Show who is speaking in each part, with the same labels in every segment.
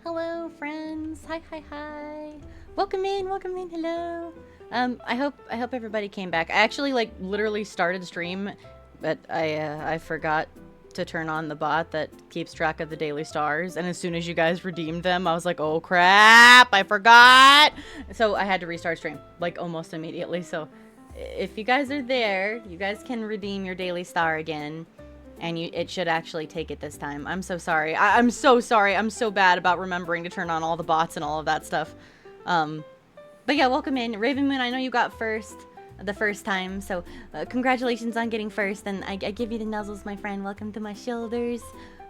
Speaker 1: Hello, friends. Hi, hi, hi. Welcome in, hello. I hope everybody came back. I actually, like, literally started stream, but I forgot to turn on the bot that keeps track of the daily stars, and as soon as you guys redeemed them, I was like, oh crap, I forgot! So I had to restart stream, like, almost immediately, so if you guys are there, you guys can redeem your daily star again. And it should actually take it this time. I'm so sorry. I'm so sorry. I'm so bad about remembering to turn on all the bots and all of that stuff. But yeah, welcome in. Raven Moon, I know you got first the first time, so congratulations on getting first. And I give you the nuzzles, my friend. Welcome to my shoulders.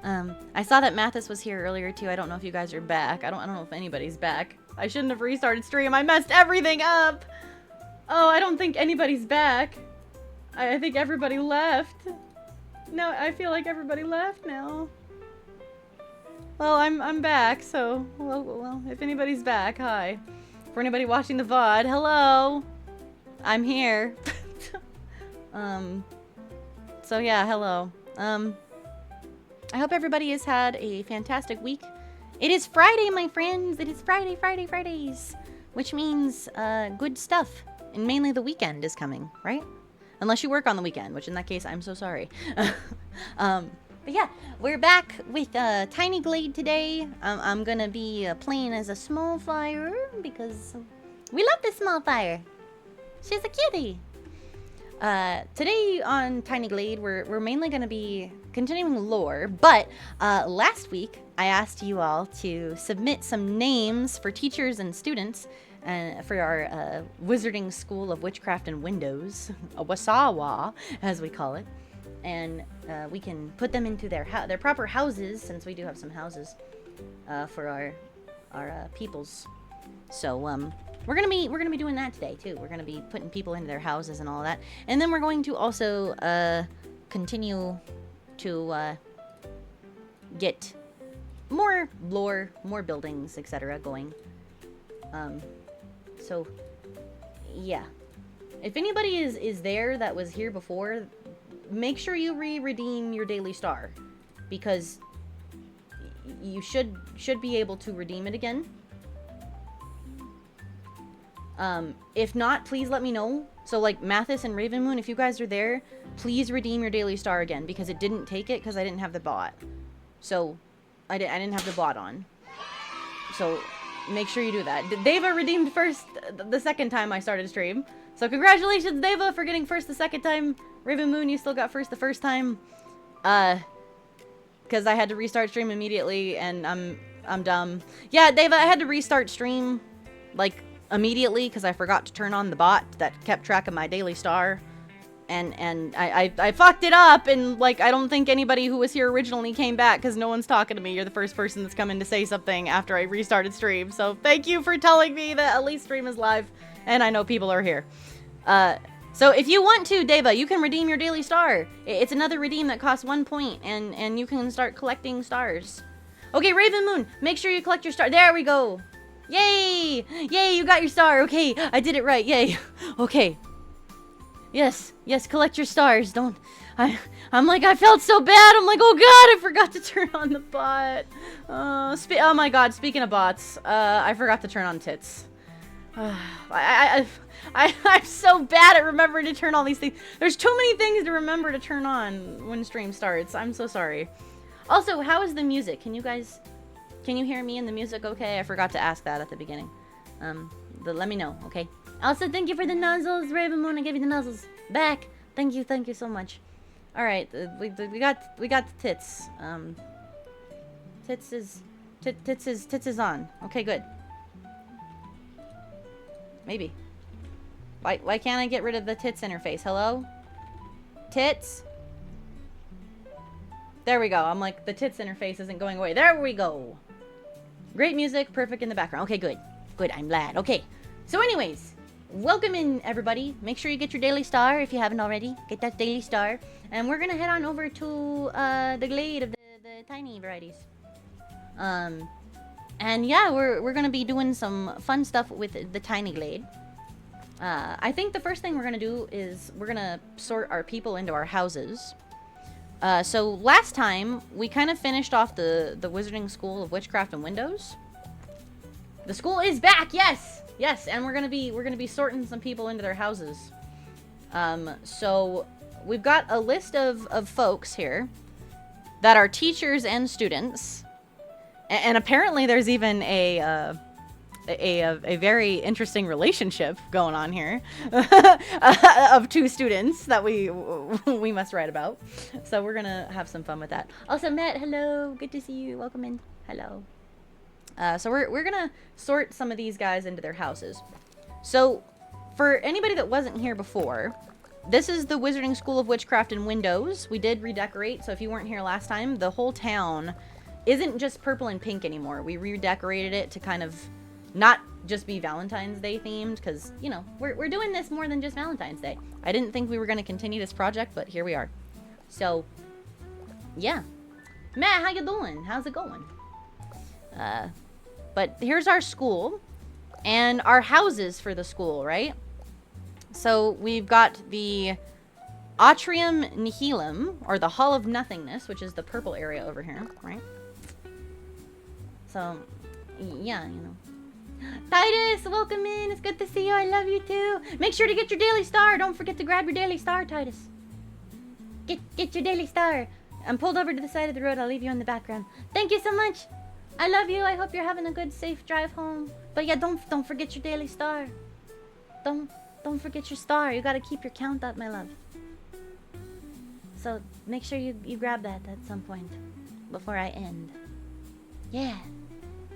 Speaker 1: I saw that Mathis was here earlier too. I don't know if you guys are back. I don't know if anybody's back. I shouldn't have restarted stream. I messed everything up. Oh, I don't think anybody's back. I think everybody left. No, I feel like everybody left now. Well, I'm back, so well, if anybody's back, hi. For anybody watching the VOD, hello. I'm here. So yeah, hello. I hope everybody has had a fantastic week. It is Friday, my friends. It is Fridays, which means good stuff. And mainly the weekend is coming, right? Unless you work on the weekend, which in that case, I'm so sorry. But yeah, we're back with Tiny Glade today. I'm gonna be playing as a small fire because we love this small fire. She's a cutie. Today on Tiny Glade, we're mainly gonna be continuing lore, but last week I asked you all to submit some names for teachers and students for our Wizarding School of Witchcraft and Windows, a Wasawa, as we call it, and we can put them into their proper houses, since we do have some houses for our peoples. So we're gonna be doing that today too. We're gonna be putting people into their houses and all of that, and then we're going to also continue to get more lore, more buildings, etc. going. So, yeah. If anybody is there that was here before, make sure you redeem your daily star, because you should be able to redeem it again. If not, please let me know. So, like, Mathis and Raven Moon, if you guys are there, please redeem your daily star again, because it didn't take it because I didn't have the bot. So, I didn't have the bot on. So, make sure you do that. Deva redeemed first the second time I started stream. So congratulations, Deva, for getting first the second time. Raven Moon, you still got first the first time. Because I had to restart stream immediately, and I'm dumb. Yeah, Deva, I had to restart stream, like, immediately, because I forgot to turn on the bot that kept track of my daily star. And I fucked it up, and, like, I don't think anybody who was here originally came back, because no one's talking to me. You're the first person that's come in to say something after I restarted stream. So thank you for telling me that at least stream is live, and I know people are here. So if you want to, Deva, you can redeem your daily star. It's another redeem that costs 1 point, and you can start collecting stars. Okay, Raven Moon, make sure you collect your star. There we go. Yay! Yay, you got your star. Okay, I did it right. Yay. Okay. Yes, collect your stars. I'm like, I felt so bad. I'm like, oh god, I forgot to turn on the bot. Oh my god, speaking of bots, I forgot to turn on tits. I'm so bad at remembering to turn all these things. There's too many things to remember to turn on when stream starts. I'm so sorry. Also, how is the music? Can you hear me and the music okay? I forgot to ask that at the beginning. But let me know, okay? Also, thank you for the nuzzles, Raven Moon. I gave you the nuzzles back. Thank you so much. All right, we got the tits. Tits is on. Okay, good. Maybe. Why can't I get rid of the tits interface? Hello? Tits? There we go. I'm like, the tits interface isn't going away. There we go. Great music, perfect in the background. Okay, good. Good, I'm glad. Okay. So anyways, welcome in, everybody. Make sure you get your daily star if you haven't already. Get that daily star. And we're gonna head on over to the Glade of the tiny varieties. And yeah, we're gonna be doing some fun stuff with the Tiny Glade. I think the first thing we're gonna do is we're gonna sort our people into our houses. So last time we kind of finished off the Wizarding School of Witchcraft and Windows. The school is back, yes, yes, and we're gonna be sorting some people into their houses. So we've got a list of folks here that are teachers and students, and apparently there's even a very interesting relationship going on here of two students that we must write about. So we're gonna have some fun with that. Also, Matt, hello, good to see you. Welcome in. Hello. So we're gonna sort some of these guys into their houses. So for anybody that wasn't here before, this is the Wizarding School of Witchcraft and Windows. We did redecorate, so if you weren't here last time, the whole town isn't just purple and pink anymore. We redecorated it to kind of not just be Valentine's Day themed, because, you know, we're doing this more than just Valentine's Day. I didn't think we were going to continue this project, but here we are. So, yeah. Matt, how you doing? How's it going? But here's our school and our houses for the school, right? So we've got the Atrium Nihilum, or the Hall of Nothingness, which is the purple area over here, right? So, yeah, you know. Titus, welcome in. It's good to see you. I love you too. Make sure to get your daily star. Don't forget to grab your daily star, Titus. Get your daily star. I'm pulled over to the side of the road. I'll leave you in the background. Thank you so much. I love you. I hope you're having a good, safe drive home. But yeah, don't forget your daily star. Don't forget your star. You gotta keep your count up, my love. So make sure you grab that at some point before I end. Yeah.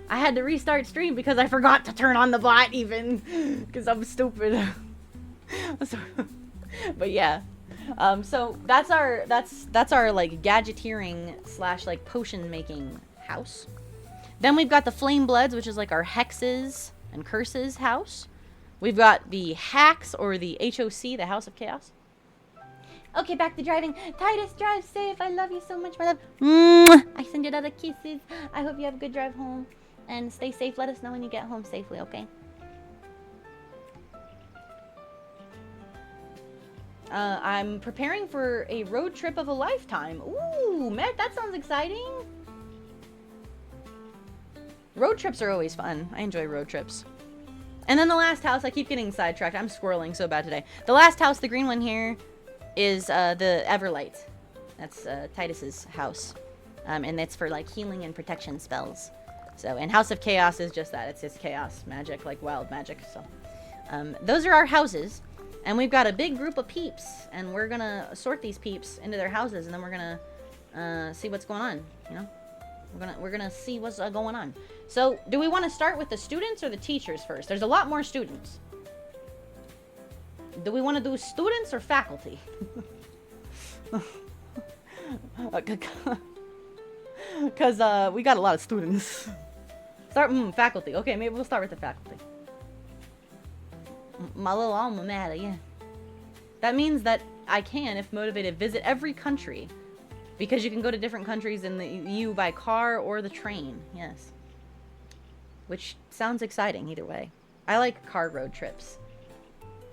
Speaker 1: I had to restart stream because I forgot to turn on the bot even. Because I'm stupid. But yeah. So that's our like gadgeteering / like potion making house. Then we've got the Flame Bloods, which is like our hexes and curses house. We've got the Hacks, or the HOC, the House of Chaos. Okay, back to driving. Titus, drive safe. I love you so much, my love. Mwah! I send you other kisses. I hope you have a good drive home. And stay safe. Let us know when you get home safely, okay? I'm preparing for a road trip of a lifetime. Ooh, Matt, that sounds exciting. Road trips are always fun. I enjoy road trips. And then the last house, I keep getting sidetracked. I'm squirreling so bad today. The last house, the green one here, is the Everlight. That's Titus's house. And it's for like healing and protection spells. So, and House of Chaos is just that. It's just chaos magic, like wild magic. So, those are our houses. And we've got a big group of peeps. And we're gonna sort these peeps into their houses. And then we're gonna see what's going on, you know? We're gonna see what's going on. So, do we want to start with the students or the teachers first? There's a lot more students. Do we want to do students or faculty? Because we got a lot of students. Faculty. Okay, maybe we'll start with the faculty. My little alma mater, yeah. That means that I can, if motivated, visit every country. Because you can go to different countries in the EU by car or the train. Yes. Which sounds exciting either way. I like car road trips.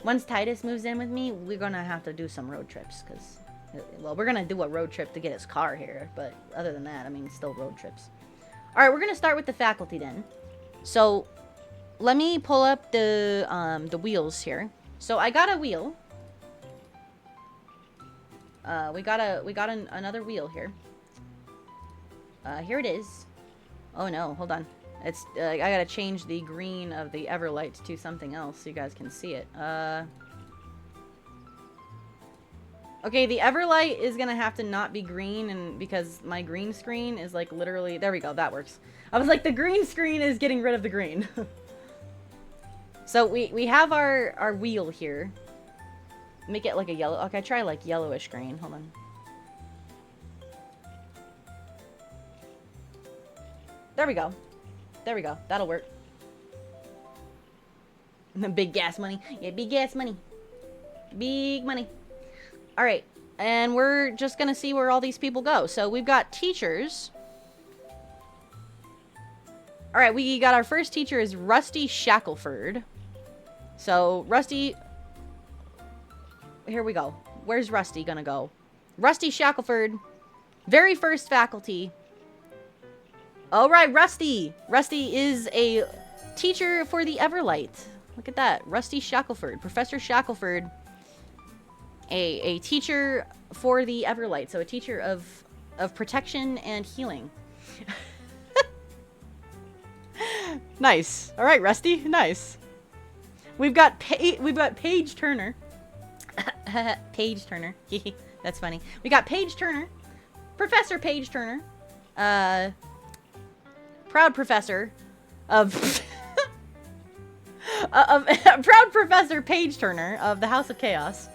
Speaker 1: Once Titus moves in with me, we're going to have to do some road trips. Because, well, we're going to do a road trip to get his car here. But other than that, I mean, still road trips. Alright, we're going to start with the faculty then. So, let me pull up the wheels here. So, I got a wheel. We got another wheel here. Here it is. Oh no, hold on. It's I gotta change the green of the Everlight to something else so you guys can see it. Okay, the Everlight is gonna have to not be green, and because my green screen is like literally, there we go, that works. I was like, the green screen is getting rid of the green. So we have our wheel here. Make it like a yellow. Okay, try like yellowish green. Hold on. There we go. There we go. That'll work. Big gas money. Yeah, big gas money. Big money. Alright. And we're just gonna see where all these people go. So we've got teachers. Alright, we got our first teacher is Rusty Shackleford. So, Rusty... Here we go. Where's Rusty gonna go? Rusty Shackleford Very first faculty. All right, Rusty. Rusty is a teacher for the Everlight. Look at that. Rusty Shackelford. Professor Shackelford. A teacher for the Everlight. So a teacher of protection and healing. Nice. All right, Rusty. Nice. We've got Paige Turner. Paige Turner. That's funny. We got Paige Turner. Professor Paige Turner. Proud professor of proud Professor Paige Turner of the House of Chaos.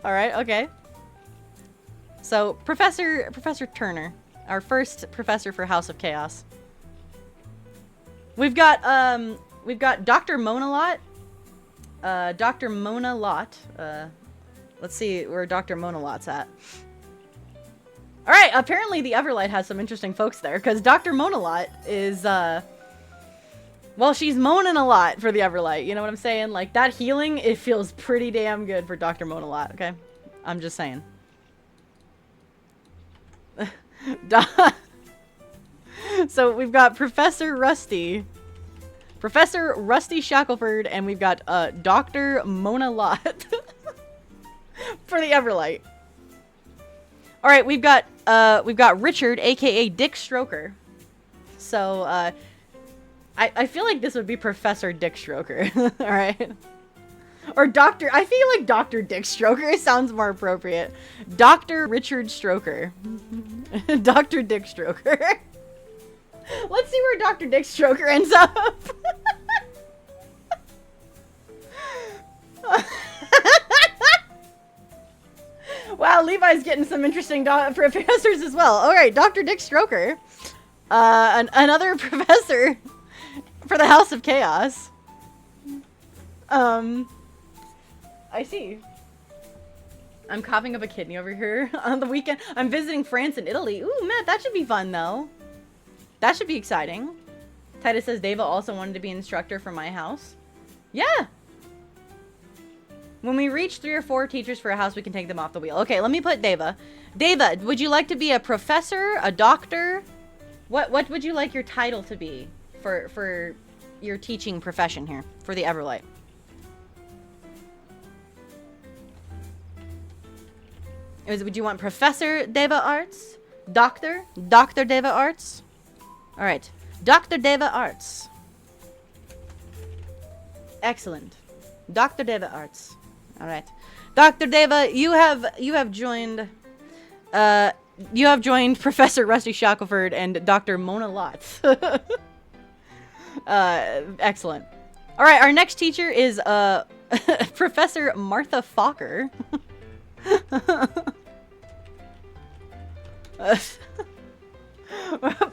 Speaker 1: All right, okay. So, Professor Turner, our first professor for House of Chaos. We've got Dr. Mona Lot. Dr. Mona Lot. Let's see where Dr. Mona Lot's at. All right, apparently the Everlight has some interesting folks there, because Dr. Mona Lot is, well, she's moaning a lot for the Everlight. You know what I'm saying? Like, that healing, it feels pretty damn good for Dr. Mona Lot, okay? I'm just saying. So, we've got Professor Rusty Shackelford, and we've got, Dr. Mona Lot for the Everlight. All right, we've got Richard, aka Dick Stroker. So, I feel like this would be Professor Dick Stroker. All right, or Doctor. I feel like Dr. Dick Stroker sounds more appropriate. Dr. Richard Stroker, Dr. Dick Stroker. Let's see where Dr. Dick Stroker ends up. Wow, Levi's getting some interesting professors as well. All right, Dr. Dick Stroker. Another professor for the House of Chaos. I see. I'm coughing up a kidney over here on the weekend. I'm visiting France and Italy. Ooh, Matt, that should be fun, though. That should be exciting. Titus says Deva also wanted to be an instructor for my house. Yeah. When we reach 3 or 4 teachers for a house, we can take them off the wheel. Okay, let me put Deva. Deva, would you like to be a professor, a doctor? What would you like your title to be for your teaching profession here for the Everlight? Would you want Professor Deva Arts? Doctor Deva Arts? All right, Dr. Deva Arts. Excellent. Dr. Deva Arts. All right, Dr. Deva, you have joined Professor Rusty Shackelford and Dr. Mona Lotz. Excellent. All right, our next teacher is Professor Martha Fokker.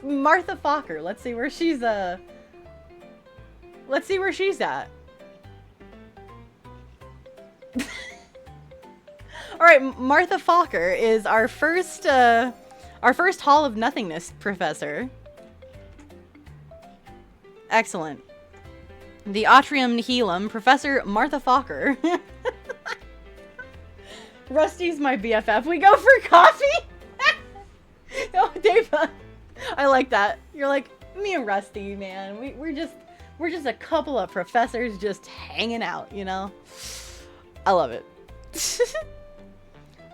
Speaker 1: Martha Fokker. Let's see where she's at. All right, Martha Fokker is our first Hall of Nothingness professor. Excellent. The Atrium Nihilum, Professor Martha Fokker. Rusty's my BFF. We go for coffee? Oh, Dave, I like that. You're like, me and Rusty, man. We're just a couple of professors just hanging out, you know? I love it.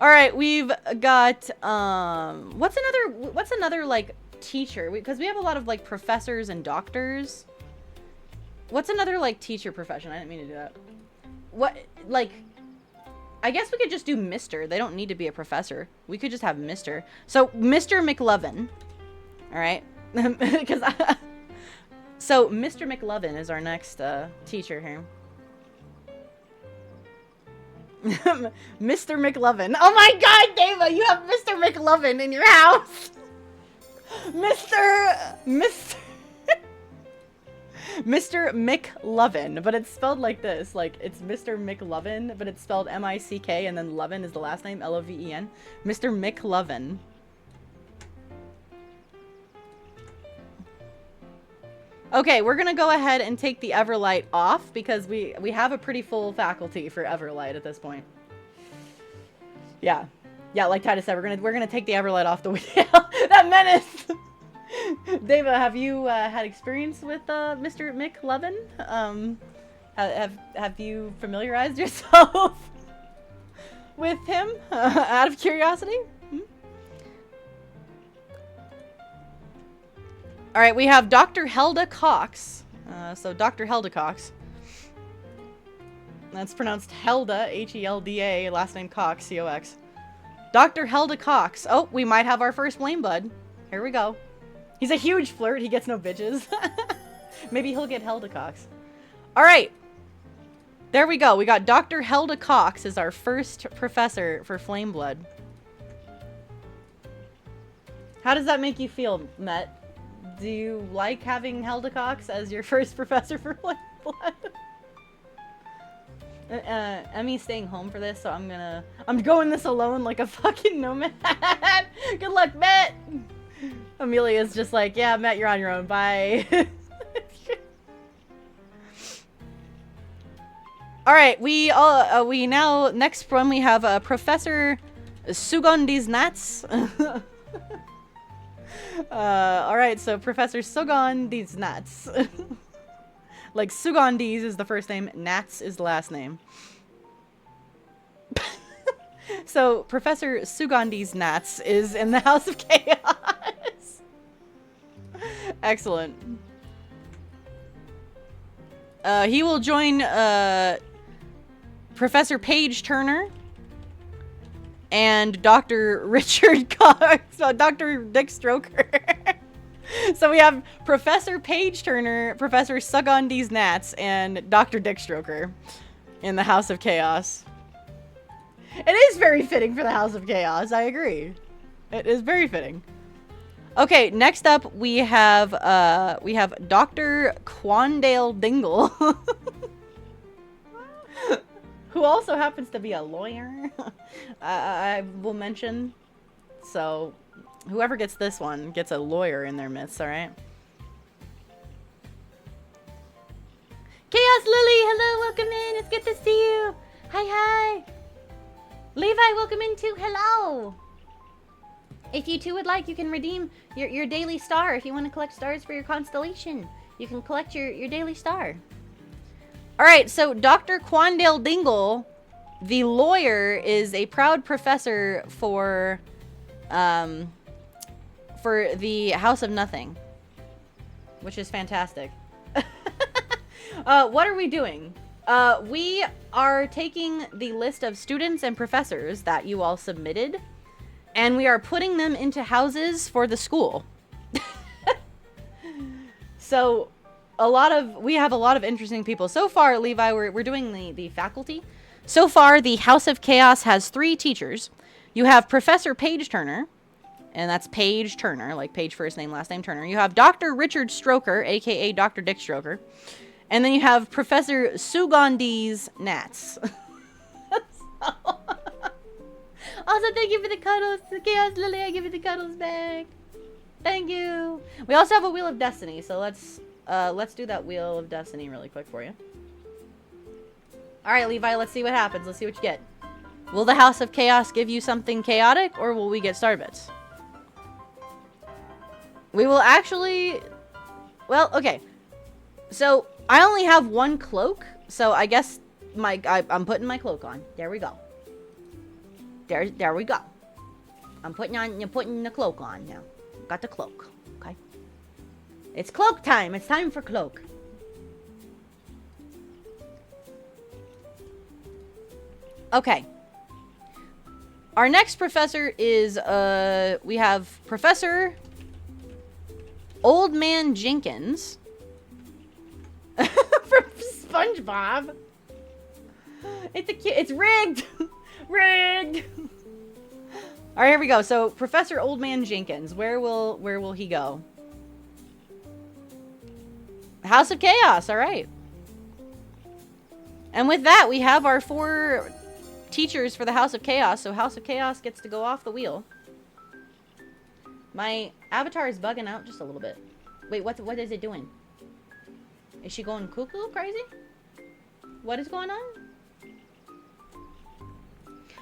Speaker 1: All right, we've got what's another like teacher? Because we have a lot of like professors and doctors. What's another like teacher profession? I didn't mean to do that. What, like, I guess we could just do Mr. They don't need to be a professor. We could just have Mr. So Mr. McLovin. All right, because so Mr. McLovin is our next teacher here. Mr. McLovin. Oh my God, Deva, you have Mr. McLovin in your house. Mr. McLovin, but it's spelled like this. Like, it's Mr. McLovin, but it's spelled M-I-C-K, and then Lovin is the last name, L-O-V-E-N. Mr. McLovin. Okay, we're gonna go ahead and take the Everlight off because we have a pretty full faculty for Everlight at this point. Yeah. Yeah, like Titus said, we're gonna take the Everlight off the wheel. That menace. Deva, have you had experience with Mr. McLovin? Have you familiarized yourself with him out of curiosity? Hmm? All right, we have Dr. Helda Cox. So Dr. Helda Cox. That's pronounced Helda, H-E-L-D-A, last name Cox, C-O-X. Dr. Helda Cox. Oh, we might have our first flame bud. Here we go. He's a huge flirt. He gets no bitches. Maybe he'll get Helda Cox. All right. There we go. We got Dr. Helda Cox as our first professor for Flame Blood. How does that make you feel, Met? Do you like having Helda Cox as your first professor for Flame Blood? Emmy's staying home for this, so I'm going this alone like a fucking nomad. Good luck, Met! Amelia's just like, yeah, Met, you're on your own. Bye. All right, we now, next one we have Professor Sugandis Nats. All right, so Professor Sugandis Nats. Like Sugandis is the first name, Nats is the last name. So Professor Sugandis Nats is in the House of Chaos. Excellent. He will join Professor Paige Turner and Dr. Richard Cox, Dr. Dick Stroker. So we have Professor Paige Turner, Professor Sugandis Nats, and Dr. Dick Stroker in the House of Chaos. It is very fitting for the House of Chaos, I agree. It is very fitting. Okay, next up we have Dr. Quandale Dingle. Who also happens to be a lawyer. I will mention. So whoever gets this one gets a lawyer in their midst, alright? Chaos Lily, hello, welcome in. It's good to see you. Hi, hi. Levi, welcome in too. Hello. If you too would like, you can redeem your daily star. If you want to collect stars for your constellation, you can collect your daily star. Alright, so Dr. Quandale Dingle, the lawyer, is a proud professor for the House of Nothing, which is fantastic. What are we doing? We are taking the list of students and professors that you all submitted, and we are putting them into houses for the school. So we have a lot of interesting people. So far, Levi, we're doing the faculty. So far, the House of Chaos has 3 teachers. You have Professor Paige Turner, and that's Paige Turner, like Paige first name, last name Turner. You have Dr. Richard Stroker, aka Dr. Dick Stroker. And then you have Professor Sugandis Nats. Also, thank you for the cuddles. Chaos Lily, I give you the cuddles back. Thank you. We also have a Wheel of Destiny, so let's do that Wheel of Destiny really quick for you. Alright, Levi, let's see what happens. Let's see what you get. Will the House of Chaos give you something chaotic, or will we get star bits? We will actually... Well, okay. So, I only have 1 cloak, so I guess I'm putting my cloak on. There we go. There we go. I'm putting the cloak on now. Got the cloak. Okay. It's cloak time. It's time for cloak. Okay. Our next professor is we have Professor Old Man Jenkins from SpongeBob. It's rigged. Rigged. All right, here we go. So, Professor Old Man Jenkins, where will he go? House of Chaos. All right. And with that, we have our 4 teachers for the House of Chaos. So, House of Chaos gets to go off the wheel. My avatar is bugging out just a little bit. Wait, what is it doing? Is she going cuckoo crazy? What is going on?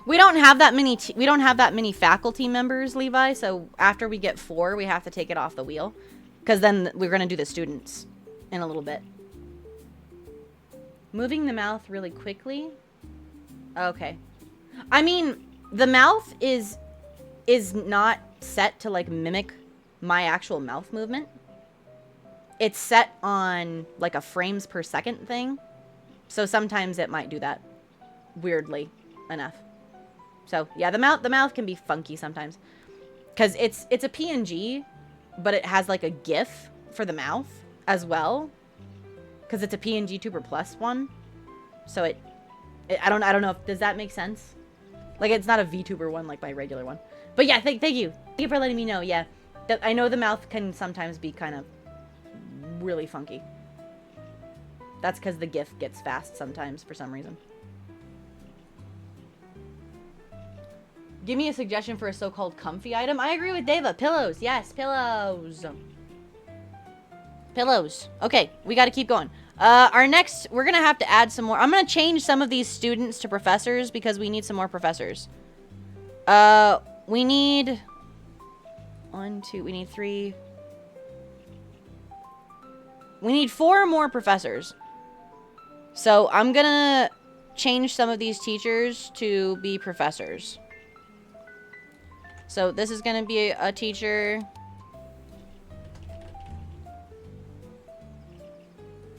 Speaker 1: We don't have that many. We don't have that many faculty members, Levi. So after we get 4, we have to take it off the wheel, because then we're gonna do the students in a little bit. Moving the mouth really quickly. Okay. I mean, the mouth is not set to like mimic my actual mouth movement. It's set on like a frames per second thing. So sometimes it might do that weirdly enough. So yeah, the mouth can be funky sometimes, because it's a PNG, but it has like a GIF for the mouth as well, because it's a PNG Tuber Plus one. So I don't know if, does that make sense? Like, it's not a VTuber one like my regular one. But yeah, thank you. Thank you for letting me know. Yeah, I know the mouth can sometimes be kind of really funky. That's because the GIF gets fast sometimes for some reason. Give me a suggestion for a so-called comfy item. I agree with Deva. Pillows. Yes, pillows. Pillows. Okay, we got to keep going. Our next, we're going to have to add some more. I'm going to change some of these students to professors because we need some more professors. We need 1, 2, we need 3. We need 4 more professors. So I'm going to change some of these teachers to be professors. So this is going to be a teacher.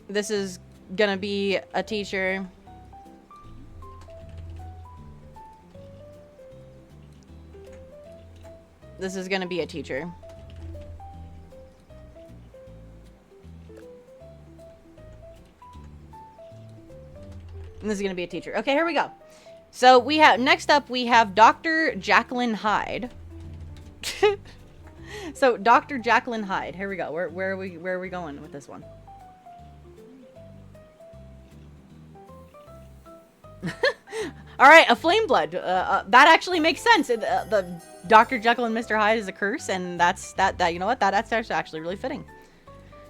Speaker 1: This is going to be a teacher. This is going to be a teacher. And this is going to be a teacher. Okay, here we go. So we have, next up we have Dr. Jacqueline Hyde. So Dr. Jacqueline Hyde. Here we go. Where are we going with this one? All right, a flame blood. That actually makes sense. The Dr. Jekyll and Mr. Hyde is a curse, and that's you know what? That's actually really fitting.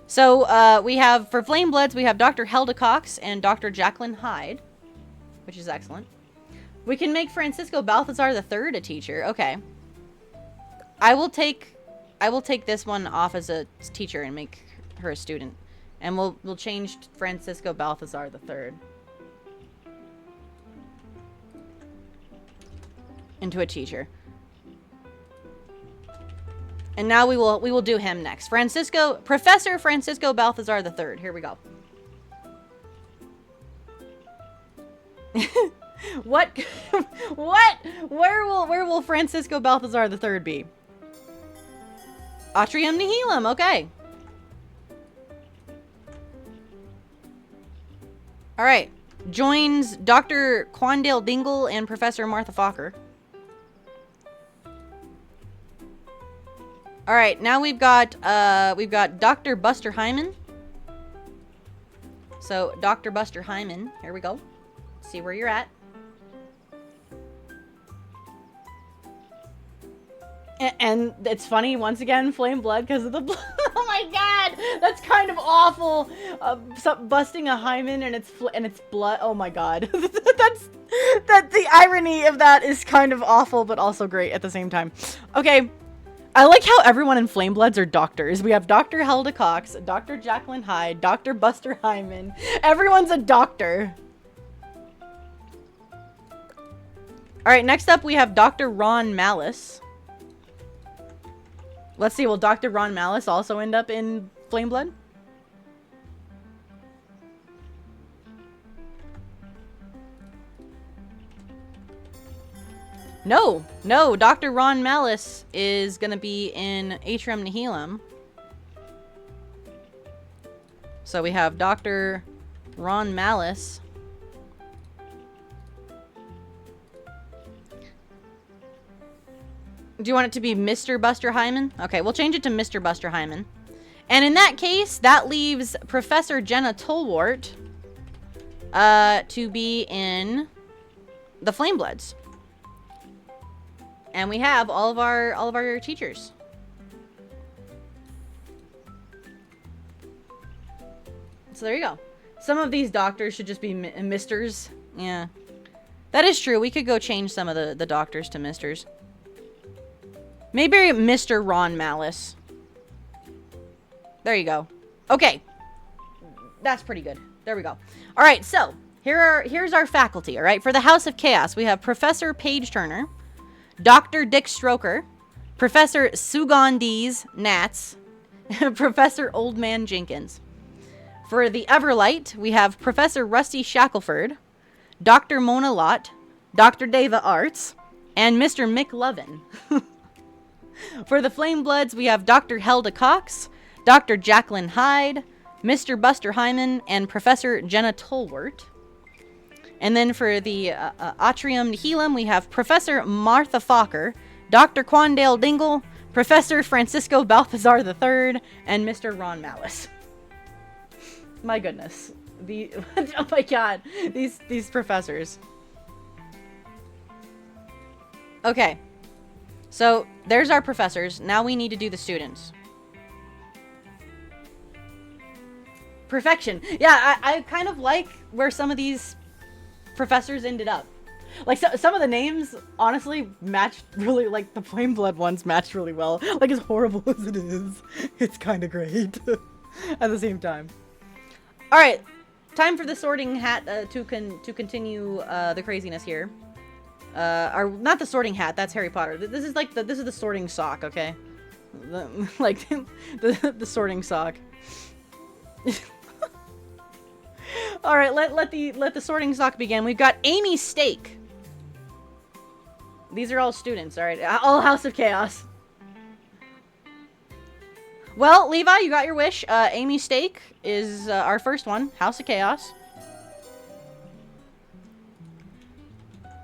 Speaker 1: So we have, for flame bloods, we have Dr. Helda Cox and Dr. Jacqueline Hyde, which is excellent. We can make Francisco Balthazar III a teacher. Okay. I will take this one off as a teacher and make her a student, and we'll change Francisco Balthazar III into a teacher. And now we will do him next. Professor Francisco Balthazar III. Here we go. What? What? Where will Francisco Balthazar III be? Atrium Nihilum. Okay. All right. Joins Dr. Quandale Dingle and Professor Martha Fokker. All right, now we've got Dr. Buster Hyman. So Dr. Buster Hyman, here we go. See where you're at. And it's funny once again, flame blood because of the blood. Oh my god, that's kind of awful. Busting a hymen and it's blood. Oh my god, that the irony of that is kind of awful, but also great at the same time. Okay. I like how everyone in Flame Bloods are doctors. We have Dr. Helda Cox, Dr. Jacqueline Hyde, Dr. Buster Hyman. Everyone's a doctor. Alright, next up we have Dr. Ron Malice. Let's see, will Dr. Ron Malice also end up in Flame Blood? No, Dr. Ron Malice is gonna be in Atrium Nihilum. So we have Dr. Ron Malice. Do you want it to be Mr. Buster Hyman? Okay, we'll change it to Mr. Buster Hyman. And in that case, that leaves Professor Jenna Tolwart to be in the Flame Bloods. And we have all of our teachers. So there you go. Some of these doctors should just be misters. Yeah. That is true. We could go change some of the doctors to misters. Maybe Mr. Ron Malice. There you go. Okay. That's pretty good. There we go. All right, so here's our faculty, all right? For the House of Chaos, we have Professor Paige Turner, Dr. Dick Stroker, Professor Sugandis Nats, Professor Oldman Jenkins. For the Everlight, we have Professor Rusty Shackelford, Dr. Mona Lott, Dr. Deva Arts, and Mr. Mick Lovin. For the Flame Bloods, we have Dr. Helda Cox, Dr. Jacqueline Hyde, Mr. Buster Hyman, and Professor Jenna Tolwart. And then for the Atrium Nihilum, we have Professor Martha Fokker, Dr. Quandale Dingle, Professor Francisco Balthazar III, and Mr. Ron Malice. My goodness. Oh my god. These professors. Okay. So, there's our professors. Now we need to do the students. Perfection. Yeah, I kind of like where some of these professors ended up. Like, some of the names, honestly, matched really, like, the Flame Blood ones matched really well. Like, as horrible as it is, it's kind of great at the same time. Alright, time for the sorting hat to continue the craziness here. Not the sorting hat, that's Harry Potter. This is like this is the sorting sock, okay? The sorting sock. All right, let the sorting sock begin. We've got Amy Stake. These are all students, all right? All House of Chaos. Well, Levi, you got your wish. Amy Stake is our first one, House of Chaos.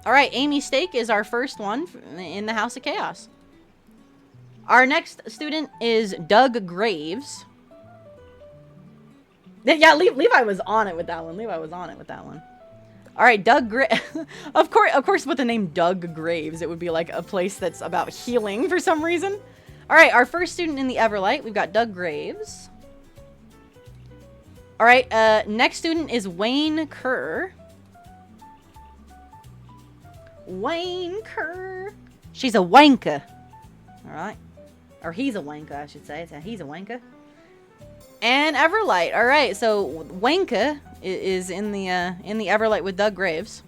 Speaker 1: All right, Amy Stake is our first one in the House of Chaos. Our next student is Doug Graves. Yeah, Levi was on it with that one. All right, Doug Graves. of course, with the name Doug Graves, it would be like a place that's about healing for some reason. All right, our first student in the Everlight, we've got Doug Graves. All right, next student is Wayne Kerr. Wayne Kerr. She's a wanker. All right. Or he's a wanker, I should say. He's a wanker. And Everlight. All right, so Wanka is in the Everlight with Doug Graves.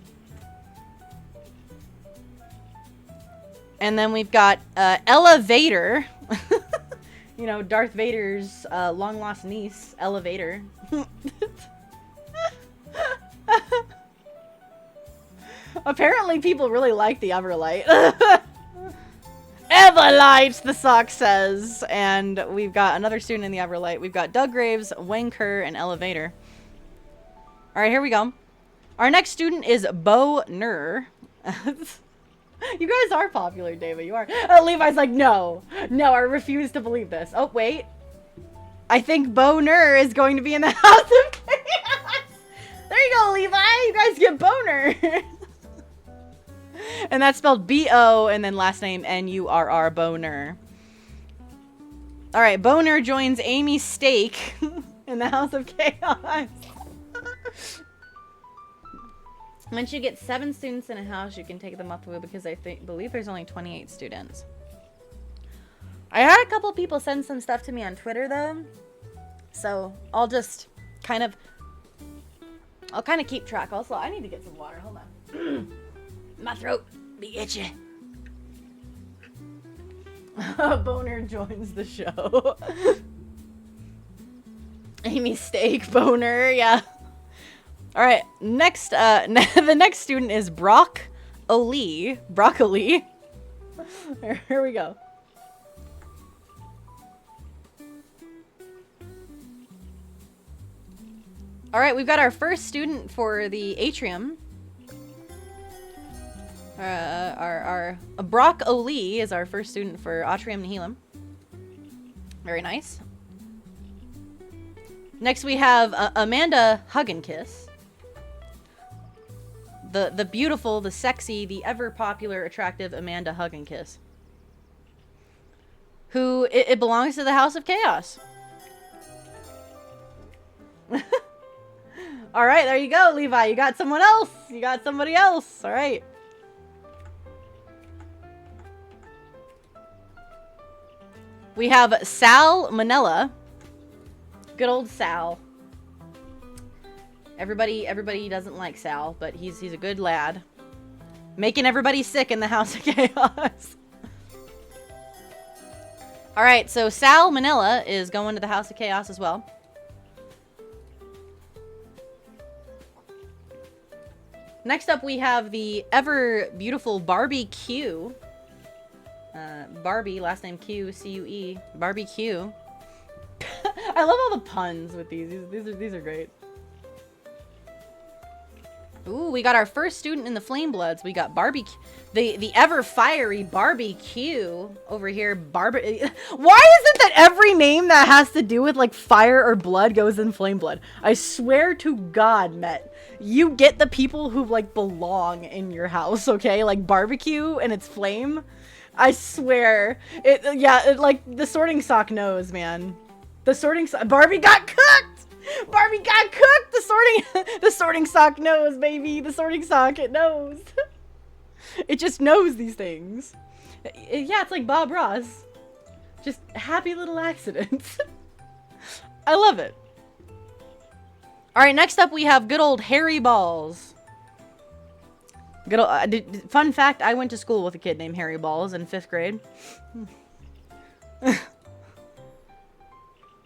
Speaker 1: And then we've got Ella Vader. You know, Darth Vader's long lost niece, Ella Vader. Apparently people really like the Everlight. Everlight, the sock says. And we've got another student in the Everlight. We've got Doug Graves, Wayne Kerr, and Elevator. Alright, here we go. Our next student is Bo Nur. You guys are popular, David. You are. Levi's like, no. No, I refuse to believe this. Oh, wait. I think Bo Nur is going to be in the House of Chaos. There you go, Levi. You guys get Boner. And that's spelled B-O and then last name N-U-R-R, Boner. Alright, Boner joins Amy Stake in the House of Chaos. Once you get 7 students in a house, you can take them up because I believe there's only 28 students. I had a couple people send some stuff to me on Twitter, though. So, I'll just kind of keep track. Also, I need to get some water. Hold on. My throat be itchy. Boner joins the show. Amy Steak, Boner, yeah. Alright, next, the next student is Brock O'Lee. Broccoli. Here we go. Alright, we've got our first student for the atrium. Our Brock O'Lee is our first student for Atrium Nihilum. Very nice. Next we have Amanda Hugginkiss. The beautiful, the sexy, the ever popular, attractive Amanda Hugginkiss. Who, it belongs to the House of Chaos. All right, there you go, Levi. You got someone else. You got somebody else. All right. We have Sal Manella. Good old Sal. Everybody doesn't like Sal, but he's a good lad. Making everybody sick in the House of Chaos. All right, so Sal Manila is going to the House of Chaos as well. Next up, we have the ever beautiful Barbie Q. Barbie, last name Q, C-U-E. Barbie Q. I love all the puns with these. These are great. Ooh, we got our first student in the Flame Bloods. We got Barbie, the ever fiery Barbie Q over here. Why is it that every name that has to do with like fire or blood goes in Flame Blood? I swear to God, Met, you get the people who like belong in your house, okay? Like barbecue and it's flame. I swear, like the Sorting Sock knows, man. The Sorting Sock. Barbie got cooked. Barbie got cooked! The Sorting Sock knows, baby! The Sorting Sock, it knows. It just knows these things. Yeah, it's like Bob Ross. Just happy little accidents. I love it. Alright, next up we have good old Harry Balls. Good old, fun fact, I went to school with a kid named Harry Balls in 5th grade.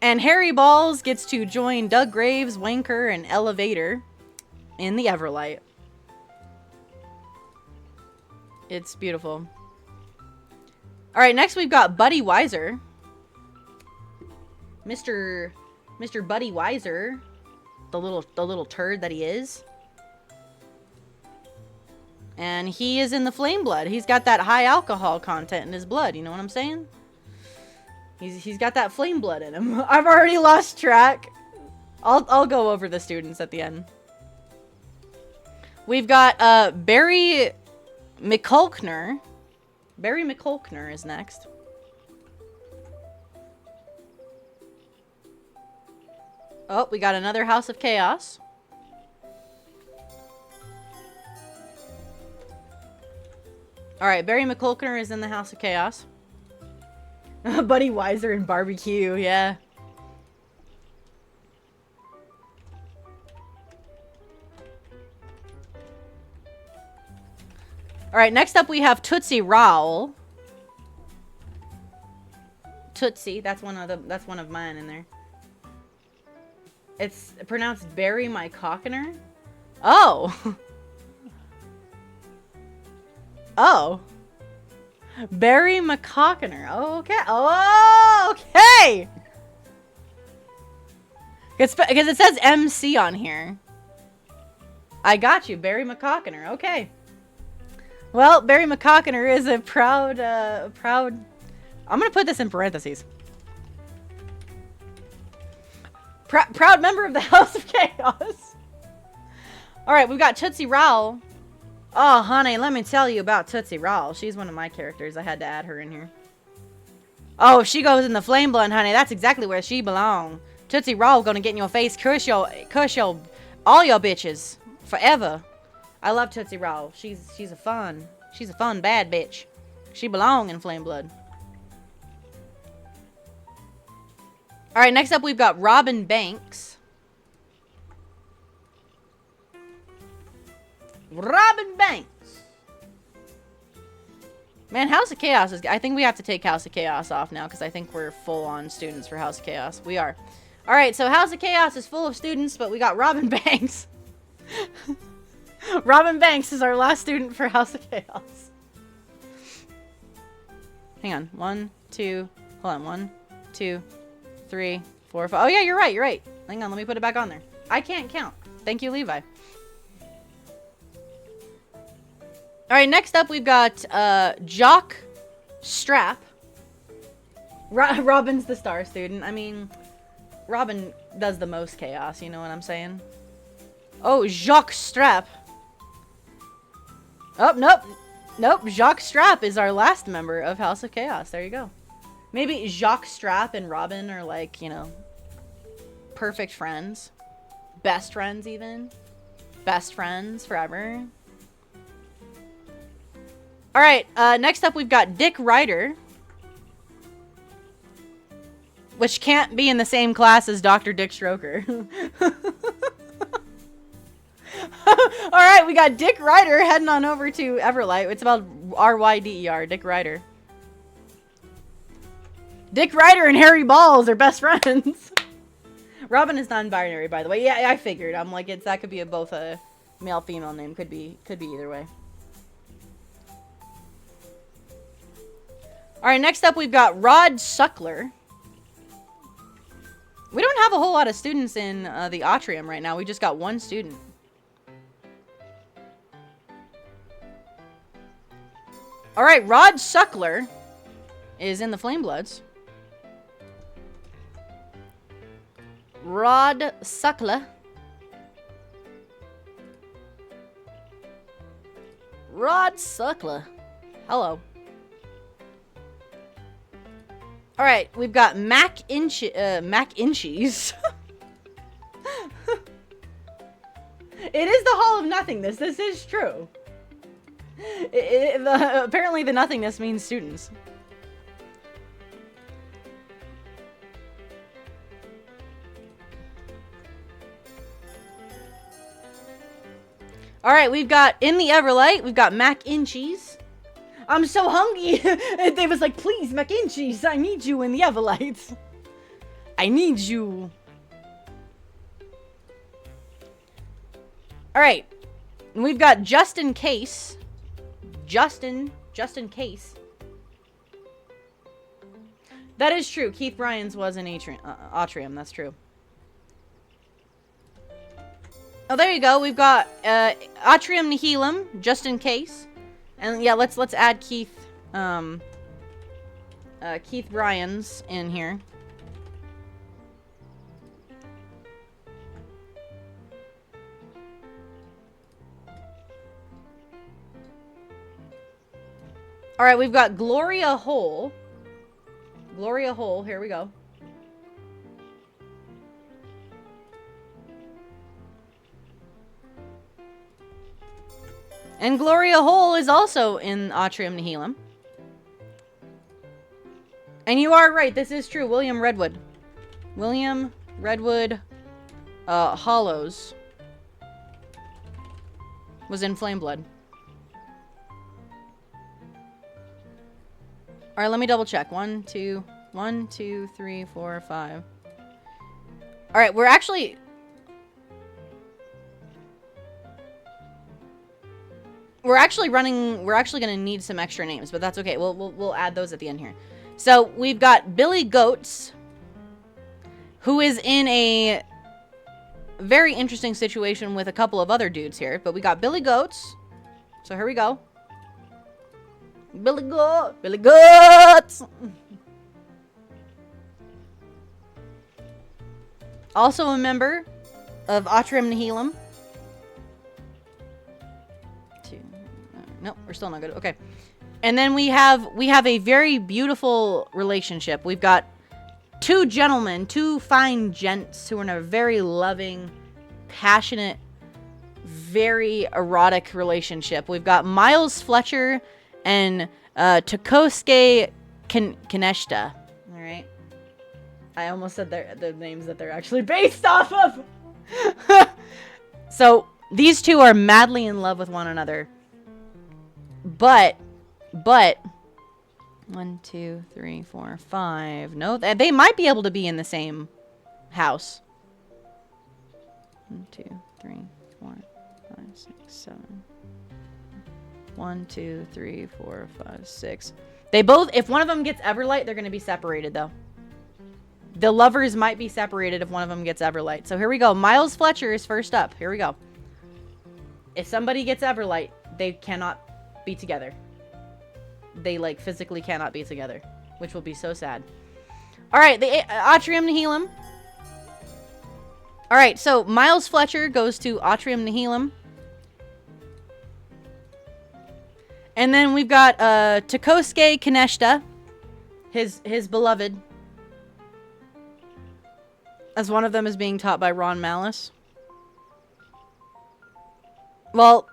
Speaker 1: And Harry Balls gets to join Doug Graves, Wanker, and Elevator in the Everlight. It's beautiful. Alright, next we've got Buddy Weiser. Mr. Buddy Weiser. The little turd that he is. And he is in the Flame Blood. He's got that high alcohol content in his blood, you know what I'm saying? He's got that flame blood in him. I've already lost track. I'll go over the students at the end. We've got Barry McCulkner. Barry McCulkner is next. Oh, we got another House of Chaos. Alright, Barry McCulkner is in the House of Chaos. Buddy Weiser and Barbecue, yeah. Alright, next up we have Tootsie Rowell. Tootsie, that's one of mine in there. It's pronounced Barry My Cockiner. Oh. Oh. Barry McCockiner. Oh, okay. Oh, okay. Because it says MC on here. I got you, Barry McCockiner. Okay. Well, Barry McCockiner is a proud. I'm gonna put this in parentheses. Proud member of the House of Chaos. All right, we've got Tootsie Rowell. Oh, honey, let me tell you about Tootsie Rowell. She's one of my characters. I had to add her in here. Oh, if she goes in the Flame Blood, honey, that's exactly where she belongs. Tootsie Rowell gonna get in your face, curse all your bitches forever. I love Tootsie Rowell. She's a fun bad bitch. She belong in Flame Blood. All right, next up we've got Robin Banks. Robin Banks. Man, House of Chaos is... I think we have to take House of Chaos off now because I think we're full on students for House of Chaos. We are. All right, so House of Chaos is full of students, but we got Robin Banks. Robin Banks is our last student for House of Chaos. Hang on. 1, 2... Hold on. 1, 2, 3, 4, 5... Oh, yeah, you're right. Hang on, let me put it back on there. I can't count. Thank you, Levi. Alright, next up we've got Jock Strap. Robin's the star student. I mean, Robin does the most chaos, you know what I'm saying? Oh, Jock Strap. Oh, nope. Jock Strap is our last member of House of Chaos. There you go. Maybe Jock Strap and Robin are like, you know, perfect friends. Best friends, even. Best friends forever. Alright, next up we've got Dick Ryder. Which can't be in the same class as Dr. Dick Stroker. Alright, we got Dick Ryder heading on over to Everlight. It's about R-Y-D-E-R, Dick Ryder. Dick Ryder and Harry Balls are best friends. Robin is non-binary, by the way. Yeah, I figured. I'm like, that could be both a male-female name. Could be either way. Alright, next up we've got Rod Suckler. We don't have a whole lot of students in the Atrium right now. We just got one student. Alright, Rod Suckler is in the Flamebloods. Rod Suckler. Rod Suckler. Hello. Alright, we've got Mac Inchies. It is the Hall of Nothingness. This is true. Apparently the nothingness means students. Alright, we've got in the Everlight, we've got Mac Inchies. I'm so hungry. They was like, please, Mac Inchies, I need you in the Everlight. I need you. Alright. We've got Justin Case. Justin Case. That is true. Keith Bryans was in Atrium. That's true. Oh, there you go. We've got Atrium Nihilum, Justin Case. And yeah, let's add Keith Keith Bryans in here. All right, we've got Gloria Hole. Gloria Hole, here we go. And Gloria Hole is also in Atrium Nihilum. And you are right, this is true. William Redwood. William Redwood Hollows was in Flameblood. Alright, let me double check. 1, 2, 3, 4, 5. Alright, we're actually gonna need some extra names, but that's okay. We'll add those at the end here. So we've got Billy Goats, who is in a very interesting situation with a couple of other dudes here. But we got Billy Goats. So here we go. Billy Goats. Also a member of Atrium Nihilum. Nope, we're still not good. Okay. And then we have a very beautiful relationship. We've got two gentlemen, two fine gents who are in a very loving, passionate, very erotic relationship. We've got Miles Fletcher and Takosuke Kaneshita. All right. I almost said the names that they're actually based off of. So these two are madly in love with one another. But 1, 2, 3, 4, 5. No, they might be able to be in the same house. 1, 2, 3, 4, 5, 6, 7. 1, 2, 3, 4, 5, 6. They both, if one of them gets Everlight, they're going to be separated though. The lovers might be separated if one of them gets Everlight. So here we go. Miles Fletcher is first up. Here we go. If somebody gets Everlight, they cannot be together. They like physically cannot be together, which will be so sad. All right, the Atrium Nihilum. All right, so Miles Fletcher goes to Atrium Nihilum. And then we've got Takosuke Kaneshita, his beloved, as one of them is being taught by Ron Malice. Well,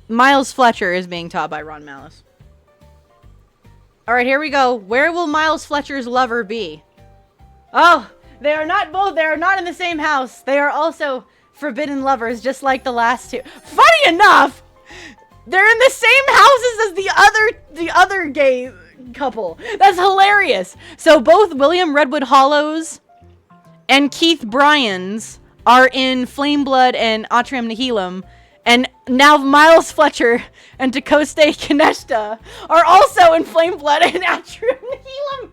Speaker 1: Miles Fletcher is being taught by Ron Malice. Alright, here we go. Where will Miles Fletcher's lover be? Oh, they are not both. They are not in the same house. They are also forbidden lovers, just like the last two. Funny enough, they're in the same houses as the other gay couple. That's hilarious. So both William Redwood Hollows and Keith Bryans are in Flameblood and Atrium Nihilum. And now Miles Fletcher and Tacoste Kaneshta are also in Flameblood and Atrium Nihilum.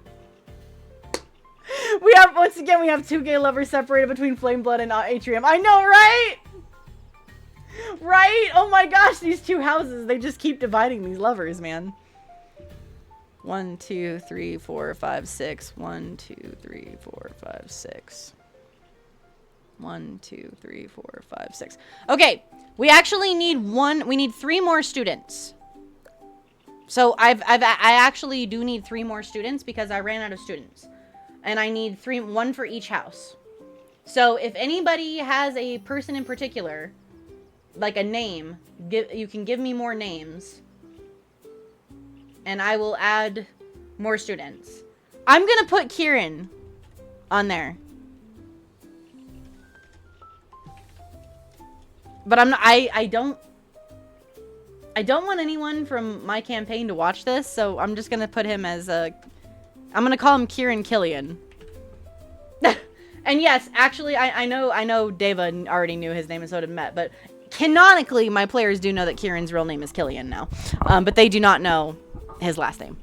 Speaker 1: We have, once again, we have two gay lovers separated between Flameblood and Atrium. I know, right? Right? Oh my gosh, these two houses, they just keep dividing these lovers, man. 1, 2, 3, 4, 5, 6. 1, 2, 3, 4, 5, 6. 1, 2, 3, 4, 5, 6. Okay, we actually need we need 3 more students. So I actually do need 3 more students because I ran out of students. And I need 1 for each house. So if anybody has a person in particular, like a name, you can give me more names. And I will add more students. I'm gonna put Kieran on there. But I'm not, I don't want anyone from my campaign to watch this, so I'm just gonna put him as I'm gonna call him Kieran Killian. And yes, actually, I know Deva already knew his name and so did Met, but canonically, my players do know that Kieran's real name is Killian now. But they do not know his last name.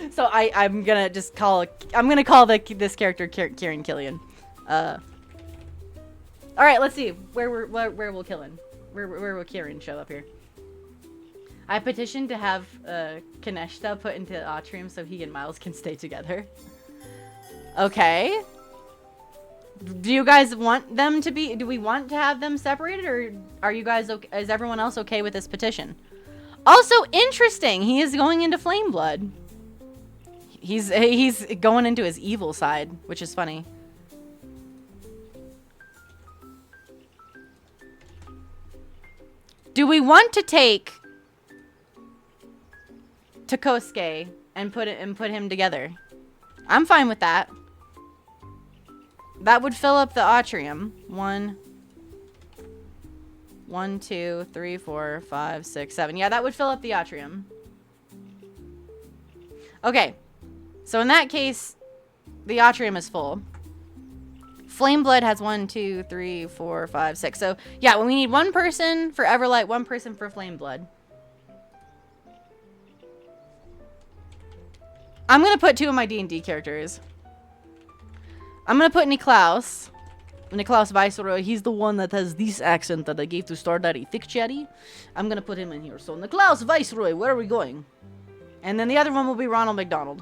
Speaker 1: So I'm gonna just call this character Kieran Killian. Alright, let's see. Where will Kieran show up here? I petitioned to have Kaneshta put into Atrium so he and Miles can stay together. Okay. Do you guys want them to be... Do we want to have them separated, or are you guys okay? Is everyone else okay with this petition? Also, interesting. He is going into Flameblood. He's going into his evil side, which is funny. Do we want to take Takosuke and put him together? I'm fine with that. That would fill up the Atrium. 1, 2, 3, 4, 5, 6, 7. Yeah, that would fill up the Atrium. Okay. So in that case, the Atrium is full. Flameblood has 1, 2, 3, 4, 5, 6. So yeah, we need 1 person for Everlight, 1 person for Flameblood. I'm gonna put 2 of my D&D characters. I'm gonna put Niklaus Viceroy. He's the one that has this accent that I gave to Star Daddy Thick Chatty. I'm gonna put him in here. So Niklaus Viceroy, where are we going? And then the other one will be Ronald McDonald.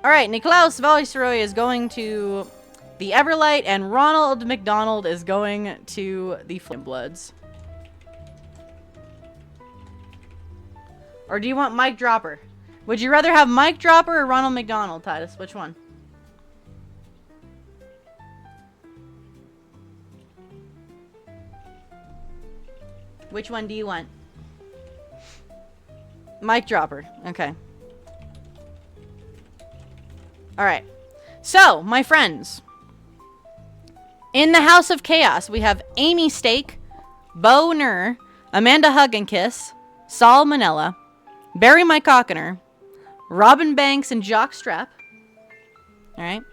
Speaker 1: Alright, Niklaus Viceroy is going to the Everlight, and Ronald McDonald is going to the Flamebloods. Or do you want Mike Dropper? Would you rather have Mike Dropper or Ronald McDonald, Titus? Which one? Which one do you want? Mike Dropper. Okay. Alright. So, my friends. In the House of Chaos, we have Amy Stake, Bo Nur, Amanda Hugginkiss, Saul Manella, Barry Mycockiner, Robin Banks, and Jock Strap. Alright.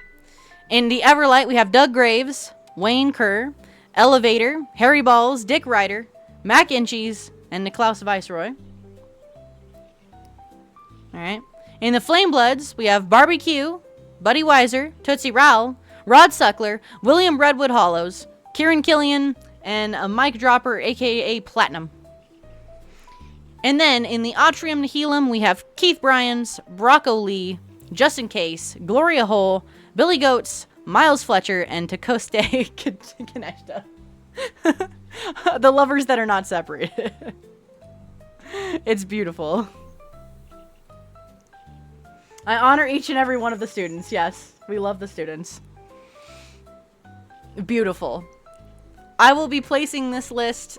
Speaker 1: In the Everlight, we have Doug Graves, Wayne Kerr, Elevator, Harry Balls, Dick Ryder, Mac Inchies, and Niklaus Viceroy. Alright. In the Flamebloods, we have Barbecue, Buddy Weiser, Tootsie Rowell, Rod Suckler, William Redwood Hollows, Kieran Killian, and a Mike Dropper, aka Platinum. And then in the Atrium Nihilum, we have Keith Bryans, Brocco Lee, Justin Case, Gloria Hole, Billy Goats, Miles Fletcher, and Tacoste Kaneshta. The lovers that are not separated. It's beautiful. I honor each and every one of the students. Yes, we love the students. Beautiful. I will be placing this list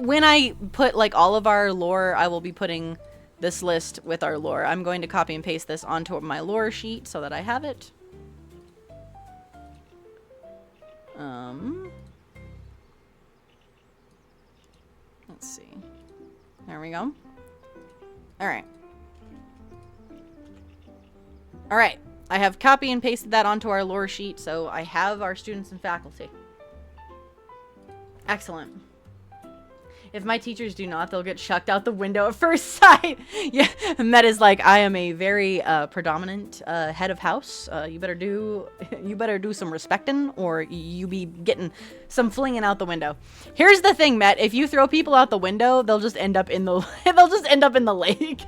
Speaker 1: when I put like all of our lore. I will be putting this list with our lore. I'm going to copy and paste this onto my lore sheet so that I have it. Let's see. There we go. All right. All right. I have copy and pasted that onto our lore sheet, so I have our students and faculty. Excellent. If my teachers do not, they'll get chucked out the window at first sight. Yeah, and that is like, I am a very predominant head of house. You better do some respecting, or you be getting some flinging out the window. Here's the thing, Matt. If you throw people out the window, they'll just end up in the lake.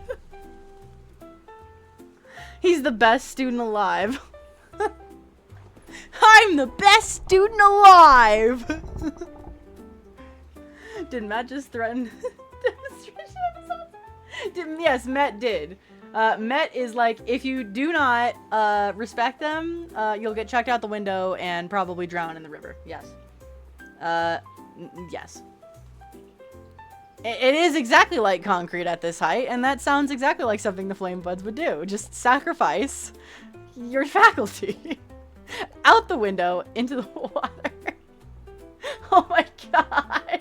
Speaker 1: He's the best student alive. I'm the best student alive. Did Matt just threaten demonstration episodes? Yes, Matt did. Matt is like, if you do not respect them, you'll get chucked out the window and probably drown in the river. Yes. Yes. It is exactly like concrete at this height, and that sounds exactly like something the Flame Buds would do. Just sacrifice your faculty out the window into the water. Oh my god.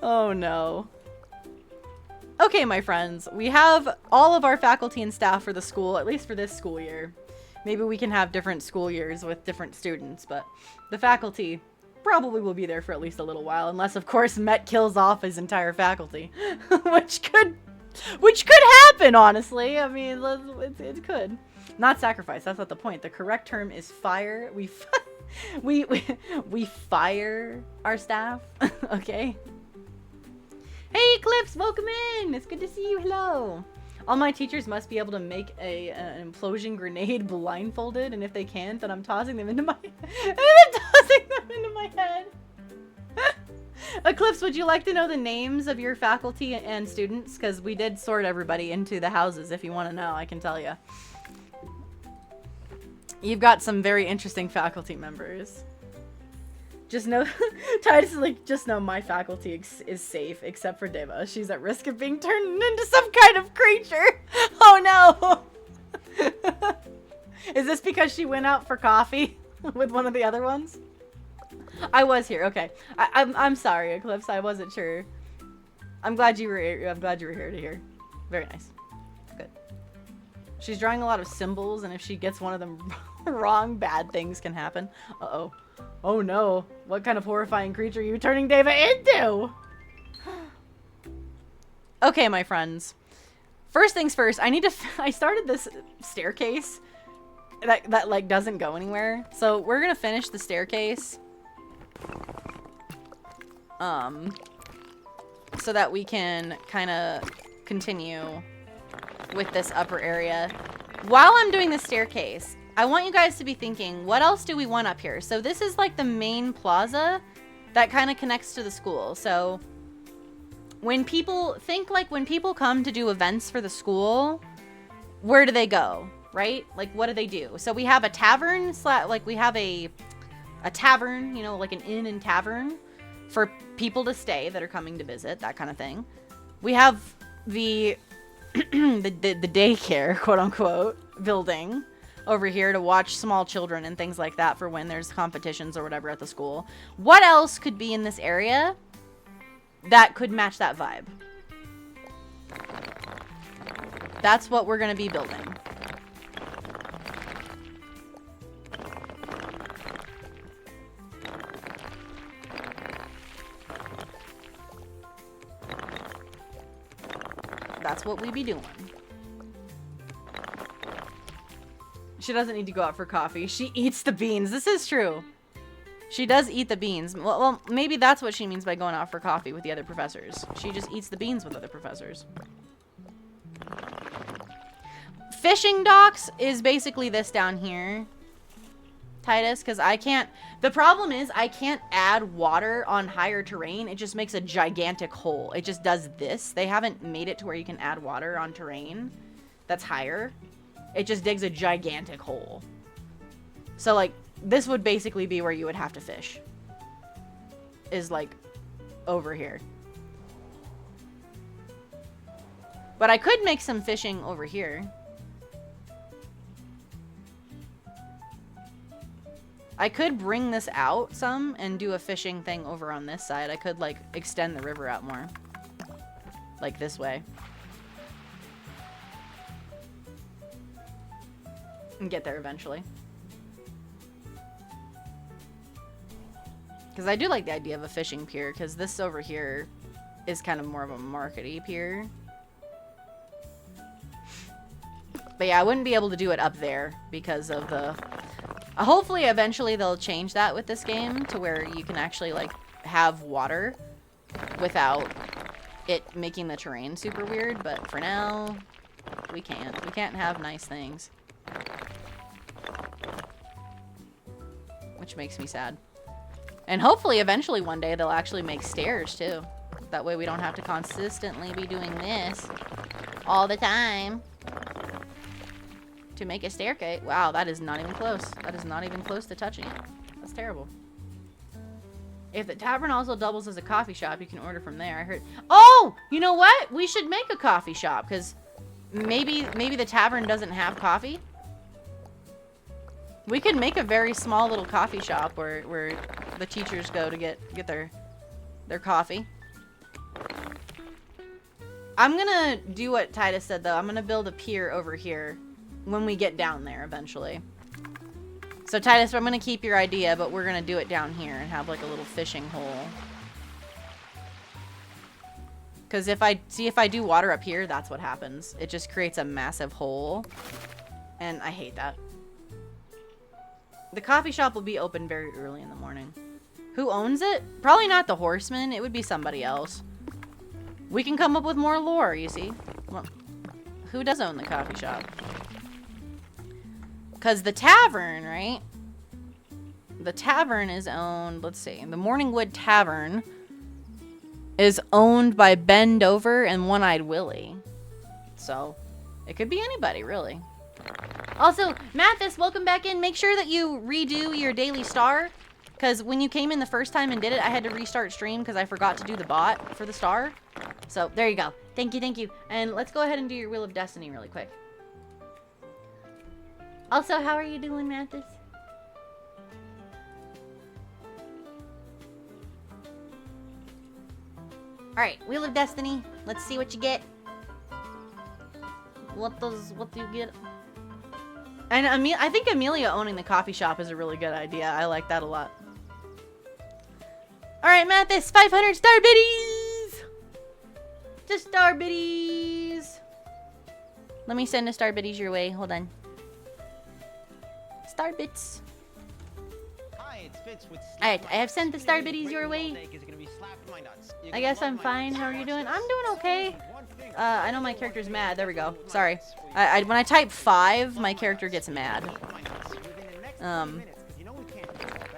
Speaker 1: Oh no. Okay, my friends, we have all of our faculty and staff for the school, at least for this school year. Maybe we can have different school years with different students, but the faculty probably will be there for at least a little while, unless of course Met kills off his entire faculty, which could happen, honestly. I mean, it could. Not sacrifice, that's not the point. The correct term is fire. We fire our staff. Okay. Hey Eclipse, welcome in. It's good to see you. Hello. All my teachers must be able to make an implosion grenade blindfolded, and if they can't, then I'm tossing them into my head. Eclipse, would you like to know the names of your faculty and students? Because we did sort everybody into the houses. If you want to know, I can tell you. You've got some very interesting faculty members. Just know, Titus is like, just know my faculty is safe, except for Deva. She's at risk of being turned into some kind of creature. Oh no! Is this because she went out for coffee with one of the other ones? I was here. Okay, I'm sorry, Eclipse. I wasn't sure. I'm glad you were here to hear. Very nice. Good. She's drawing a lot of symbols, and if she gets one of them wrong, bad things can happen. Uh-oh. Oh no. What kind of horrifying creature are you turning Deva into? Okay, my friends. First things first, I started this staircase that like doesn't go anywhere. So we're gonna finish the staircase. So that we can kind of continue with this upper area. While I'm doing the staircase, I want you guys to be thinking, what else do we want up here? So this is like the main plaza that kind of connects to the school. So when people come to do events for the school, where do they go, right? Like, what do they do? So we have a tavern, like we have a tavern, you know, like an inn and tavern for people to stay that are coming to visit, that kind of thing. We have the the daycare, quote unquote, building over here to watch small children and things like that for when there's competitions or whatever at the school. What else could be in this area that could match that vibe? That's what we're going to be building. That's what we be doing. She doesn't need to go out for coffee. She eats the beans. This is true. She does eat the beans. Well, maybe that's what she means by going out for coffee with the other professors. She just eats the beans with other professors. Fishing docks is basically this down here, Titus, because I can't... The problem is I can't add water on higher terrain. It just makes a gigantic hole. It just does this. They haven't made it to where you can add water on terrain that's higher. It just digs a gigantic hole. So, like, this would basically be where you would have to fish. is like over here. But I could make some fishing over here. I could bring this out some and do a fishing thing over on this side. I could like extend the river out more. Like this way. And get there eventually. Because I do like the idea of a fishing pier, because this over here is kind of more of a markety pier. But yeah, I wouldn't be able to do it up there because of the... hopefully, eventually, they'll change that with this game to where you can actually, like, have water without it making the terrain super weird. But for now, we can't. We can't have nice things. Which makes me sad. And hopefully, eventually, one day, they'll actually make stairs, too. That way we don't have to consistently be doing this all the time to make a staircase. Wow, that is not even close. That is not even close to touching it. That's terrible. If the tavern also doubles as a coffee shop, you can order from there. I heard... Oh! You know what? We should make a coffee shop, because maybe the tavern doesn't have coffee. We could make a very small little coffee shop where the teachers go to get their coffee. I'm gonna do what Titus said, though. I'm gonna build a pier over here when we get down there eventually. So Titus, I'm gonna keep your idea, but we're gonna do it down here and have like a little fishing hole. Because if I do water up here, that's what happens. It just creates a massive hole. And I hate that. The coffee shop will be open very early in the morning. Who owns it? Probably not the Horseman. It would be somebody else. We can come up with more lore, you see. Well, who does own the coffee shop? Because the tavern, right? The tavern is owned, let's see. The Morningwood Tavern is owned by Ben Dover and One-Eyed Willie. So, it could be anybody, really. Also, Mathis, welcome back in. Make sure that you redo your daily star. Because when you came in the first time and did it, I had to restart stream because I forgot to do the bot for the star. So, there you go. Thank you, thank you. And let's go ahead and do your Wheel of Destiny really quick. Also, how are you doing, Mathis? Alright, Wheel of Destiny. Let's see what you get. What do you get? And I think Amelia owning the coffee shop is a really good idea. I like that a lot. Alright, Mathis, 500 star biddies! Just star biddies! Let me send a star biddies your way. Hold on. Star bits. Alright, I have sent the star biddies your way. I guess I'm fine. How are you doing? I'm doing okay. I know my character's mad. There we go. Sorry. When I type 5, my character gets mad.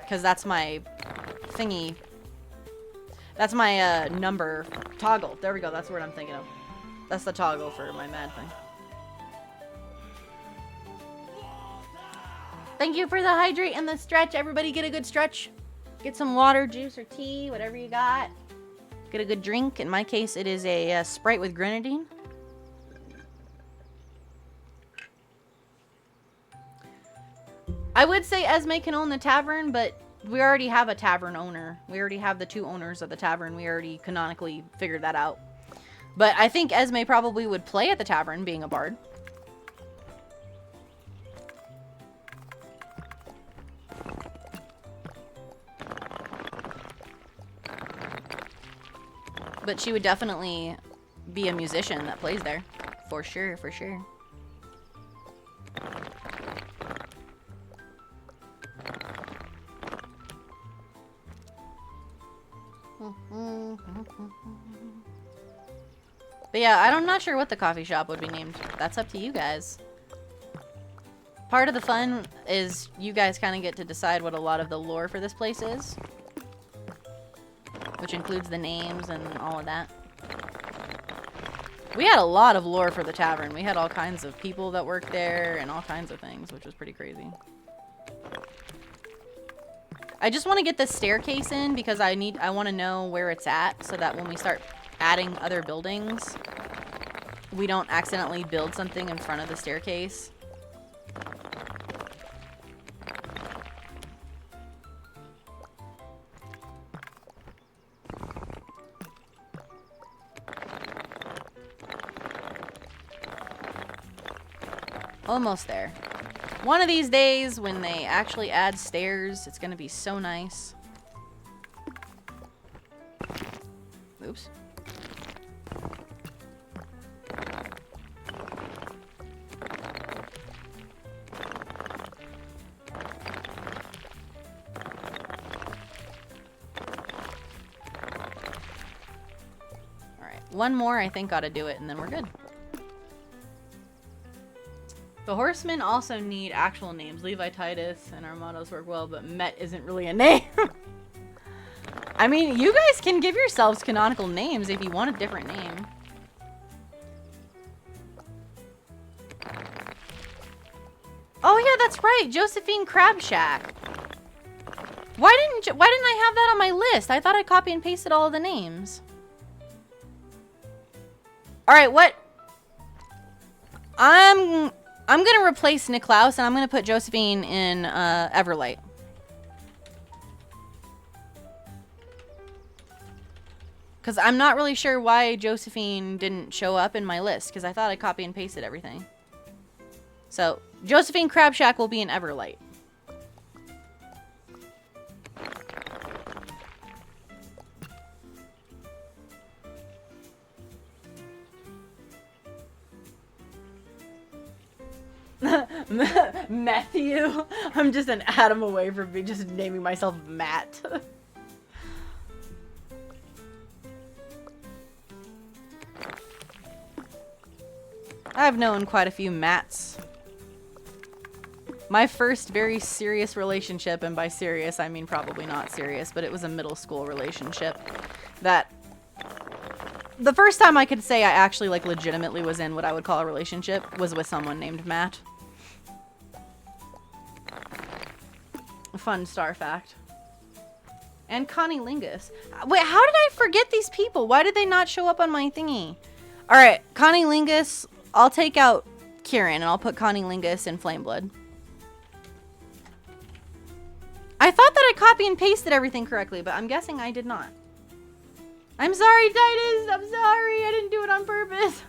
Speaker 1: Because that's my thingy. That's my number toggle. There we go. That's the word I'm thinking of. That's the toggle for my mad thing. Thank you for the hydrate and the stretch. Everybody get a good stretch. Get some water, juice, or tea, whatever you got. Get a good drink. In my case, it is a Sprite with grenadine. I would say Esme can own the tavern, but we already have a tavern owner. We already have the 2 owners of the tavern. We already canonically figured that out. But I think Esme probably would play at the tavern, being a bard. But she would definitely be a musician that plays there. For sure, for sure. But yeah, I'm not sure what the coffee shop would be named. That's up to you guys. Part of the fun is you guys kind of get to decide what a lot of the lore for this place is. Which includes the names and all of that. We had a lot of lore for the tavern. We had all kinds of people that worked there and all kinds of things, which was pretty crazy. I just want to get this staircase in because I want to know where it's at so that when we start adding other buildings, we don't accidentally build something in front of the staircase. Almost there. One of these days, when they actually add stairs, it's gonna be so nice. Oops. Alright, one more I think ought to do it, and then we're good. The horsemen also need actual names. Levi Titus and our mottos work well, but Met isn't really a name. I mean, you guys can give yourselves canonical names if you want a different name. Oh yeah, that's right, Josephine Crabshack. Why didn't I have that on my list? I thought I copy and pasted all of the names. All right, what? I'm gonna replace Niklaus and I'm gonna put Josephine in Everlight. Because I'm not really sure why Josephine didn't show up in my list, because I thought I copy and pasted everything. So, Josephine Crabshack will be in Everlight. Matthew. I'm just an atom away from me just naming myself Matt. I've known quite a few Matts. My first very serious relationship, and by serious I mean probably not serious, but it was a middle school relationship that the first time I could say I actually like legitimately was in what I would call a relationship was with someone named Matt. Fun star fact. And Connie Lingus. Wait, how did I forget these people? Why did they not show up on my thingy? Alright, Connie Lingus. I'll take out Kieran and I'll put Connie Lingus in Flameblood. I thought that I copy and pasted everything correctly, but I'm guessing I did not. I'm sorry, Titus. I'm sorry. I didn't do it on purpose.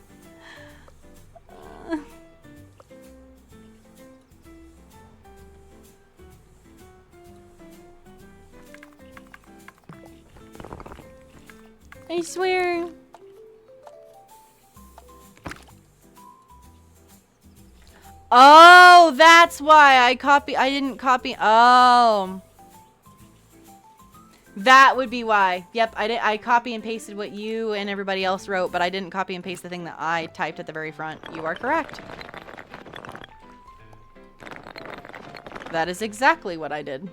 Speaker 1: I swear. Oh, that's why I didn't copy. Oh. That would be why. Yep, I copy and pasted what you and everybody else wrote, but I didn't copy and paste the thing that I typed at the very front. You are correct. That is exactly what I did.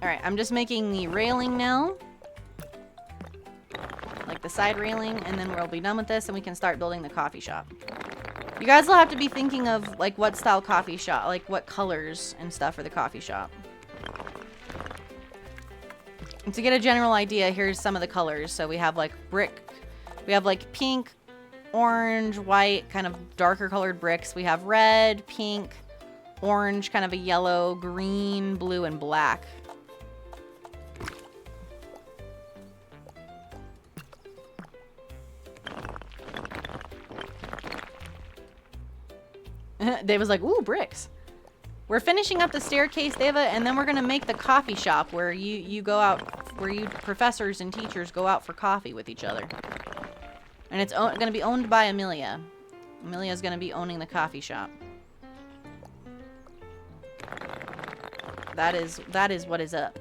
Speaker 1: Alright, I'm just making the railing now. Like the side railing, and then we'll be done with this and we can start building the coffee shop. You guys will have to be thinking of like what style coffee shop, like what colors and stuff for the coffee shop. And to get a general idea, here's some of the colors. So we have like brick, we have like pink, orange, white, kind of darker colored bricks. We have red, pink, orange, kind of a yellow, green, blue, and black. Dave was like, ooh, bricks. We're finishing up the staircase, Deva, and then we're going to make the coffee shop where you go out, where you professors and teachers go out for coffee with each other. And it's going to be owned by Amelia. Amelia's going to be owning the coffee shop. That is what is up.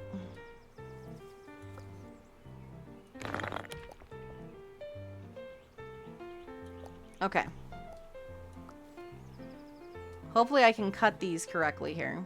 Speaker 1: Okay. Hopefully I can cut these correctly here.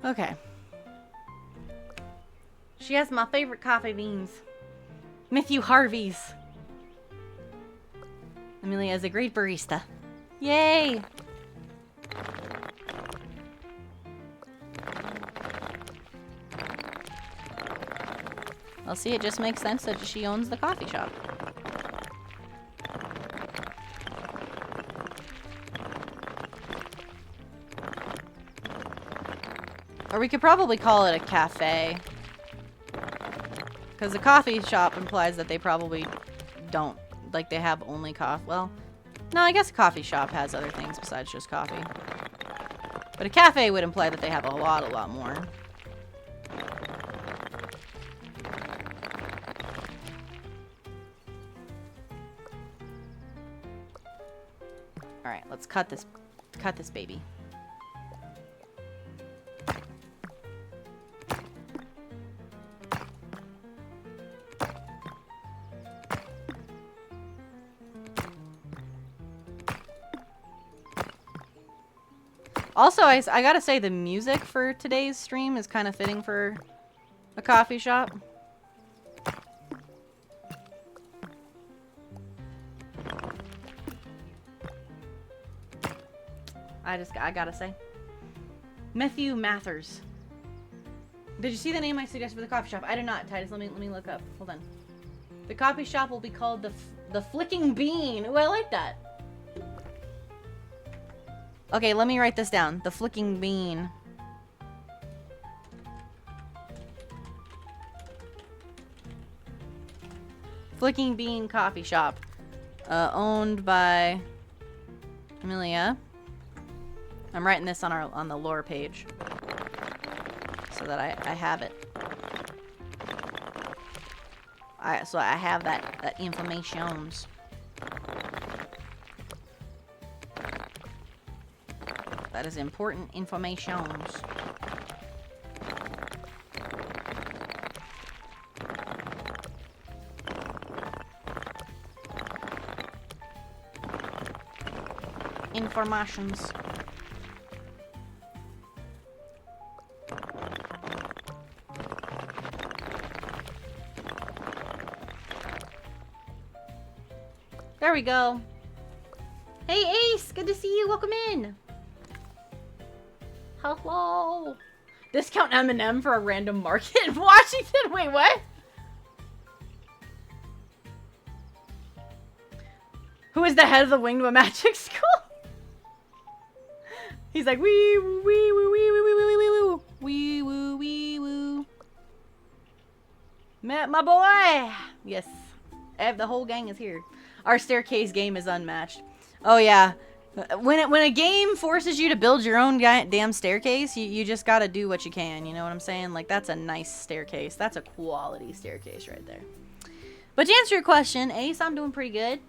Speaker 1: Okay. She has my favorite coffee beans. Matthew Harvey's. Amelia is a great barista. Yay! Well, see, it just makes sense that she owns the coffee shop. Or we could probably call it a cafe. Because a coffee shop implies that they probably don't, like, they have only coffee. Well, no, I guess a coffee shop has other things besides just coffee. But a cafe would imply that they have a lot more. Alright, let's cut this baby. Also, I gotta say, the music for today's stream is kind of fitting for a coffee shop. I gotta say. Matthew Mathers. Did you see the name I suggested for the coffee shop? I did not, Titus. Let me look up. Hold on. The coffee shop will be called the Flicking Bean. Ooh, I like that. Okay, let me write this down. The Flicking Bean. Flicking Bean Coffee Shop. Owned by Amelia. I'm writing this on the lore page. So that I have it. So I have that informations. That is important informations. Informations. There we go. Hey Ace, good to see you. Welcome in. Hello. Discount M&M for a random market in Washington. Wait, what? Who is the head of the Winged Magic School? He's like wee woo wee woo wee woo wee woo wee woo wee woo wee woo. Met my boy. Yes, the whole gang is here. Our staircase game is unmatched. Oh yeah. When a game forces you to build your own damn staircase, you just gotta do what you can. You know what I'm saying? Like, that's a nice staircase. That's a quality staircase right there. But to answer your question, Ace, I'm doing pretty good.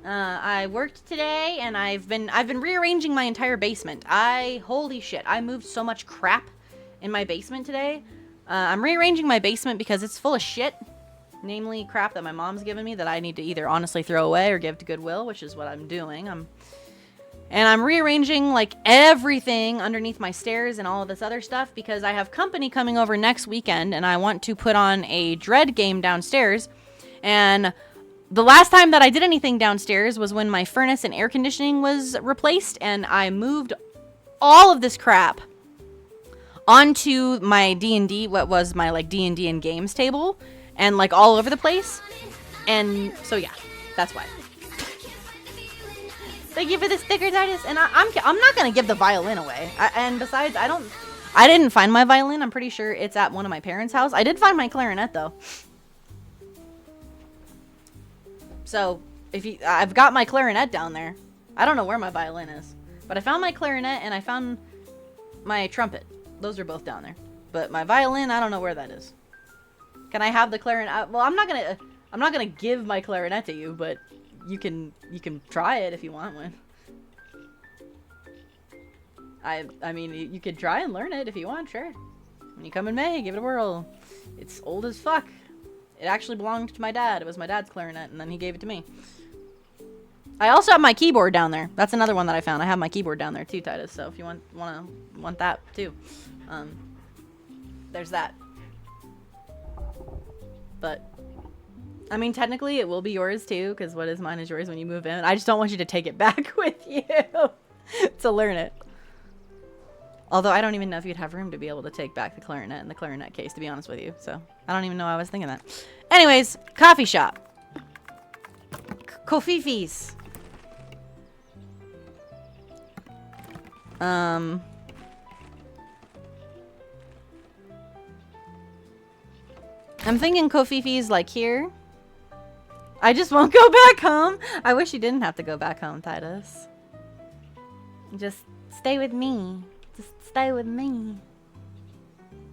Speaker 1: I worked today, and I've been rearranging my entire basement. Holy shit, I moved so much crap in my basement today. I'm rearranging my basement because it's full of shit. Namely, crap that my mom's given me that I need to either honestly throw away or give to Goodwill, which is what I'm doing. And I'm rearranging, like, everything underneath my stairs and all of this other stuff because I have company coming over next weekend, and I want to put on a Dread game downstairs. And the last time that I did anything downstairs was when my furnace and air conditioning was replaced, and I moved all of this crap onto my D&D, what was my, like, D&D and games table, and, like, all over the place. And so, yeah, that's why. Thank you for the sticker, Titus. And I'm not gonna give the violin away. And besides, I didn't find my violin. I'm pretty sure it's at one of my parents' house. I did find my clarinet though. So I've got my clarinet down there. I don't know where my violin is, but I found my clarinet and I found my trumpet. Those are both down there. But my violin, I don't know where that is. Can I have the clarinet? Well, I'm not gonna give my clarinet to you, but you can try it if you want one. I mean, you could try and learn it if you want, sure. When you come in May, give it a whirl. It's old as fuck. It actually belonged to my dad. It was my dad's clarinet, and then he gave it to me. I also have my keyboard down there. That's another one that I found. I have my keyboard down there too, Titus. So if you want that too. there's that. But I mean, technically it will be yours too, because what is mine is yours when you move in. I just don't want you to take it back with you to learn it. Although I don't even know if you'd have room to be able to take back the clarinet in the clarinet case, to be honest with you. So I don't even know I was thinking that. Anyways, coffee shop. Kofifis. I'm thinking Kofifis like here. I just won't go back home. I wish you didn't have to go back home, Titus. Just stay with me. Just stay with me.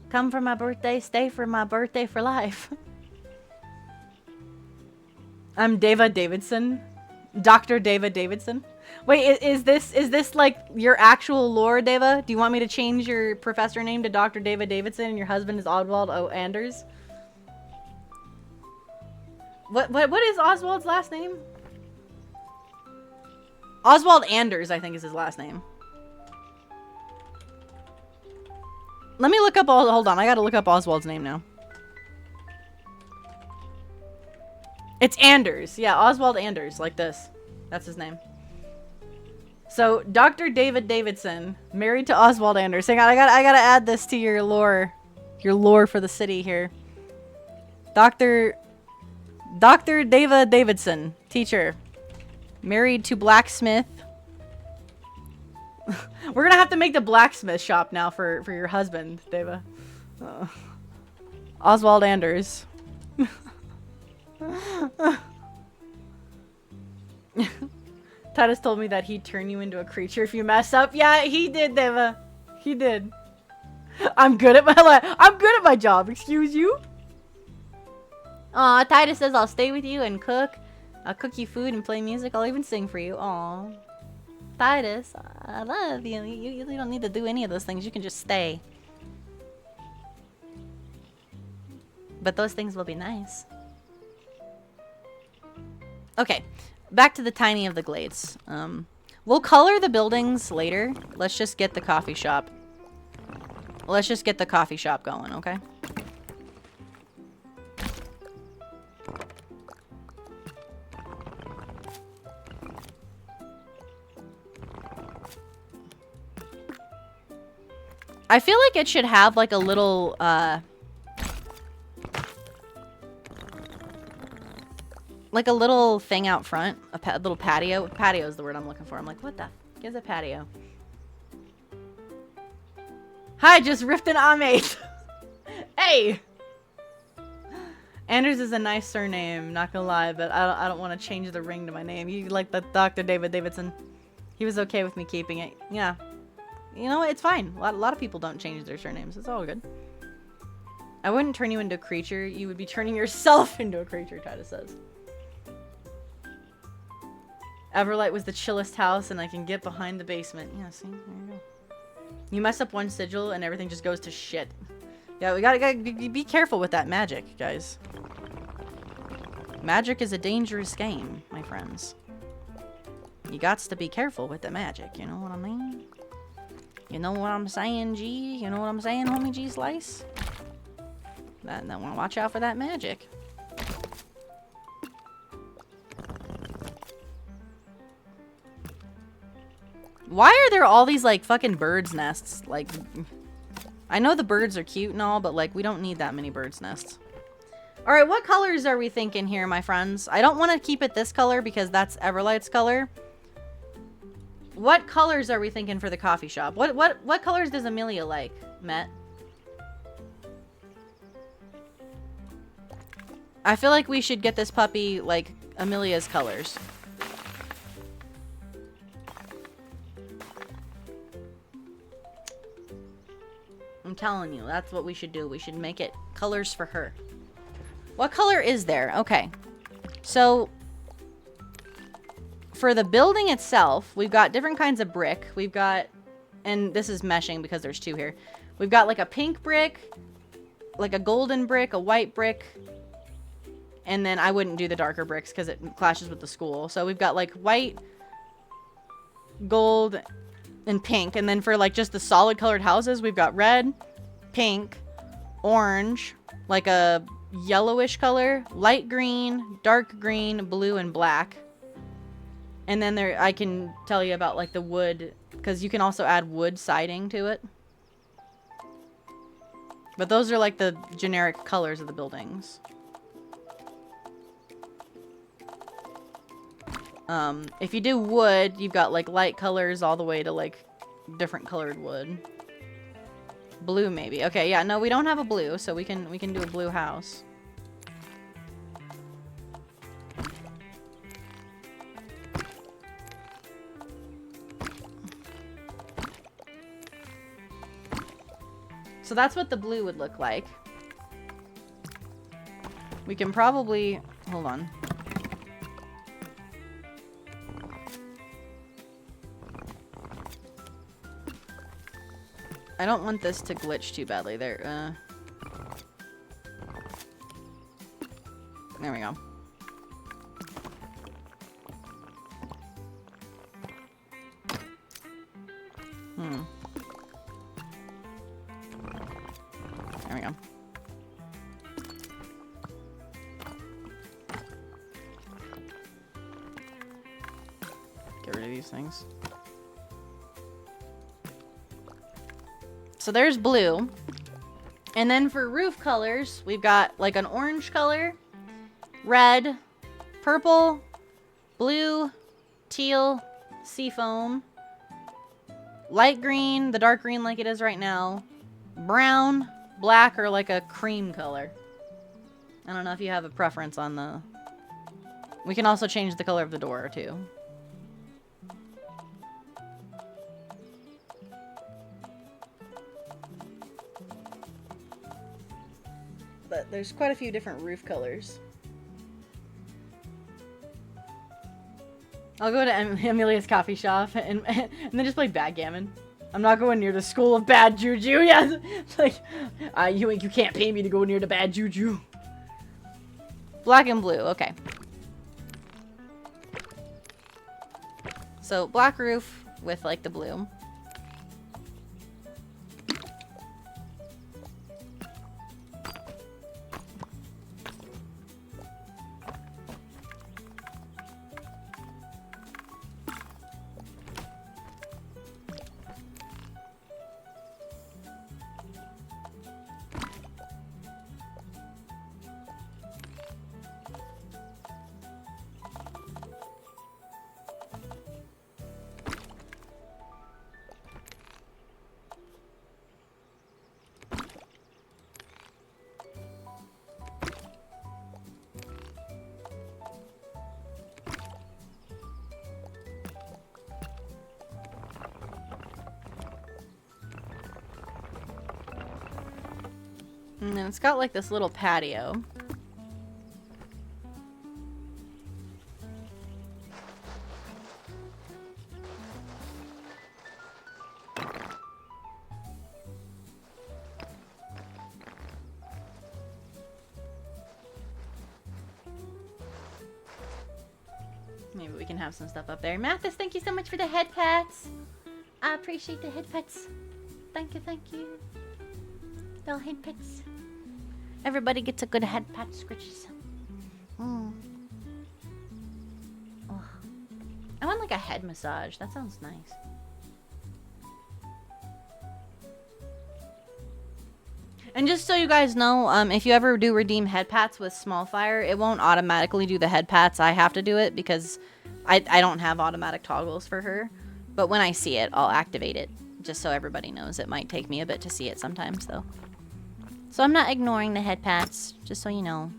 Speaker 1: Come for my birthday, stay for my birthday for life. I'm David Davidson. Dr. David Davidson. Wait, is this like your actual lore, Deva? Do you want me to change your professor name to Dr. David Davidson and your husband is Oswald O. Anders? What is Oswald's last name? Oswald Anders, I think is his last name. Let me look up hold on, I gotta look up Oswald's name now. It's Anders. Yeah, Oswald Anders, like this. That's his name. So, Dr. David Davidson, married to Oswald Anders. Hang on, I gotta add this to your lore for the city here. Dr. David Davidson, teacher, married to blacksmith. We're gonna have to make the blacksmith shop now for your husband, Deva. Oswald Anders. Titus told me that he'd turn you into a creature if you mess up. Yeah, he did, Deva. He did. I'm good at my job. Excuse you. Aw, Titus says I'll stay with you and cook. I'll cook you food and play music. I'll even sing for you. Aw. Titus, I love you. You don't need to do any of those things. You can just stay. But those things will be nice. Okay, back to the tiny of the glades. We'll color the buildings later. Let's just get the coffee shop. Let's just get the coffee shop going, okay? I feel like it should have like a little, like a little thing out front, a little patio. Patio is the word I'm looking for. I'm like, what the f is a patio? Hi, just riffed an Amate. Hey! Anders is a nice surname, not gonna lie, but I don't want to change the ring to my name. You like the Dr. David Davidson. He was okay with me keeping it. Yeah. You know what? It's fine. A lot of people don't change their surnames. It's all good. I wouldn't turn you into a creature. You would be turning yourself into a creature, Titus says. Everlight was the chillest house, and I can get behind the basement. Yeah, see? There you go. You mess up one sigil, and everything just goes to shit. Yeah, we gotta be careful with that magic, guys. Magic is a dangerous game, my friends. You gots to be careful with the magic, you know what I mean? You know what I'm saying, G? You know what I'm saying, homie G Slice? That wanna watch out for that magic. Why are there all these, like, fucking birds' nests? Like, I know the birds are cute and all, but, like, we don't need that many birds' nests. Alright, what colors are we thinking here, my friends? I don't want to keep it this color because that's Everlight's color. What colors are we thinking for the coffee shop? What colors does Amelia like, Matt? I feel like we should get this puppy, like, Amelia's colors. I'm telling you, that's what we should do. We should make it colors for her. What color is there? Okay. So, for the building itself, we've got different kinds of brick. We've got, and this is meshing because there's two here. We've got like a pink brick, like a golden brick, a white brick, and then I wouldn't do the darker bricks because it clashes with the school. So we've got like white, gold, and pink. And then for like just the solid colored houses, we've got red, pink, orange, like a yellowish color, light green, dark green, blue, and black. And then there, I can tell you about like the wood, because you can also add wood siding to it. But those are like the generic colors of the buildings. If you do wood, you've got like light colors all the way to like different colored wood. Blue maybe. Okay, yeah, no, we don't have a blue, so we can do a blue house. So that's what the blue would look like. We can probably, hold on. I don't want this to glitch too badly there. There we go. There we go. Get rid of these things. So there's blue. And then for roof colors, we've got like an orange color, red, purple, blue, teal, seafoam, light green, the dark green like it is right now, brown, black, or like a cream color. I don't know if you have a preference on the... We can also change the color of the door too. But there's quite a few different roof colors. I'll go to Amelia's coffee shop and then just play backgammon. I'm not going near the school of bad juju. Yes, like you can't pay me to go near the bad juju. Black and blue. Okay. So black roof with like the blue. And then it's got like this little patio. Maybe we can have some stuff up there. Mathis, thank you so much for the head pats. I appreciate the head pats. Thank you, thank you. Little head pats. Everybody gets a good head pat, scritches. Oh. I want like a head massage. That sounds nice. And just so you guys know, if you ever do redeem head pats with Smallfire, it won't automatically do the head pats. I have to do it because I don't have automatic toggles for her. But when I see it, I'll activate it. Just so everybody knows. It might take me a bit to see it sometimes, though. So I'm not ignoring the head pats, just so you know.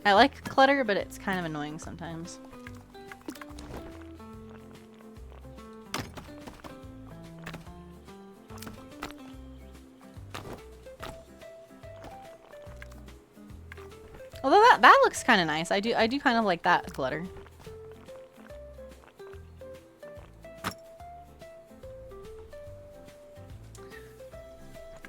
Speaker 1: I like clutter, but it's kind of annoying sometimes. Although that looks kind of nice. I do kind of like that clutter.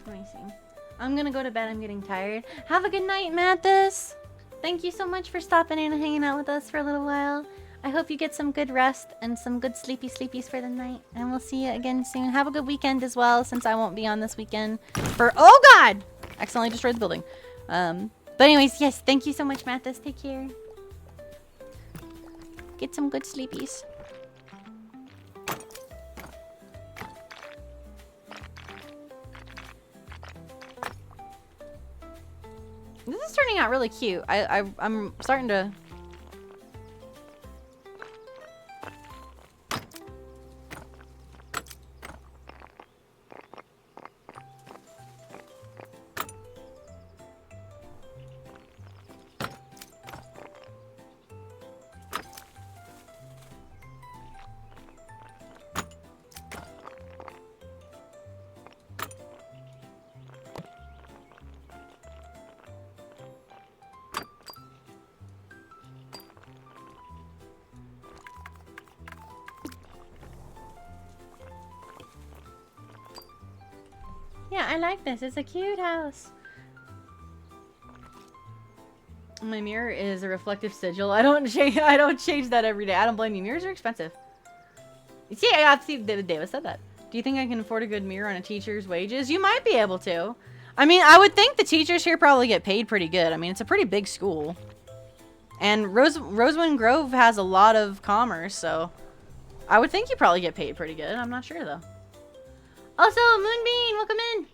Speaker 1: Let me see. I'm gonna go to bed. I'm getting tired. Have a good night, Mathis. Thank you so much for stopping in and hanging out with us for a little while. I hope you get some good rest and some good sleepies for the night. And we'll see you again soon. Have a good weekend as well, since I won't be on this weekend. Oh God! Accidentally destroyed the building. But anyways, yes, thank you so much, Mathis. Take care. Get some good sleepies. This is turning out really cute. I'm starting to... Yeah, I like this. It's a cute house. My mirror is a reflective sigil. I don't change that every day. I don't blame you. Mirrors are expensive. See, I see David said that. Do you think I can afford a good mirror on a teacher's wages? You might be able to. I mean, I would think the teachers here probably get paid pretty good. I mean, it's a pretty big school. And Rosewind Grove has a lot of commerce, so I would think you probably get paid pretty good. I'm not sure though. Also, Moonbeam, welcome in.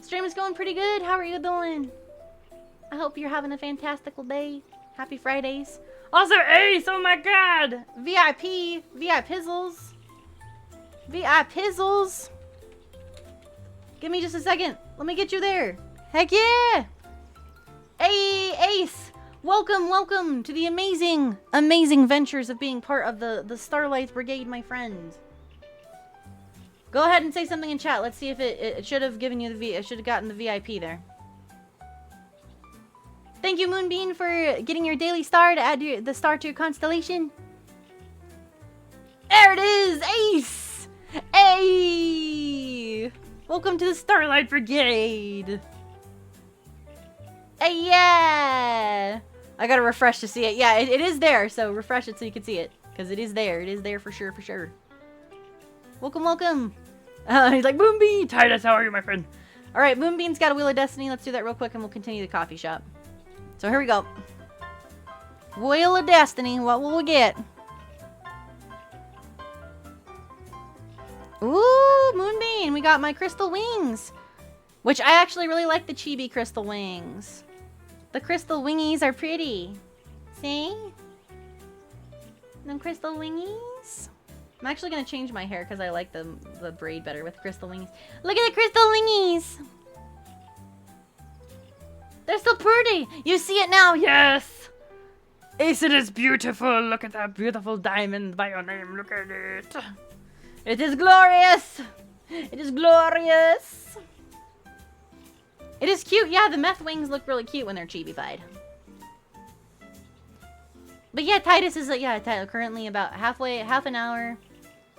Speaker 1: Stream is going pretty good. How are you doing? I hope you're having a fantastical day. Happy Fridays. Also, Ace, oh my God. VIP Pizzles. VIP Pizzles. Give me just a second. Let me get you there. Heck yeah. Hey, Ace. Welcome to the amazing ventures of being part of the Starlight Brigade, my friend. Go ahead and say something in chat. Let's see if it should have given you it should have gotten the VIP there. Thank you, Moonbeam, for getting your daily star to add the star to your constellation. There it is, Ace! Hey! Welcome to the Starlight Brigade. Hey, yeah! I gotta refresh to see it. Yeah, it is there, so refresh it so you can see it. Because it is there. It is there for sure, Welcome. He's like, Moonbeam! Titus, how are you, my friend? Alright, Moonbeam's got a Wheel of Destiny. Let's do that real quick and we'll continue the coffee shop. So here we go. Wheel of Destiny. What will we get? Ooh, Moonbeam. We got my crystal wings. Which I actually really like the chibi crystal wings. The crystal wingies are pretty. See? Them crystal wingies. I'm actually going to change my hair because I like the braid better with crystal wingies. Look at the crystal wingies. They're so pretty. You see it now. Yes. Ace, it is beautiful. Look at that beautiful diamond by your name. Look at it. It is glorious. It is glorious. It is cute. Yeah, the meth wings look really cute when they're chibi-fied. But yeah, Titus is currently about half an hour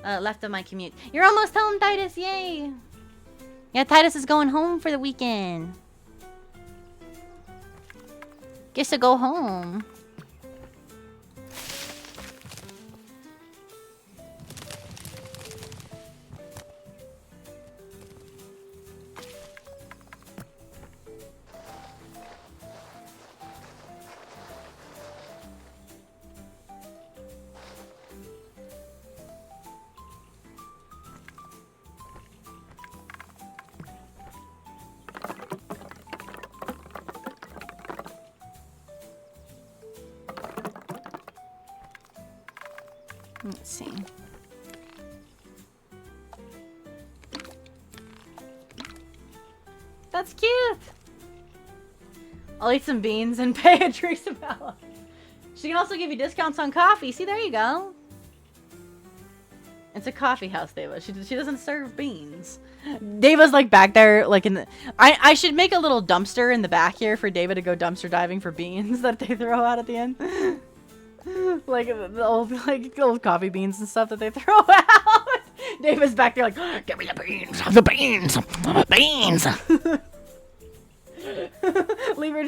Speaker 1: left of my commute. You're almost home, Titus. Yay. Yeah, Titus is going home for the weekend. Gets to go home. Let's see. That's cute. I'll eat some beans and pay a Teresa Bella. She can also give you discounts on coffee. See, there you go. It's a coffee house, Deva. She doesn't serve beans. Deva's like back there, like in the. I should make a little dumpster in the back here for Deva to go dumpster diving for beans that they throw out at the end. Like the old coffee beans and stuff that they throw out. Deva's back there like, give me the beans, beans. Leave her.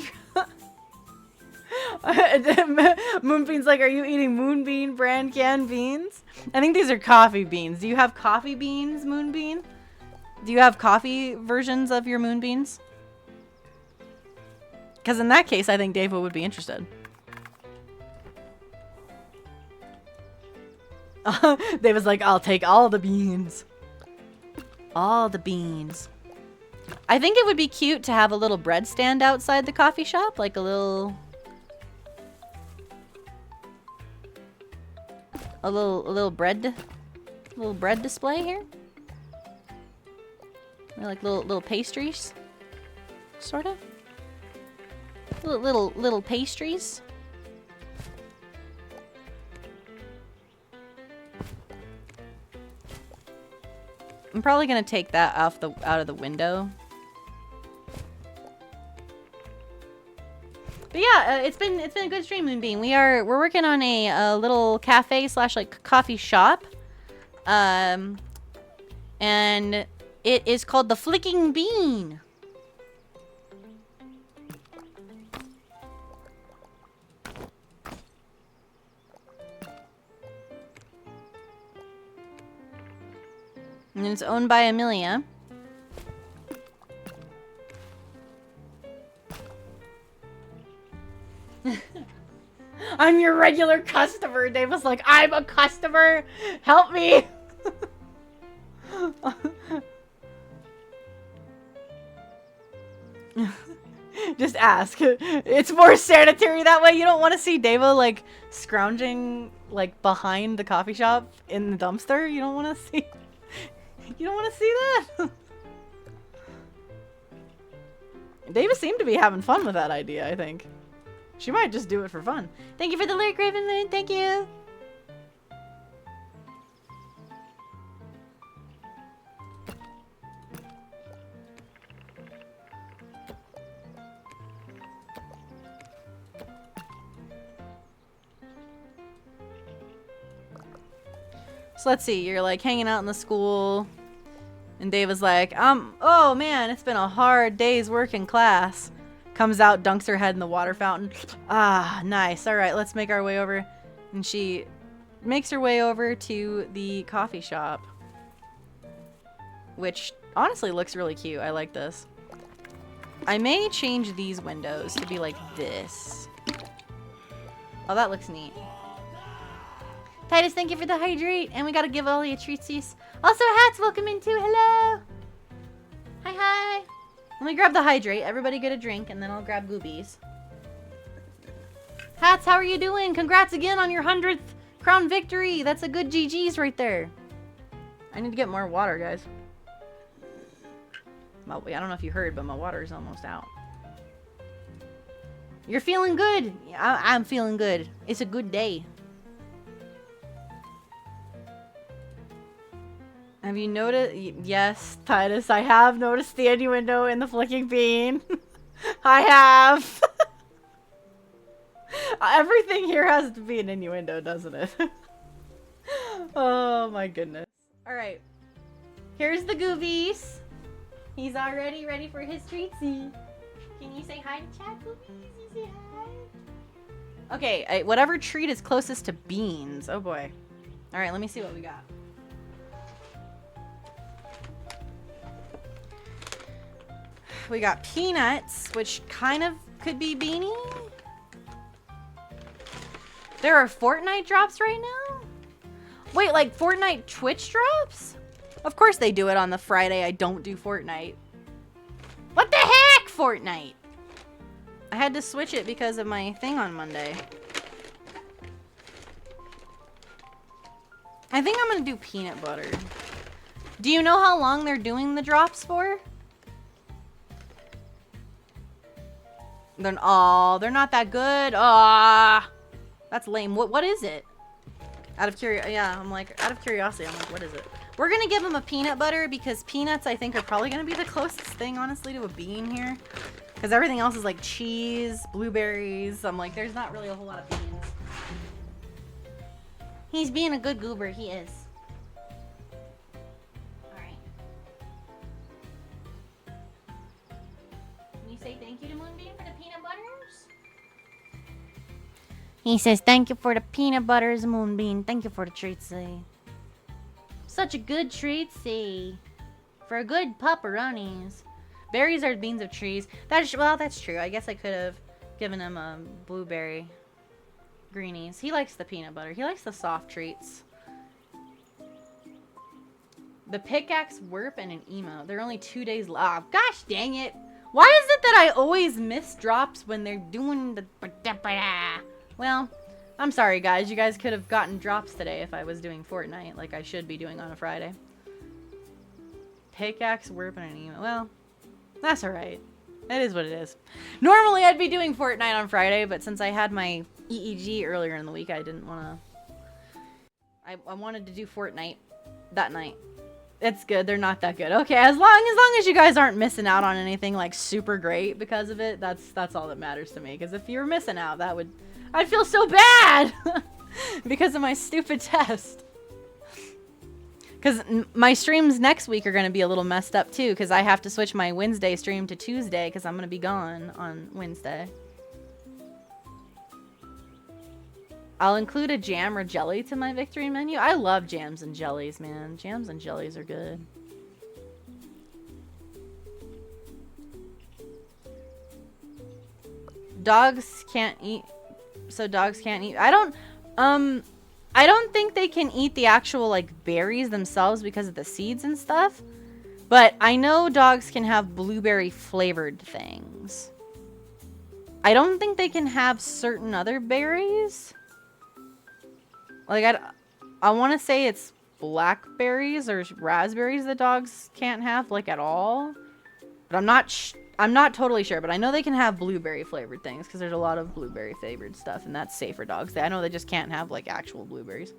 Speaker 1: Moonbean's like, are you eating Moonbean brand canned beans? I think these are coffee beans. Do you have coffee beans, Moonbean? Do you have coffee versions of your Moonbeans? Because in that case, I think Deva would be interested. Deva's like, I'll take all the beans. All the beans. I think it would be cute to have a little bread stand outside the coffee shop, like a little bread display here. Like little pastries, sort of. Little pastries. I'm probably gonna take that out of the window. But yeah, it's been a good stream, Moonbeam. We're working on a little cafe / like coffee shop, and it is called the Flicking Bean. And it's owned by Amelia. I'm your regular customer. Dave was like, I'm a customer. Help me. Just ask. It's more sanitary that way. You don't want to see Deva like scrounging like behind the coffee shop in the dumpster. You don't want to see. You don't want to see that. Deva seemed to be having fun with that idea, I think. She might just do it for fun. Thank you for the lyric, Raven Moon. Thank you. So let's see. You're like hanging out in the school. And Deva's like, oh man, it's been a hard day's work in class. Comes out, dunks her head in the water fountain. Ah, nice. All right, let's make our way over. And she makes her way over to the coffee shop. Which honestly looks really cute. I like this. I may change these windows to be like this. Oh, that looks neat. Titus, thank you for the hydrate. And we gotta give Ollie a treatsies. Also, Hats, welcome in too. Hello. Hi, hi. Let me grab the hydrate. Everybody get a drink, and then I'll grab Goobies. Hats, how are you doing? Congrats again on your 100th crown victory. That's a good GG's right there. I need to get more water, guys. Well, I don't know if you heard, but my water is almost out. You're feeling good. I'm feeling good. It's a good day. Have you noticed? Yes, Titus, I have noticed the innuendo in the Flicking Bean. I have. Everything here has to be an innuendo, doesn't it? Oh my goodness. Alright. Here's the Goobies. He's already ready for his treatsy. Can you say hi to chat, Goobies? You say hi? Okay, whatever treat is closest to beans. Oh boy. Alright, let me see what we got. We got peanuts, which kind of could be beanie. There are Fortnite drops right now? Wait, like Fortnite Twitch drops? Of course they do it on the Friday I don't do Fortnite. What the heck, Fortnite? I had to switch it because of my thing on Monday. I think I'm gonna do peanut butter. Do you know how long they're doing the drops for? They're not that good. Ah, that's lame. What is it? Yeah, I'm like, out of curiosity, I'm like, what is it? We're gonna give him a peanut butter because peanuts, I think, are probably gonna be the closest thing, honestly, to a bean here. Because everything else is like cheese, blueberries. I'm like, there's not really a whole lot of beans. He's being a good goober, he is. Alright. Can you say thank you to Moonbeam for the peanut butters? He says, thank you for the peanut butters, Moonbeam. Thank you for the treatsy. Such a good treatsy. For a good pepperonis. Berries are beans of trees. Well, that's true. I guess I could have given him a blueberry greenies. He likes the peanut butter. He likes the soft treats. The pickaxe, warp, and an emo. They're only 2 days left. Gosh dang it. Why is it that I always miss drops when they're doing the... Well, I'm sorry, guys. You guys could have gotten drops today if I was doing Fortnite, like I should be doing on a Friday. Pickaxe, warp, and an emo. Well, that's alright. It is what it is. Normally, I'd be doing Fortnite on Friday, but since I had my EEG earlier in the week, I didn't want to... I wanted to do Fortnite that night. It's good. They're not that good. Okay, as long as you guys aren't missing out on anything, like, super great because of it, that's all that matters to me. Because if you were missing out, I'd feel so bad! Because of my stupid test. Because my streams next week are going to be a little messed up too, because I have to switch my Wednesday stream to Tuesday because I'm going to be gone on Wednesday. I'll include a jam or jelly to my victory menu. I love jams and jellies, man. Jams and jellies are good. Dogs can't eat... So dogs can't eat... I don't think they can eat the actual, like, berries themselves because of the seeds and stuff. But I know dogs can have blueberry-flavored things. I don't think they can have certain other berries. Like, I want to say it's blackberries or raspberries that dogs can't have, like, at all. But I'm not totally sure, but I know they can have blueberry-flavored things because there's a lot of blueberry-flavored stuff, and that's safe for dogs. I know they just can't have, like, actual blueberries.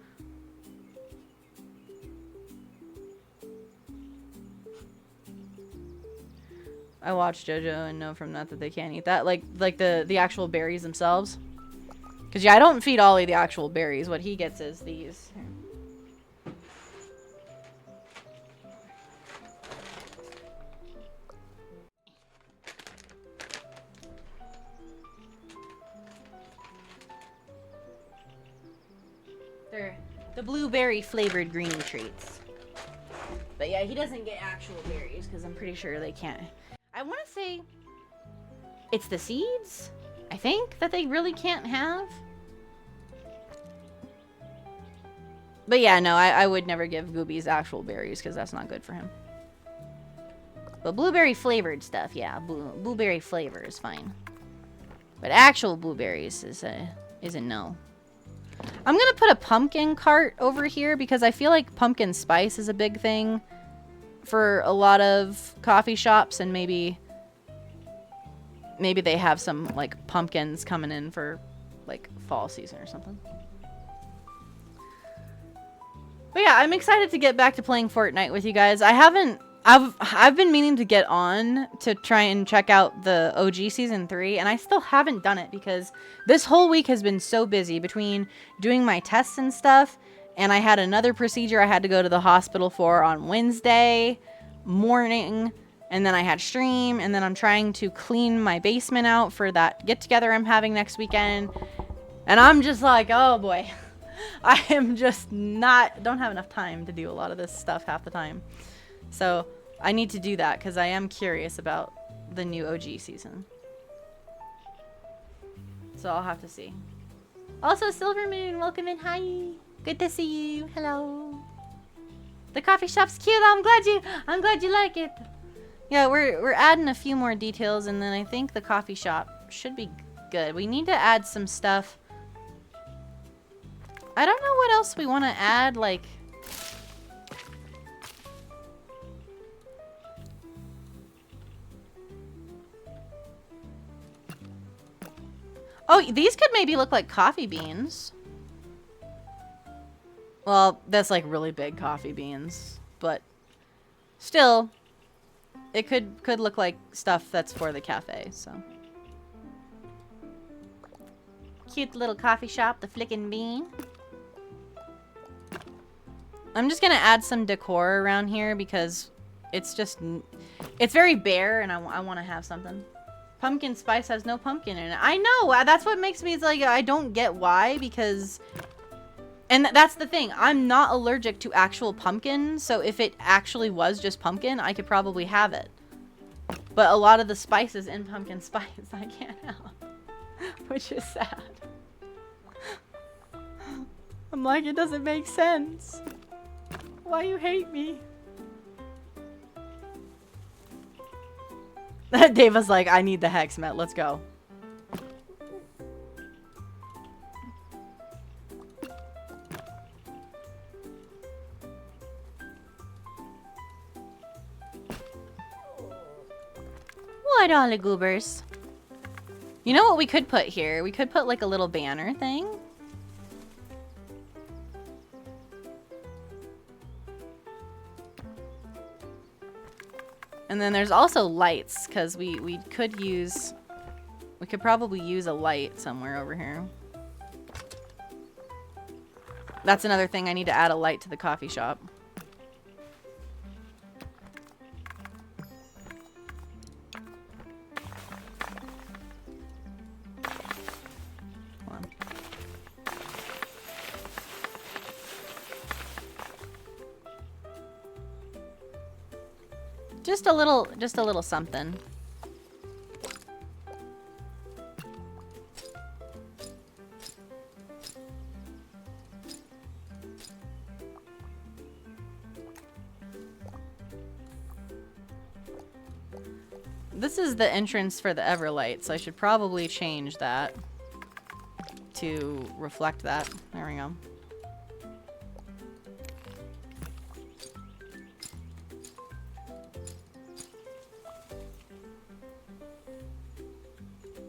Speaker 1: I watched JoJo and know from that they can't eat that. Like the actual berries themselves. Because, yeah, I don't feed Ollie the actual berries. What he gets is these. They're the blueberry flavored green treats. But yeah, he doesn't get actual berries because I'm pretty sure they can't. I want to say it's the seeds, I think, that they really can't have. But yeah, no, I would never give Goobies actual berries because that's not good for him. But blueberry flavored stuff, yeah, blueberry flavor is fine. But actual blueberries is a no. I'm gonna put a pumpkin cart over here because I feel like pumpkin spice is a big thing for a lot of coffee shops, and maybe they have some like pumpkins coming in for like fall season or something. But yeah, I'm excited to get back to playing Fortnite with you guys. I've been meaning to get on to try and check out the OG Season 3, and I still haven't done it because this whole week has been so busy between doing my tests and stuff, and I had another procedure I had to go to the hospital for on Wednesday morning, and then I had stream, and then I'm trying to clean my basement out for that get-together I'm having next weekend, and I'm just like, oh boy. I am just don't have enough time to do a lot of this stuff half the time. So I need to do that because I am curious about the new OG season. So I'll have to see. Also, Silver Moon, welcome in. Hi. Good to see you. Hello. The coffee shop's cute. I'm glad you like it. Yeah, we're adding a few more details, and then I think the coffee shop should be good. We need to add some stuff. I don't know what else we want to add, like... Oh, these could maybe look like coffee beans. Well, that's like really big coffee beans, but still, it could look like stuff that's for the cafe, so. Cute little coffee shop, the Flickin' Bean. I'm just gonna add some decor around here because it's just, it's very bare and I want to have something. Pumpkin spice has no pumpkin in it. I know, that's what makes me, it's like, I don't get why, because, and that's the thing, I'm not allergic to actual pumpkin, so if it actually was just pumpkin, I could probably have it. But a lot of the spices in pumpkin spice I can't have, which is sad. I'm like, it doesn't make sense. Why you hate me? Deva's like, I need the hex met. Let's go. What all the goobers? You know what we could put here? We could put like a little banner thing. And then there's also lights, because we could probably use a light somewhere over here. That's another thing, I need to add a light to the coffee shop. Hold on. Just a little something. This is the entrance for the Everlight, so I should probably change that to reflect that. There we go.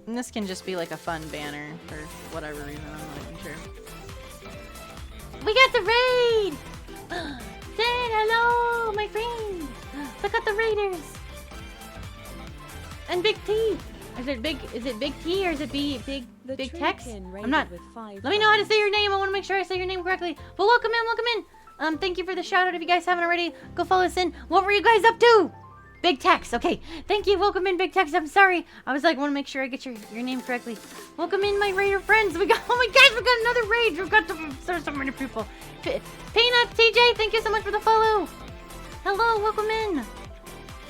Speaker 1: And this can just be like a fun banner for whatever reason, I'm not even sure. We got the raid! Say hello, my friend! Look at the raiders! And Big T! Is it Big T or is it Big Tex? I'm not. Let me know how to say your name. I want to make sure I say your name correctly. But welcome in. Thank you for the shout out. If you guys haven't already, go follow us in. What were you guys up to? Big Tex. Okay. Thank you. Welcome in, Big Tex. I'm sorry. I was like, I want to make sure I get your name correctly. Welcome in, my raider friends. We got, oh my gosh, we got another raid. We've got so many people. Peanut, TJ, thank you so much for the follow. Hello, welcome in.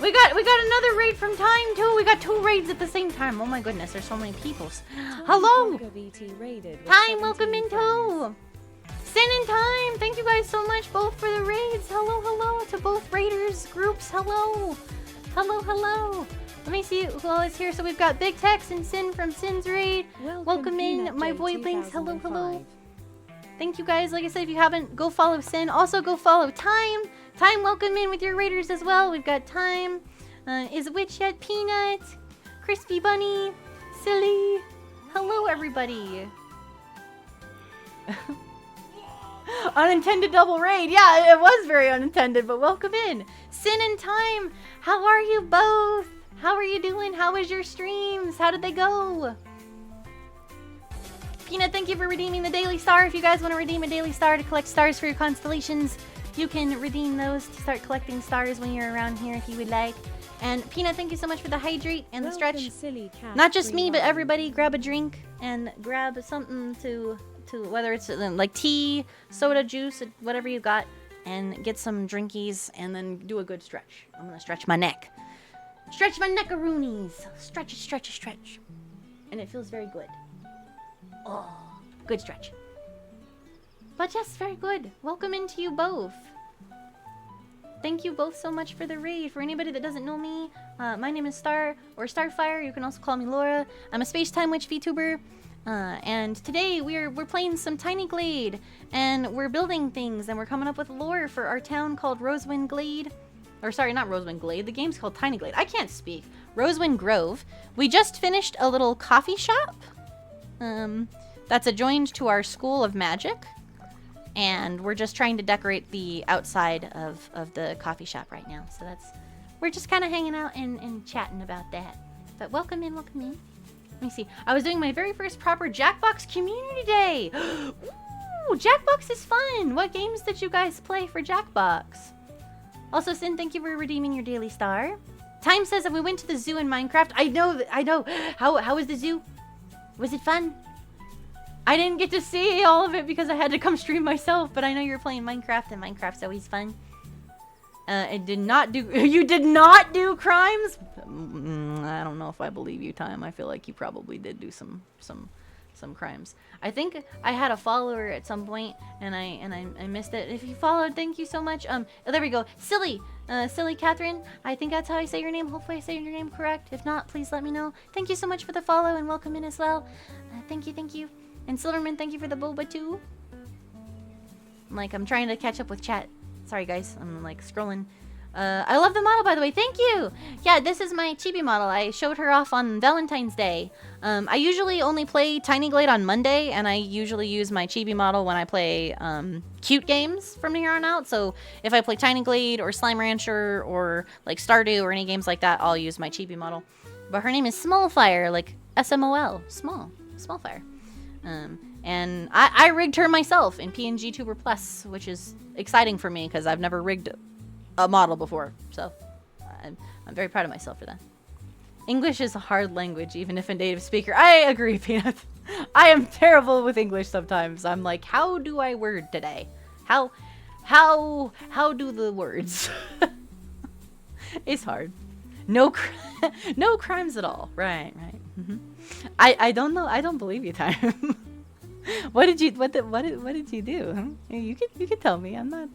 Speaker 1: We got another raid from Time too. We got 2 raids at the same time. Oh my goodness, there's so many peoples. Hello. Time, welcome in too. Sin and Time, thank you guys so much both for the raids. Hello to both raiders groups. Hello. Let me see who all is here. So we've got Big Tex and Sin from Sin's raid. Welcome in, my voidlings. Hello. Thank you guys. Like I said, if you haven't, go follow Sin. Also go follow Time. Time, welcome in with your raiders as well. We've got Time. Is Witch yet? Peanut. Crispy Bunny. Silly. Hello, everybody. Unintended double raid. Yeah, it was very unintended, but welcome in. Sin and Time, how are you both? How are you doing? How was your streams? How did they go? Peanut, thank you for redeeming the Daily Star. If you guys want to redeem a Daily Star to collect stars for your constellations, you can redeem those to start collecting stars when you're around here if you would like. And Peanut, thank you so much for the hydrate and the stretch. Not just me, but everybody, grab a drink and grab something to whether it's like tea, soda, juice, whatever you got, and get some drinkies and then do a good stretch. I'm gonna stretch my neck. Stretch my neckaroonies. Stretch. And it feels very good. Oh, good stretch. But yes, very good. Welcome into you both. Thank you both so much for the raid. For anybody that doesn't know me, my name is Starfire. You can also call me Laura. I'm a Space-Time Witch Vtuber. And today we're playing some Tiny Glade, and we're building things, and we're coming up with lore for our town called Rosewind Glade. Or sorry, not Rosewind Glade. The game's called Tiny Glade. I can't speak. Rosewind Grove. We just finished a little coffee shop. That's adjoined to our School of Magic. and we're just trying to decorate the outside of the coffee shop right now. So we're just kind of hanging out and chatting about that. But welcome in, welcome in. Let me see. I was doing my very first proper Jackbox Community Day. Ooh, Jackbox is fun. What games did you guys play for Jackbox? Also, Sin, thank you for redeeming your daily star. Time says that we went to the zoo in Minecraft. I know. How was the zoo? Was it fun? I didn't get to see all of it because I had to come stream myself, but I know you're playing Minecraft, and Minecraft's always fun. It did not do. You did not do crimes. I don't know if I believe you, Time. I feel like you probably did do some crimes. I think I had a follower at some point, and I missed it. If you followed, thank you so much. Oh, there we go. Silly Catherine. I think that's how I say your name. Hopefully I say your name correct. If not, please let me know. Thank you so much for the follow and welcome in as well. Thank you. And Silverman, thank you for the boba too. I'm trying to catch up with chat. Sorry guys, I'm scrolling. I love the model, by the way. Thank you. Yeah, this is my chibi model. I showed her off on Valentine's Day. I usually only play Tiny Glade on Monday, and I usually use my chibi model when I play cute games from here on out. So if I play Tiny Glade or Slime Rancher or Stardew or any games like that, I'll use my chibi model. But her name is Smallfire, like SMOL, Smallfire. And I rigged her myself in PNG Tuber Plus, which is exciting for me because I've never rigged a model before. So I'm very proud of myself for that. English is a hard language, even if a native speaker. I agree, Peanut. I am terrible with English sometimes. I'm like, how do I word today? How do the words? It's hard. No crimes at all. Right. Mm-hmm. I don't know. I don't believe you, Time. What did you do? Huh? You can tell me. I'm not.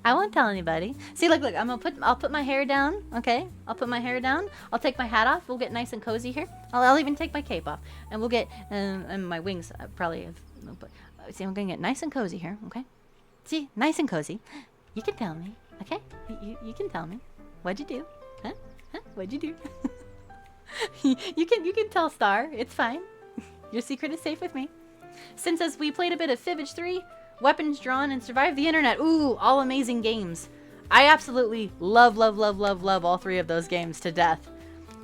Speaker 1: I won't tell anybody. See, look. I'll put my hair down. Okay. I'll put my hair down. I'll take my hat off. We'll get nice and cozy here. I'll even take my cape off, and we'll get and my wings probably. See, I'm gonna get nice and cozy here. Okay. See, nice and cozy. You can tell me. Okay. You can tell me. What'd you do? Huh? What'd you do? You can tell Star. It's fine. Your secret is safe with me. Since as we played a bit of Fibbage 3, Weapons Drawn, and Survived the Internet. Ooh, all amazing games. I absolutely love all three of those games to death.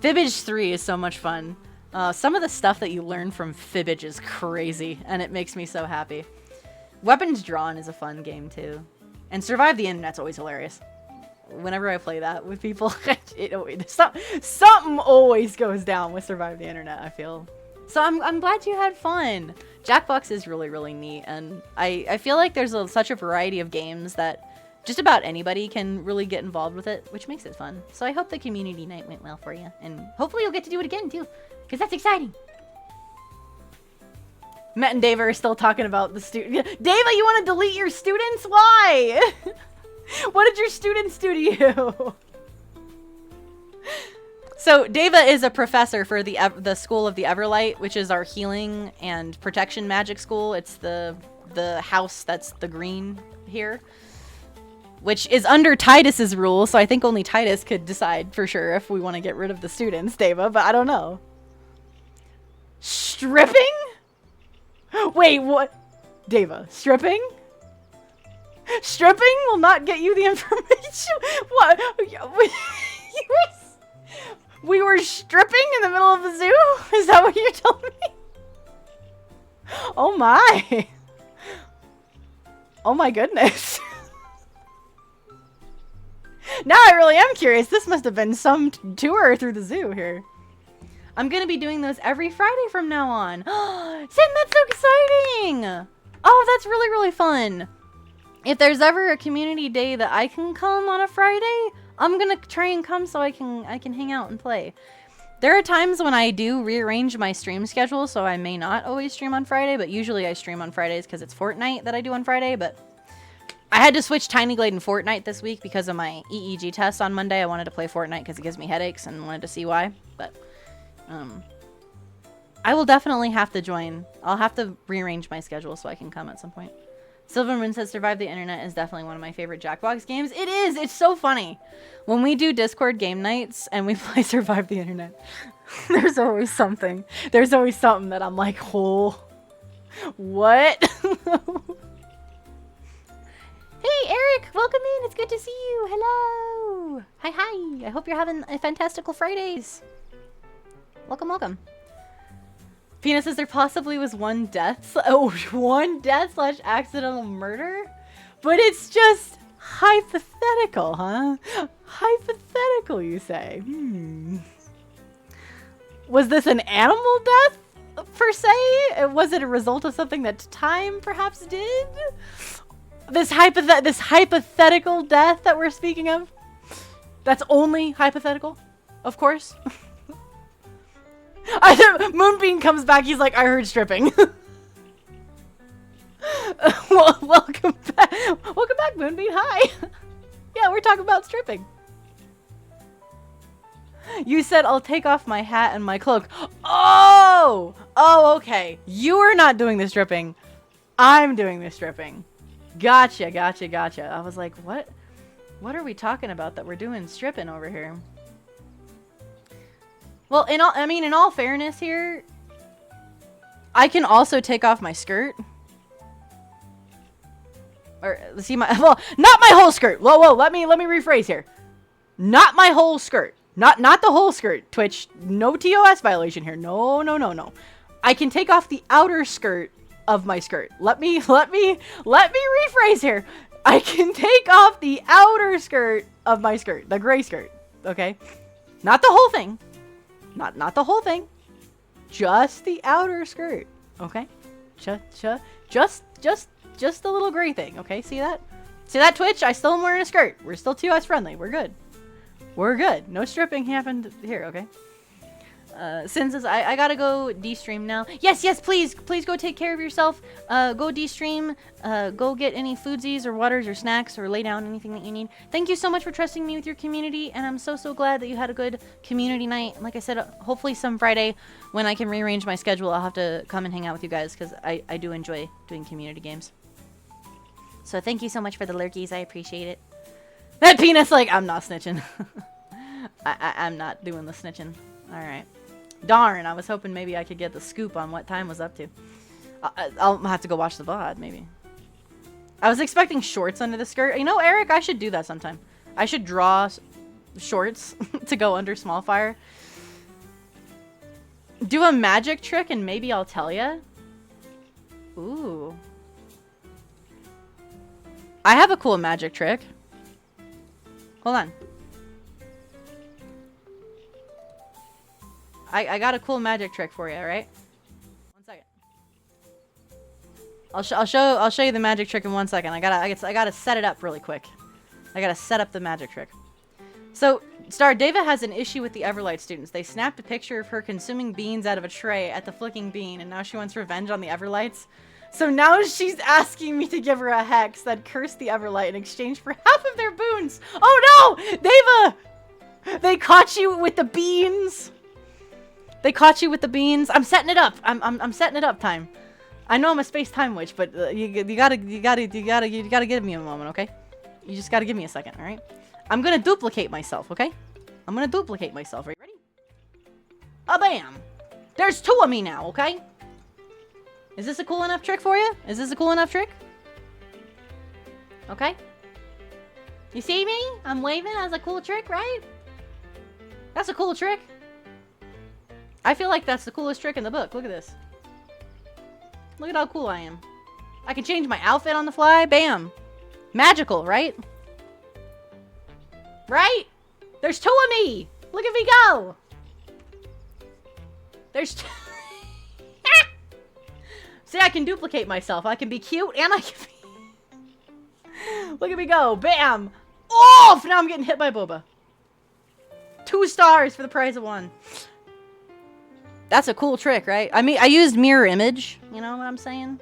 Speaker 1: Fibbage 3 is so much fun. Some of the stuff that you learn from Fibbage is crazy, and it makes me so happy. Weapons Drawn is a fun game too. And Survive the Internet's always hilarious. Whenever I play that with people, something always goes down with Survive the Internet, I feel. So I'm glad you had fun. Jackbox is really neat, and I feel like there's such a variety of games that just about anybody can really get involved with it, which makes it fun. So I hope the community night went well for you, and hopefully you'll get to do it again too, because that's exciting. Matt and Dava are still talking about the student. Dava, you want to delete your students? Why? What did your students do to you? So Dava is a professor for the School of the Everlight, which is our healing and protection magic school. It's the house that's the green here, which is under Titus's rule. So I think only Titus could decide for sure if we want to get rid of the students, Dava, but I don't know. Stripping? Wait, what? Dava, stripping? Stripping will not get you the information. What? We were stripping in the middle of the zoo? Is that what you're telling me? Oh my. Oh my goodness. Now I really am curious. This must have been some tour through the zoo here. I'm going to be doing those every Friday from now on. Sam, that's so exciting. Oh, that's really fun. If there's ever a community day that I can come on a Friday, I'm gonna try and come so I can hang out and play. There are times when I do rearrange my stream schedule, so I may not always stream on Friday, but usually I stream on Fridays because it's Fortnite that I do on Friday. But I had to switch Tiny Glade and Fortnite this week because of my EEG test on Monday. I wanted to play Fortnite because it gives me headaches and wanted to see why. But I will definitely have to join. I'll have to rearrange my schedule so I can come at some point. Silverman says Survive the Internet is definitely one of my favorite Jackbox games. It is! It's so funny. When we do Discord game nights and we play Survive the Internet, there's always something. There's always something that I'm like, oh, what? Hey, Eric, welcome in. It's good to see you. Hello. Hi, hi. I hope you're having a fantastical Fridays. Welcome, welcome. Pina says there possibly was one death. Oh, one death / accidental murder? But it's just hypothetical, huh? Hypothetical, you say? Was this an animal death, per se? Was it a result of something that time perhaps did? This hypothetical death that we're speaking of? That's only hypothetical, of course. Moonbeam comes back, he's like, I heard stripping. Well, welcome back. Welcome back, Moonbeam. Hi. Yeah, we're talking about stripping. You said I'll take off my hat and my cloak. Oh! Oh, okay. You are not doing the stripping. I'm doing the stripping. Gotcha, gotcha, gotcha. I was like, what? What are we talking about that we're doing stripping over here? Well, in all fairness here, I can also take off my skirt. Or see well, not my whole skirt. Whoa, let me rephrase here. Not my whole skirt. Not the whole skirt. Twitch, no TOS violation here. No. I can take off the outer skirt of my skirt. Let me rephrase here. I can take off the outer skirt of my skirt, the gray skirt. Okay, not the whole thing. Not the whole thing. Just the outer skirt. Okay, just the little gray thing. Okay, see that? See that, Twitch? I still am wearing a skirt. We're still TOS friendly. We're good. We're good. No stripping happened here, okay? Sin says, I gotta go de-stream now. Yes, please go take care of yourself. Go de-stream. Go get any foodsies or waters or snacks or lay down anything that you need. Thank you so much for trusting me with your community, and I'm so glad that you had a good community night. Like I said, hopefully some Friday when I can rearrange my schedule, I'll have to come and hang out with you guys because I do enjoy doing community games. So thank you so much for the lurkies. I appreciate it. That penis, like, I'm not snitching. I'm not doing the snitching. Alright. Darn, I was hoping maybe I could get the scoop on what time was up to. I'll have to go watch the VOD, maybe. I was expecting shorts under the skirt. You know, Eric, I should do that sometime. I should draw shorts to go under small fire. Do a magic trick and maybe I'll tell ya. Ooh. I have a cool magic trick. Hold on. I got a cool magic trick for you, alright? 1 second. I'll show you the magic trick in 1 second. I gotta set it up really quick. I gotta set up the magic trick. So, Star Deva has an issue with the Everlight students. They snapped a picture of her consuming beans out of a tray at the flicking bean, and now she wants revenge on the Everlights. So now she's asking me to give her a hex that cursed the Everlight in exchange for half of their boons. Oh no! Deva! They caught you with the beans! They caught you with the beans. I'm setting it up. I'm setting it up time. I know I'm a Space-Time Witch, but you gotta give me a moment, okay? You just gotta give me a second, all right? I'm gonna duplicate myself, okay? I'm gonna duplicate myself. Are you ready? Bam! There's 2 of me now, okay? Is this a cool enough trick for you? Is this a cool enough trick? Okay. You see me? I'm waving as a cool trick, right? That's a cool trick. I feel like that's the coolest trick in the book. Look at this. Look at how cool I am. I can change my outfit on the fly. Bam. Magical, right? Right? There's 2 of me. Look at me go. There's 2. See, I can duplicate myself. I can be cute and I can be... Look at me go. Bam. Oh, now I'm getting hit by Boba. 2 stars for the price of 1. That's a cool trick, right? I mean, I used mirror image. You know what I'm saying?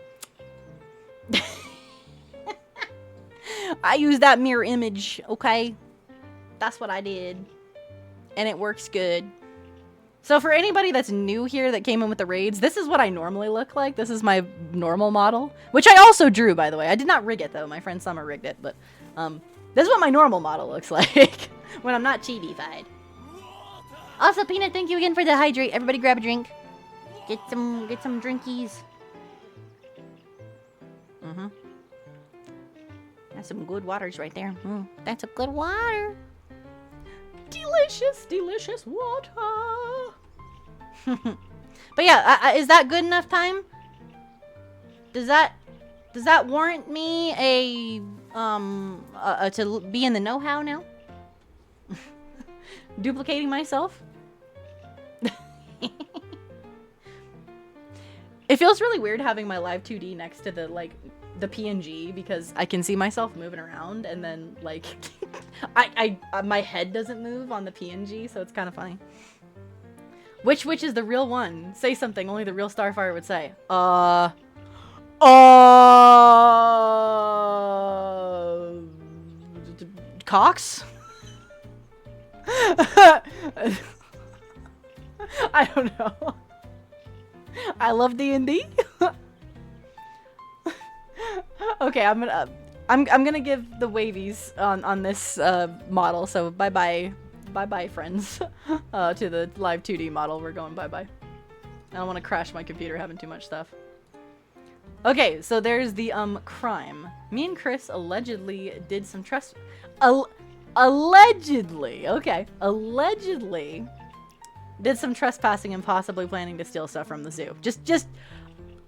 Speaker 1: I used that mirror image, okay? That's what I did. And it works good. So for anybody that's new here that came in with the raids, this is what I normally look like. This is my normal model. Which I also drew, by the way. I did not rig it, though. My friend Summer rigged it. But this is what my normal model looks like. When I'm not chibi-fied. Also, Peanut, thank you again for the hydrate. Everybody grab a drink. Get some drinkies. That's some good waters right there. That's a good water.
Speaker 2: Delicious, delicious water.
Speaker 1: But yeah, is that good enough time? Does that warrant me to be in the know-how now? Duplicating myself? It feels really weird having my live 2D next to the the PNG because I can see myself moving around and then like my head doesn't move on the PNG, so it's kind of funny. Which is the real one? Say something only the real Starfire would say. Cox? I don't know. I love D&D. Okay, I'm gonna give the wavies on this model. So bye bye friends. To the live 2D model, we're going bye bye. I don't want to crash my computer having too much stuff. Okay, so there's the crime. Me and Chris allegedly did some allegedly, okay, allegedly did some trespassing and possibly planning to steal stuff from the zoo. Just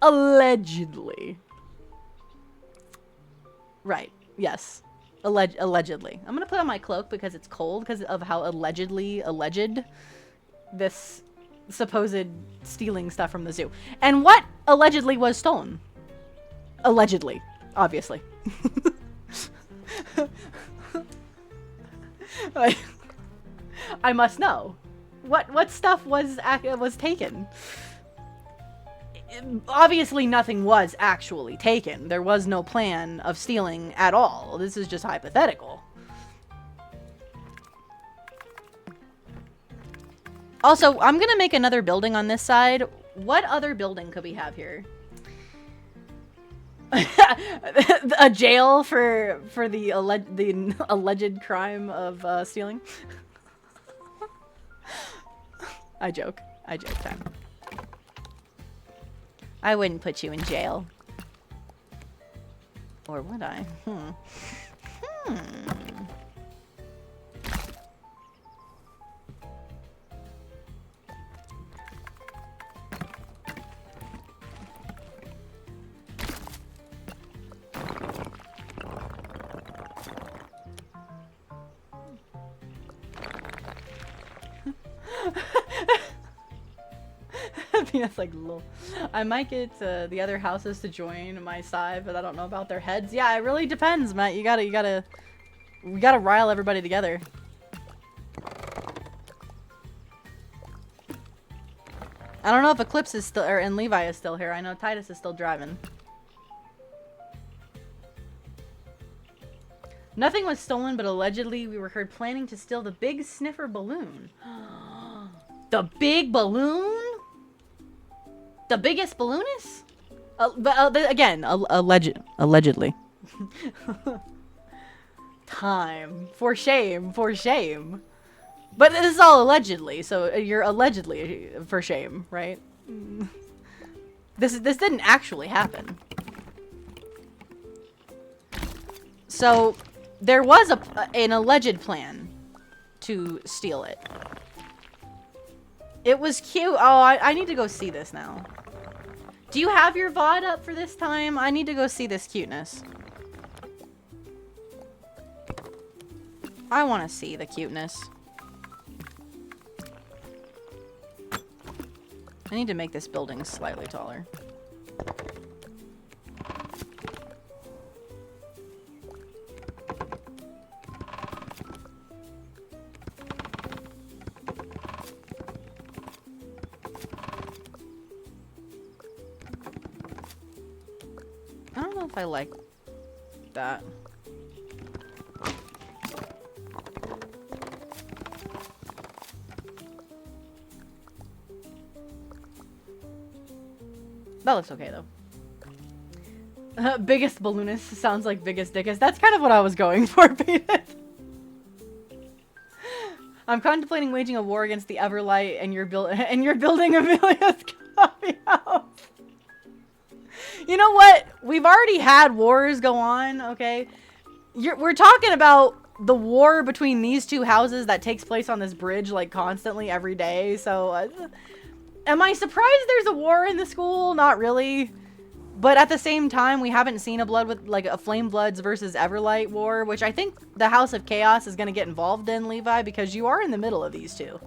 Speaker 1: allegedly. Right. Yes. Allegedly. I'm gonna put on my cloak because it's cold because of how alleged this supposed stealing stuff from the zoo. And what allegedly was stolen? Allegedly. Obviously. I must know. What stuff was taken? Obviously nothing was actually taken. There was no plan of stealing at all. This is just hypothetical. Also, I'm gonna make another building on this side. What other building could we have here? A jail for the alleged crime of stealing? I joke time. I wouldn't put you in jail. Or would I? That's like, lol. I might get the other houses to join my side, but I don't know about their heads. Yeah, it really depends, Matt. We gotta rile everybody together. I don't know if Eclipse is still, and Levi is still here. I know Titus is still driving. Nothing was stolen, but allegedly we were heard planning to steal the big sniffer balloon. The big balloon? The biggest balloonist? Again, allegedly. Time. For shame, for shame. But this is all allegedly, so you're allegedly for shame, right? This didn't actually happen. So, there was an alleged plan to steal it. It was cute. Oh, I need to go see this now. Do you have your VOD up for this time? I need to go see this cuteness. I want to see the cuteness. I need to make this building slightly taller. I don't know if I like that. That looks okay, though. Biggest balloonist sounds like biggest dickest. That's kind of what I was going for, Peanut. I'm contemplating waging a war against the Everlight, and you're building Amelia's coffee house. You know what? We've already had wars go on, okay? we're talking about the war between these two houses that takes place on this bridge like constantly every day. So, am I surprised there's a war in the school? Not really. But at the same time, we haven't seen a Flame Bloods versus Everlight war, which I think the House of Chaos is going to get involved in, Levi, because you are in the middle of these two.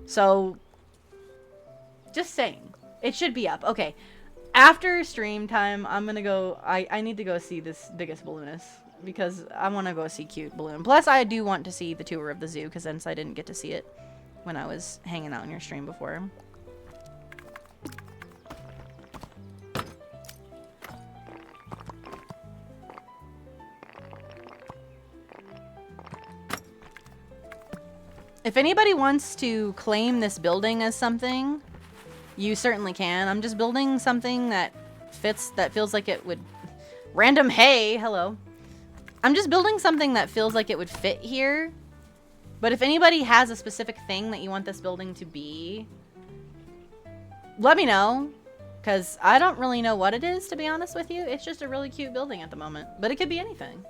Speaker 1: So, just saying. It should be up. Okay. After stream time, I'm going to go... I need to go see this biggest balloonist, because I want to go see cute balloon. Plus, I do want to see the tour of the zoo, because since I didn't get to see it when I was hanging out in your stream before. If anybody wants to claim this building as something, you certainly can. I'm just building something that fits, that feels like it would... Random hay, hello. I'm just building something that feels like it would fit here. But if anybody has a specific thing that you want this building to be, let me know. Because I don't really know what it is, to be honest with you. It's just a really cute building at the moment. But it could be anything.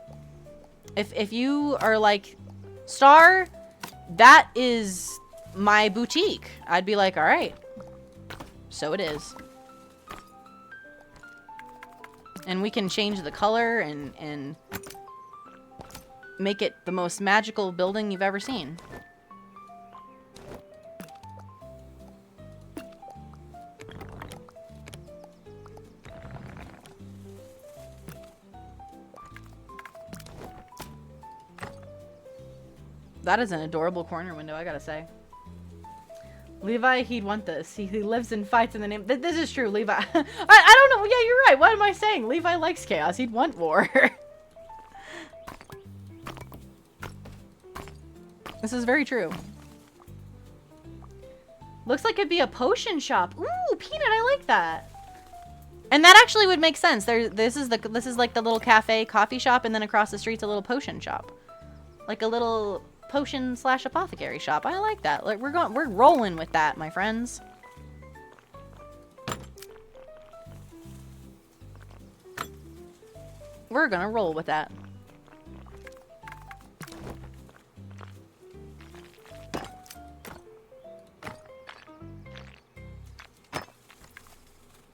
Speaker 1: If you are like, Star... that is my boutique, I'd be like, all right, so it is. And we can change the color and make it the most magical building you've ever seen. That is an adorable corner window, I gotta say. Levi, he'd want this. He lives and fights in the name... This is true, Levi. I don't know. Yeah, you're right. What am I saying? Levi likes chaos. He'd want war. This is very true. Looks like it'd be a potion shop. Ooh, Peanut, I like that. And that actually would make sense. This is like the little cafe, coffee shop, and then across the street's a little potion shop. Like a little... potion / apothecary shop. I like that. Like we're rolling with that, my friends. We're gonna roll with that.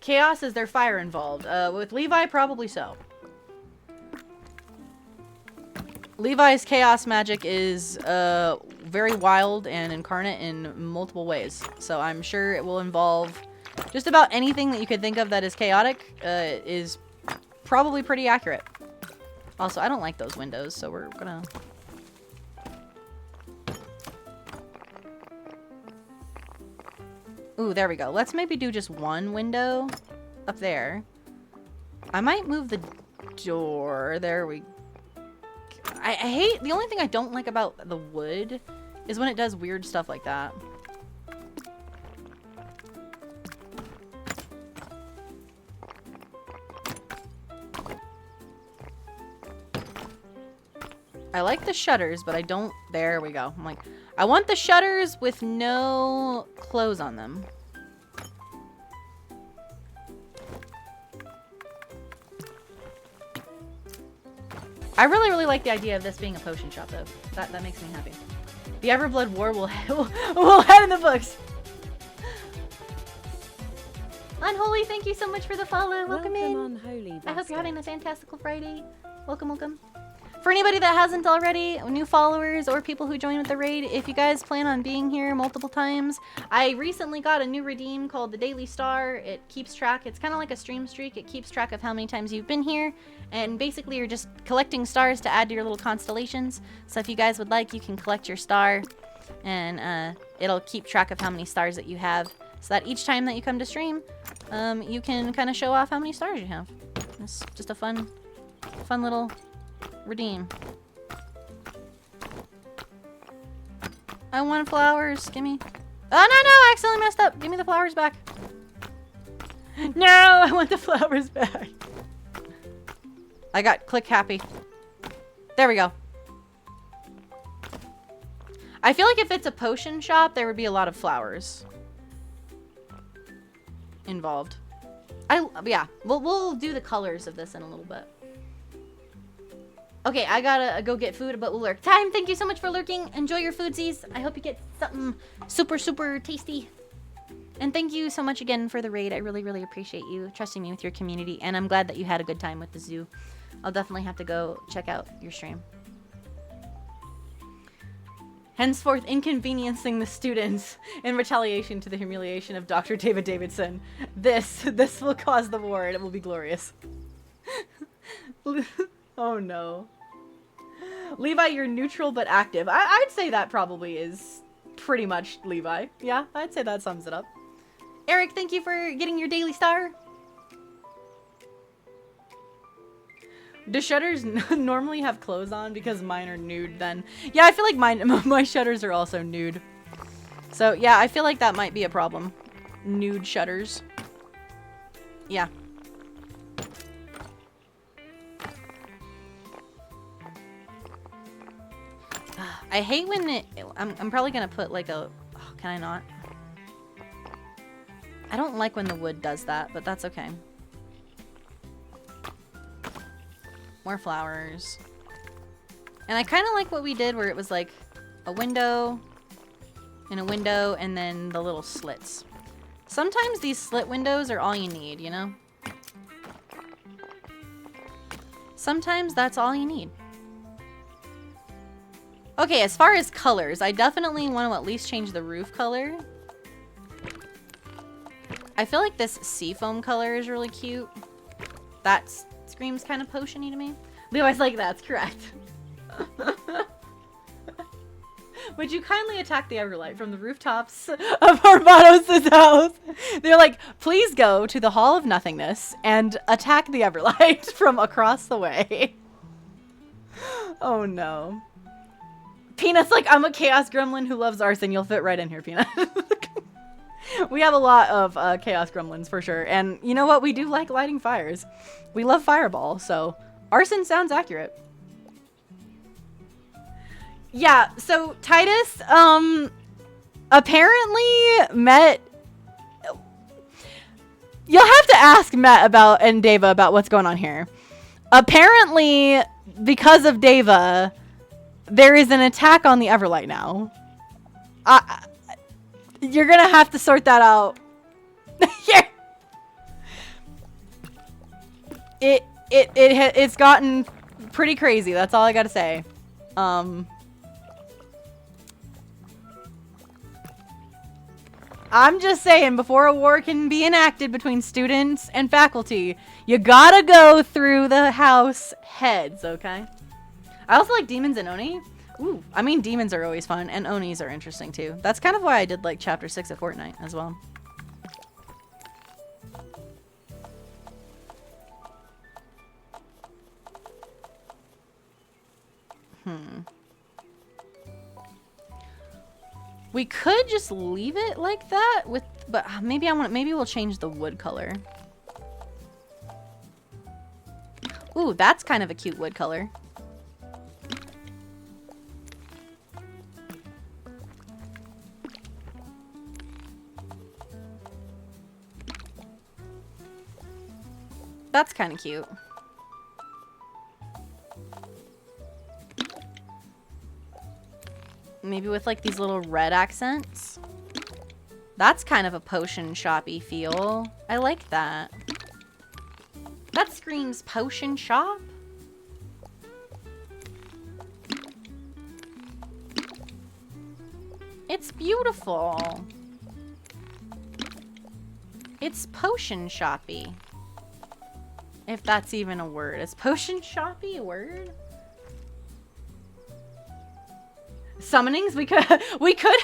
Speaker 1: Chaos, is there fire involved? With Levi, probably so. Levi's chaos magic is very wild and incarnate in multiple ways. So I'm sure it will involve just about anything that you could think of that is chaotic is probably pretty accurate. Also, I don't like those windows, so we're gonna... Ooh, there we go. Let's maybe do just one window up there. I might move the door. There we go. I hate... The only thing I don't like about the wood is when it does weird stuff like that. I like the shutters, but I don't... There we go. I'm like, I want the shutters with no clothes on them. I really, really like the idea of this being a potion shop, though. That makes me happy. The Everblood War will head in the books. Unholy, thank you so much for the follow. Welcome in.
Speaker 2: Unholy
Speaker 1: I hope you're having a fantastical Friday. Welcome, welcome. For anybody that hasn't already, new followers or people who join with the raid, if you guys plan on being here multiple times, I recently got a new redeem called the Daily Star. It keeps track, it's kind of like a stream streak. It keeps track of how many times you've been here. And basically you're just collecting stars to add to your little constellations. So if you guys would like, you can collect your star and it'll keep track of how many stars that you have. So that each time that you come to stream, you can kind of show off how many stars you have. It's just a fun little redeem. I want flowers. Gimme. Oh, no, I accidentally messed up. Give me the flowers back. No, I want the flowers back. I got click happy. There we go. I feel like if it's a potion shop, there would be a lot of flowers involved. Yeah, we'll do the colors of this in a little bit. Okay, I gotta go get food, but we'll lurk. Time, thank you so much for lurking. Enjoy your foodsies. I hope you get something super, super tasty. And thank you so much again for the raid. I really, really appreciate you trusting me with your community. And I'm glad that you had a good time with the zoo. I'll definitely have to go check out your stream. Henceforth, inconveniencing the students in retaliation to the humiliation of Dr. David Davidson. This will cause the war, and it will be glorious. Oh no. Levi, you're neutral but active. I'd say that probably is pretty much Levi. Yeah, I'd say that sums it up. Eric, thank you for getting your daily star. Do shutters normally have clothes on? Because mine are nude then. Yeah, I feel like my shutters are also nude. So yeah, I feel like that might be a problem. Nude shutters. Yeah. I hate when it... I'm probably gonna put like a... Oh, can I not? I don't like when the wood does that, but that's okay. More flowers. And I kind of like what we did where it was like a window and a window and then the little slits. Sometimes these slit windows are all you need, you know? Sometimes that's all you need. Okay, as far as colors, I definitely want to at least change the roof color. I feel like this seafoam color is really cute. That screams kind of potion-y to me. Levi's like, that's correct. Would you kindly attack the Everlight from the rooftops of Barbados' house? They're like, please go to the Hall of Nothingness and attack the Everlight from across the way. Oh no. Peanut's like, I'm a chaos gremlin who loves arson. You'll fit right in here, Peanut. We have a lot of chaos gremlins for sure. And you know what? We do like lighting fires. We love fireball, so arson sounds accurate. Yeah, so Titus, apparently met... You'll have to ask Matt about and Deva about what's going on here. Apparently, because of Deva, there is an attack on the Everlight now. You're gonna have to sort that out. Yeah. It's gotten pretty crazy. That's all I gotta say. I'm just saying, before a war can be enacted between students and faculty, you gotta go through the house heads, okay? I also like demons and Oni. Ooh, I mean, demons are always fun, and Onis are interesting too. That's kind of why I did like Chapter 6 of Fortnite as well. We could just leave it like that with, but maybe we'll change the wood color. Ooh, that's kind of a cute wood color. That's kind of cute. Maybe with like these little red accents. That's kind of a potion shoppy feel. I like that. That screams potion shop. It's beautiful. It's potion shoppy. If that's even a word. Is potion shoppy a word? Summonings? We could.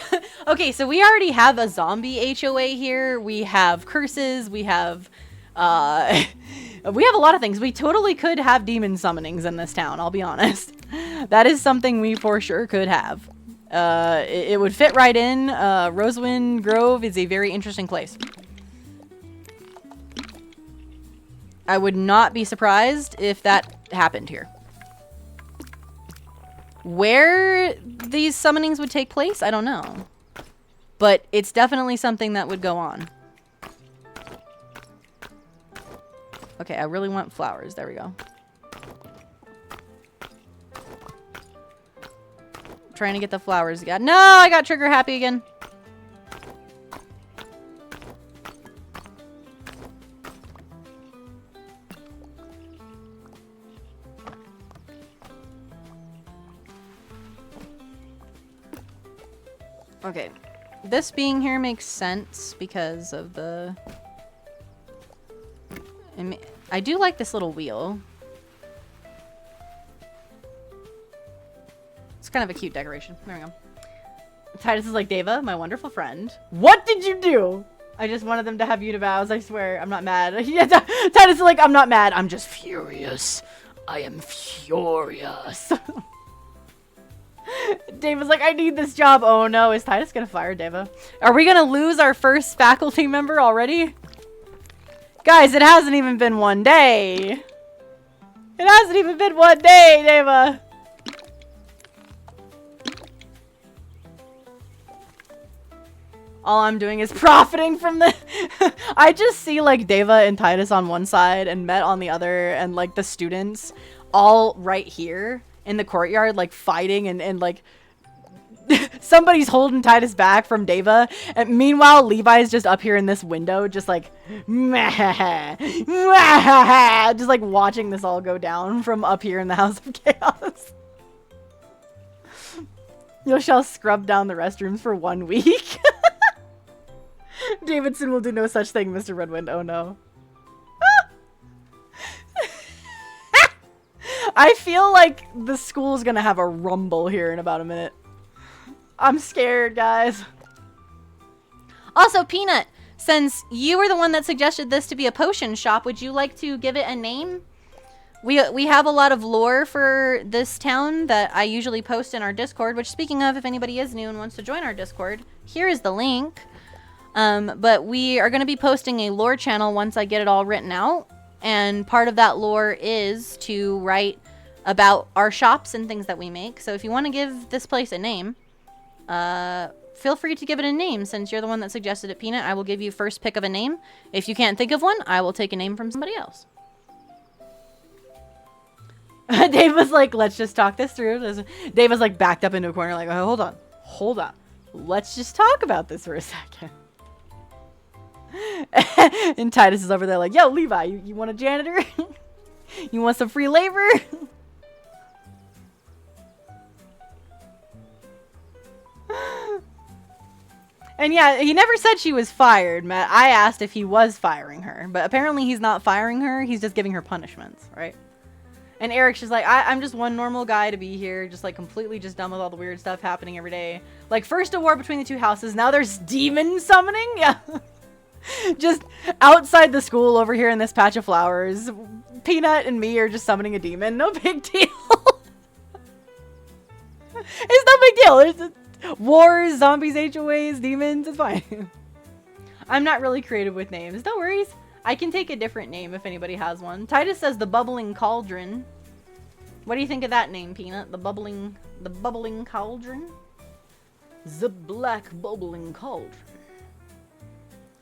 Speaker 1: Okay, so we already have a zombie HOA here. We have curses. We have a lot of things. We totally could have demon summonings in this town, I'll be honest. That is something we for sure could have. It would fit right in. Rosewind Grove is a very interesting place. I would not be surprised if that happened here. Where these summonings would take place, I don't know. But it's definitely something that would go on. Okay, I really want flowers. There we go. trying to get the flowers again. No, I got trigger happy again. Okay, this being here makes sense because of the... I do like this little wheel. It's kind of a cute decoration. There we go. Titus is like, Deva, my wonderful friend. What did you do? I just wanted them to have univows. I swear, I'm not mad. Titus is like, I'm not mad. I'm just furious. I am furious. Deva's like, I need this job. Oh no, is Titus gonna fire Deva? Are we gonna lose our first faculty member already? Guys, it hasn't even been 1 day. It hasn't even been 1 day, Deva. All I'm doing is profiting from the... I just see like Deva and Titus on one side and Met on the other, and like the students all right here in the courtyard, like fighting, and like somebody's holding Titus back from Deva, and meanwhile Levi's just up here in this window, just like just like watching this all go down from up here in the House of Chaos. You shall scrub down the restrooms for 1 week. Davidson will do no such thing, Mr. Redwind. Oh no. I feel like the school's gonna have a rumble here in about a minute. I'm scared, guys. Also, Peanut, since you were the one that suggested this to be a potion shop, would you like to give it a name? We have a lot of lore for this town that I usually post in our Discord, which, speaking of, if anybody is new and wants to join our Discord, here is the link. But we are going to be posting a lore channel once I get it all written out. And part of that lore is to write about our shops and things that we make. So if you want to give this place a name, feel free to give it a name. Since you're the one that suggested it, Peanut, I will give you first pick of a name. If you can't think of one, I will take a name from somebody else. Dave was like, let's just talk this through. Dave was like backed up into a corner like, oh, hold on. Let's just talk about this for a second. And Titus is over there like, yo, Levi, you want a janitor? You want some free labor? And yeah, he never said she was fired, Matt. I asked if he was firing her, but apparently he's not firing her. He's just giving her punishments, right? And Eric's just like, I'm just one normal guy to be here, just like completely just done with all the weird stuff happening every day. Like, first a war between the two houses, now there's demon summoning? Yeah. Just outside the school over here in this patch of flowers, Peanut and me are just summoning a demon. No big deal. It's no big deal. There's wars, zombies, HOAs, demons. It's fine. I'm not really creative with names. No worries. I can take a different name if anybody has one. Titus says the Bubbling Cauldron. What do you think of that name, Peanut? The Bubbling Cauldron? The Black Bubbling Cauldron.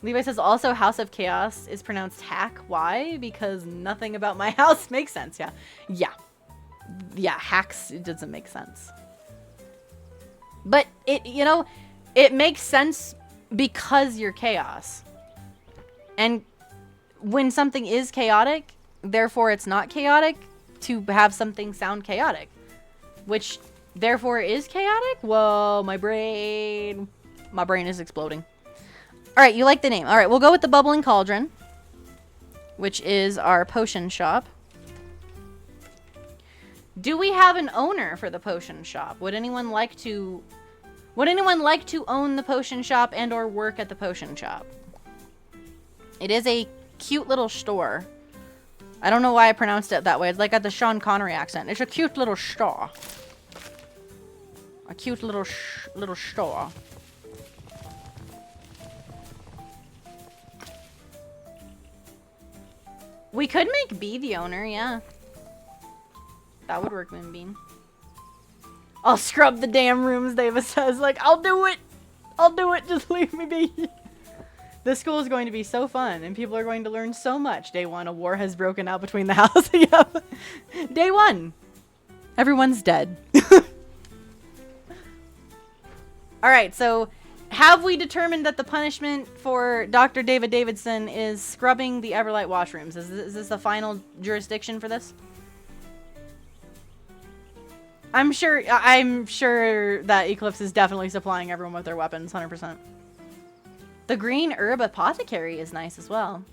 Speaker 1: Levi says also House of Chaos is pronounced hack. Why? Because nothing about my house makes sense. Yeah, hacks, it doesn't make sense. But it makes sense because you're chaos. And when something is chaotic, therefore it's not chaotic to have something sound chaotic, which therefore is chaotic. Whoa, my brain is exploding. All right, you like the name. All right, we'll go with the Bubbling Cauldron, which is our potion shop. Do we have an owner for the potion shop? Would anyone like to own the potion shop and or work at the potion shop? It is a cute little store. I don't know why I pronounced it that way. It's like at the Sean Connery accent. It's a cute little store. A cute little store. We could make B the owner, yeah. That would work, Moonbeam. I'll scrub the damn rooms, Davis says. Like, I'll do it. Just leave me be. This school is going to be so fun, and people are going to learn so much. Day 1, a war has broken out between the houses. Yep. Day 1. Everyone's dead. Alright, so have we determined that the punishment for Dr. David Davidson is scrubbing the Everlight washrooms? Is this the final jurisdiction for this? I'm sure that Eclipse is definitely supplying everyone with their weapons, 100%. The green herb apothecary is nice as well.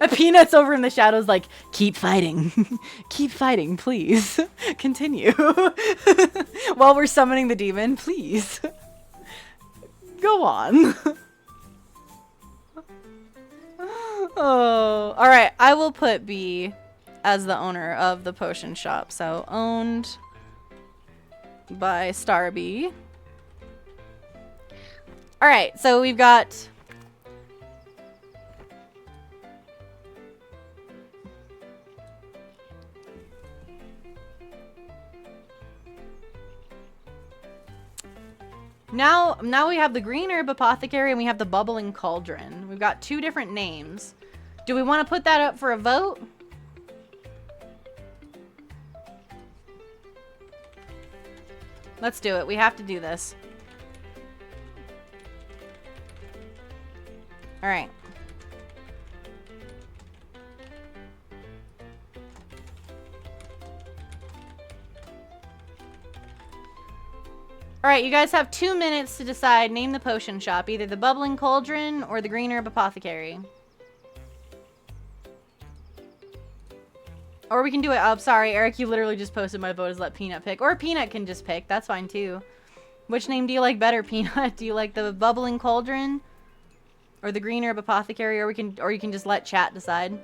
Speaker 1: A Peanut's over in the shadows like, keep fighting. Keep fighting, please. Continue. While we're summoning the demon, please. Go on. Oh, alright. I will put B as the owner of the potion shop. So, owned by Starby. Alright, so we've got... Now we have the green herb apothecary and we have the bubbling cauldron. We've got two different names. Do we want to put that up for a vote? Let's do it. We have to do this. All right. Alright, you guys have 2 minutes to decide. Name the potion shop. Either the Bubbling Cauldron or the Green Herb Apothecary. Or we can do it. Oh, sorry, Eric, you literally just posted my vote as let Peanut pick. Or Peanut can just pick. That's fine, too. Which name do you like better, Peanut? Do you like the Bubbling Cauldron? Or the Green Herb Apothecary? Or you can just let chat decide.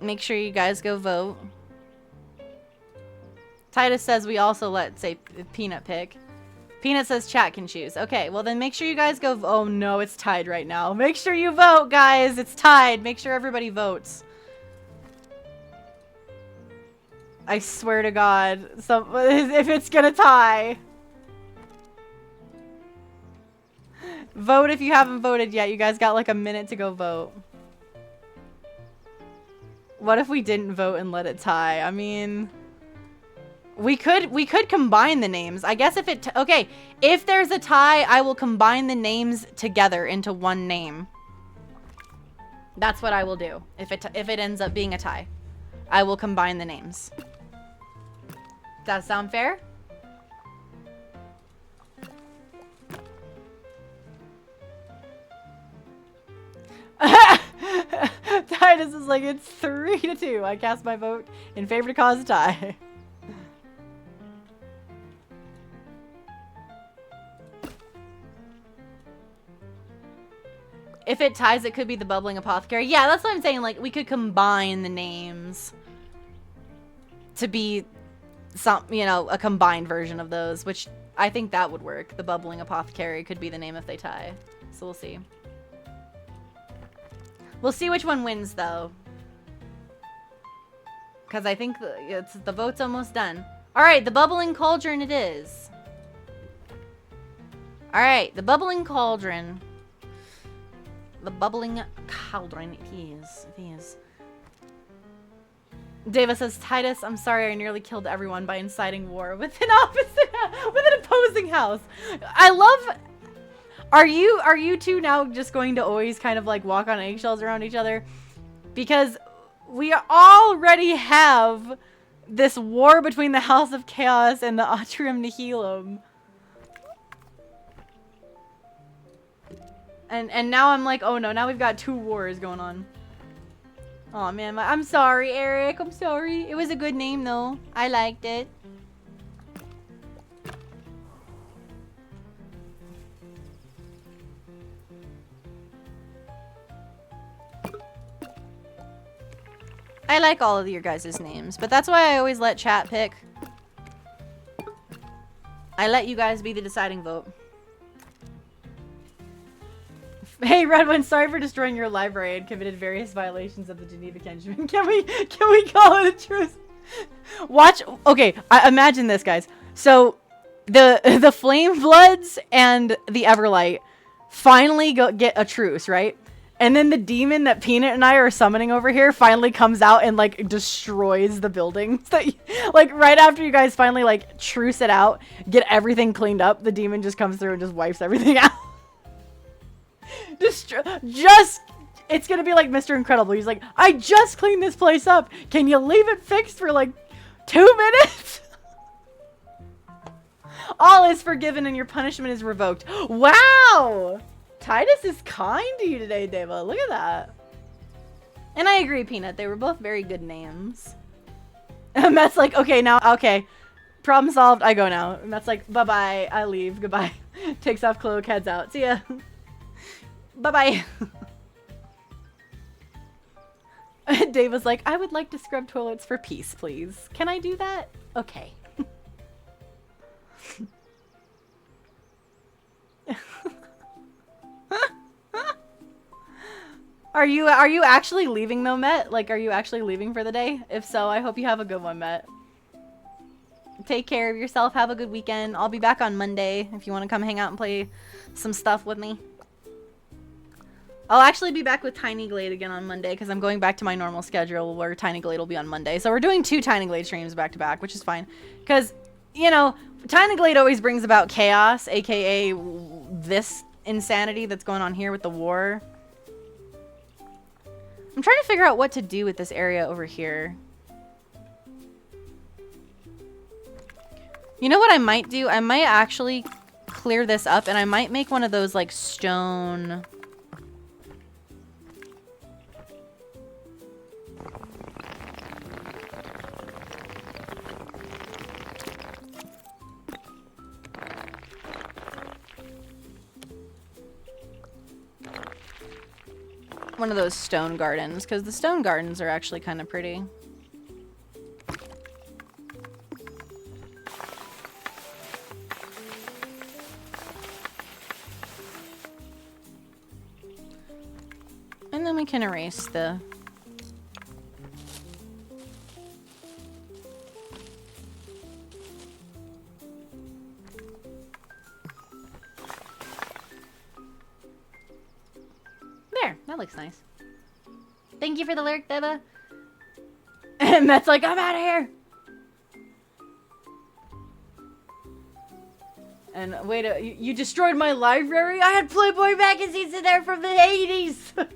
Speaker 1: Make sure you guys go vote. Titus says we also let, say, Peanut pick. Peanut says chat can choose. Okay, well then make sure you guys go. Oh no, it's tied right now. Make sure you vote, guys. It's tied. Make sure everybody votes. I swear to God, if it's gonna tie. Vote if you haven't voted yet. You guys got like a minute to go vote. What if we didn't vote and let it tie? I mean... We could combine the names. I guess if it... Okay, if there's a tie, I will combine the names together into one name. That's what I will do. If it ends up being a tie, I will combine the names. Does that sound fair? Titus is like, it's 3-2. I cast my vote in favor to cause a tie. If it ties, it could be the Bubbling Apothecary. Yeah, that's what I'm saying. Like, we could combine the names to be some, you know, a combined version of those, which I think that would work. The Bubbling Apothecary could be the name if they tie. So we'll see. We'll see which one wins, though. Because I think the vote's almost done. Alright, the Bubbling Cauldron it is. Alright, the Bubbling Cauldron. The Bubbling Cauldron it is. It is. Dava says, Titus, I'm sorry I nearly killed everyone by inciting war with an opposing house. I love... Are you two now just going to always kind of like walk on eggshells around each other? Because we already have this war between the House of Chaos and the Atrium Nihilum. And now I'm like, oh no, now we've got two wars going on. Oh man, I'm sorry, Eric. I'm sorry. It was a good name though. I liked it. I like all of your guys' names, but that's why I always let chat pick. I let you guys be the deciding vote. Hey Redwin, sorry for destroying your library and committed various violations of the Geneva Convention. Can we call it a truce? Watch. Okay, imagine this, guys. So the Flame Bloods and the Everlight finally get a truce, right? And then the demon that Peanut and I are summoning over here finally comes out and, like, destroys the buildings. Like, right after you guys finally, like, truce it out, get everything cleaned up, the demon just comes through and just wipes everything out. It's gonna be like Mr. Incredible. He's like, I just cleaned this place up. Can you leave it fixed for, like, 2 minutes? All is forgiven and your punishment is revoked. Wow! Titus is kind to you today, Deva. Look at that. And I agree, Peanut. They were both very good names. And Matt's like, okay, now, okay. Problem solved. I go now. And Matt's like, bye-bye. I leave. Goodbye. Takes off cloak, heads out. See ya. Bye-bye. Deva's like, I would like to scrub toilets for peace, please. Can I do that? Okay. Are you actually leaving though, Met? Like, are you actually leaving for the day? If so, I hope you have a good one, Met. Take care of yourself. Have a good weekend. I'll be back on Monday if you want to come hang out and play some stuff with me. I'll actually be back with Tiny Glade again on Monday because I'm going back to my normal schedule where Tiny Glade will be on Monday. So we're doing 2 Tiny Glade streams back to back, which is fine. Because, you know, Tiny Glade always brings about chaos, aka this insanity that's going on here with the war. I'm trying to figure out what to do with this area over here. You know what I might do? I might actually clear this up and I might make one of those like stone... one of those stone gardens, because the stone gardens are actually kind of pretty. And then we can erase the... There, that looks nice. Thank you for the lyric, Deva. And Matt's like, I'm out of here. And wait, you destroyed my library? I had Playboy magazines in there from the 80s.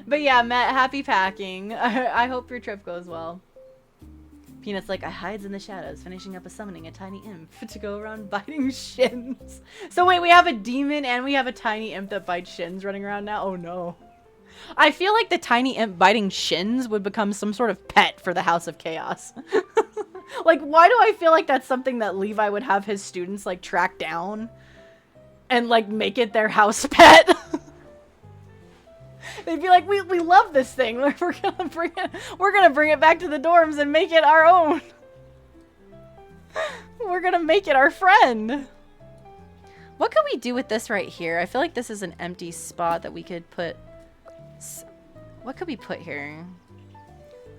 Speaker 1: But yeah, Matt, happy packing. I hope your trip goes well. Peanut's like, I hides in the shadows, finishing up summoning a tiny imp to go around biting shins. So wait, we have a demon and we have a tiny imp that bites shins running around now? Oh no. I feel like the tiny imp biting shins would become some sort of pet for the House of Chaos. Like, why do I feel like that's something that Levi would have his students, like, track down and, like, make it their house pet? They'd be like, we love this thing. We're gonna bring it back to the dorms and make it our own. We're gonna make it our friend. What could we do with this right here? I feel like this is an empty spot that we could put... What could we put here?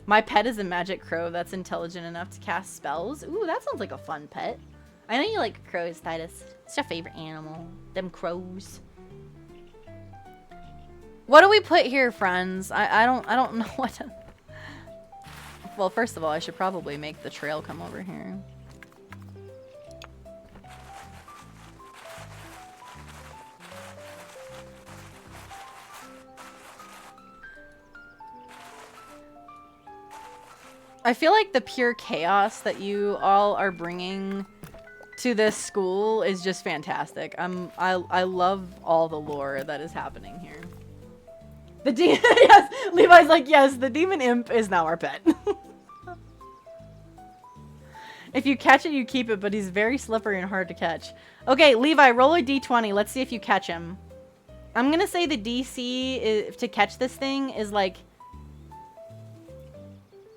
Speaker 1: My pet is a magic crow that's intelligent enough to cast spells. Ooh, that sounds like a fun pet. I know you like crows, Titus. It's your favorite animal. Them crows. What do we put here, friends? I don't know what to... Well, first of all, I should probably make the trail come over here. I feel like the pure chaos that you all are bringing to this school is just fantastic. I love all the lore that is happening here. The demon, yes, Levi's like, yes, the demon imp is now our pet. If you catch it, you keep it, but he's very slippery and hard to catch. Okay, Levi, roll a d20. Let's see if you catch him. I'm gonna say the DC to catch this thing is like,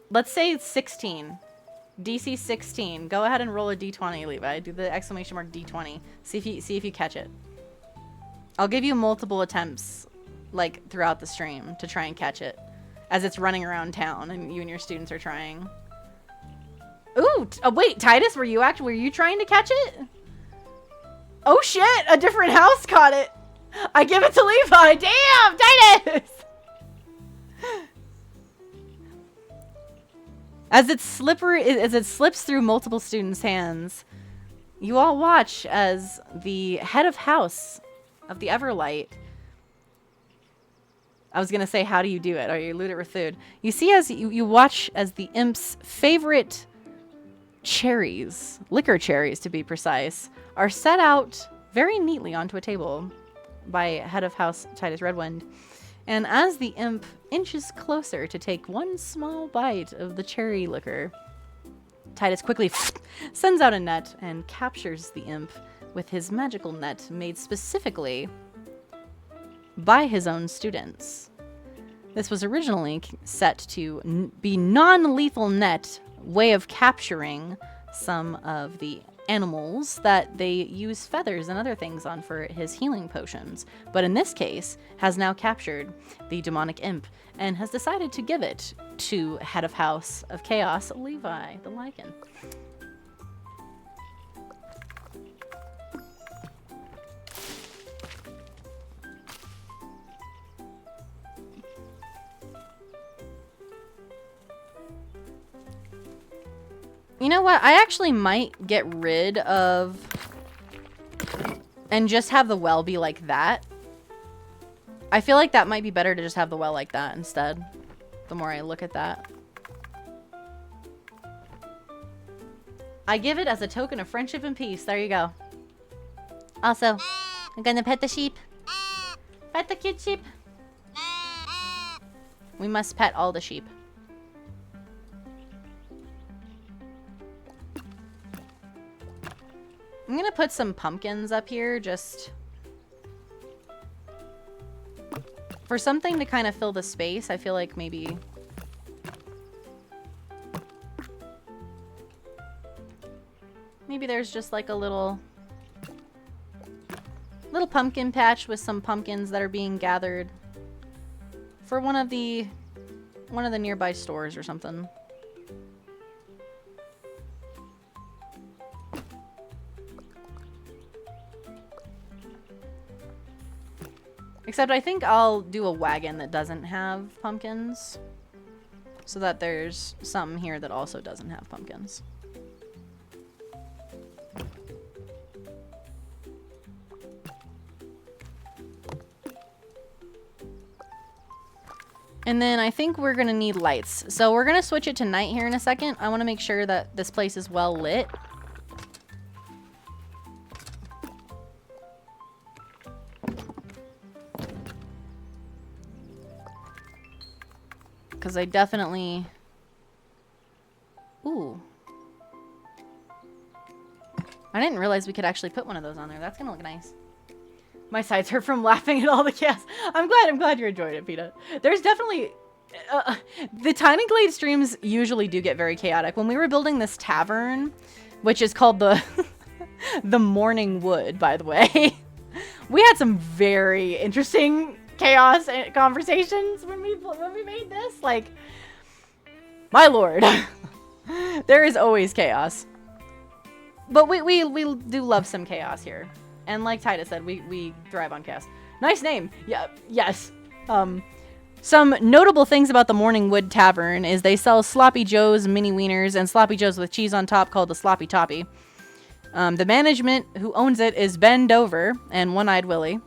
Speaker 1: let's say it's 16. DC 16. Go ahead and roll a d20, Levi. Do the exclamation mark d20. See if you catch it. I'll give you multiple attempts, like, throughout the stream to try and catch it as it's running around town and you and your students are trying. Ooh, oh, wait, Titus, were you trying to catch it? Oh shit, a different house caught it. I give it to Levi. Damn, Titus! As it slips through multiple students' hands, you all watch as the head of house of the Everlight. I was gonna say, how do you do it? Or you loot it with food. You see, as you watch as the imp's favorite cherries, liquor cherries to be precise, are set out very neatly onto a table by head of house Titus Redwind. And as the imp inches closer to take one small bite of the cherry liquor, Titus quickly sends out a net and captures the imp with his magical net made specifically by his own students. This was originally set to be non-lethal net way of capturing some of the animals that they use feathers and other things on for his healing potions, but in this case has now captured the demonic imp and has decided to give it to head of house of chaos Levi the Lycan. You know what? I actually might get rid of and just have the well be like that. I feel like that might be better to just have the well like that instead. The more I look at that. I give it as a token of friendship and peace. There you go. Also, I'm gonna pet the sheep. Pet the cute sheep. We must pet all the sheep. I'm gonna put some pumpkins up here just for something to kind of fill the space. I feel like maybe there's just like a little pumpkin patch with some pumpkins that are being gathered for one of the nearby stores or something. Except I think I'll do a wagon that doesn't have pumpkins, so that there's something here that also doesn't have pumpkins. And then I think we're gonna need lights. So we're gonna switch it to night here in a second. I wanna make sure that this place is well lit. Because I definitely... Ooh. I didn't realize we could actually put one of those on there. That's going to look nice. My sides hurt from laughing at all the chaos. I'm glad you enjoyed it, Peanut. There's definitely... the Tiny Glade streams usually do get very chaotic. When we were building this tavern, which is called the... the Morning Wood, by the way. We had some very interesting... chaos and conversations when we made this. Like, my lord. There is always chaos, but we do love some chaos here, and like Titus said, we thrive on chaos. Nice name. Yeah, yes. Some notable things about the Morning Wood Tavern is they sell Sloppy Joes, mini wieners, and Sloppy Joes with cheese on top called the Sloppy Toppy. The management who owns it is Ben Dover and One-Eyed Willie.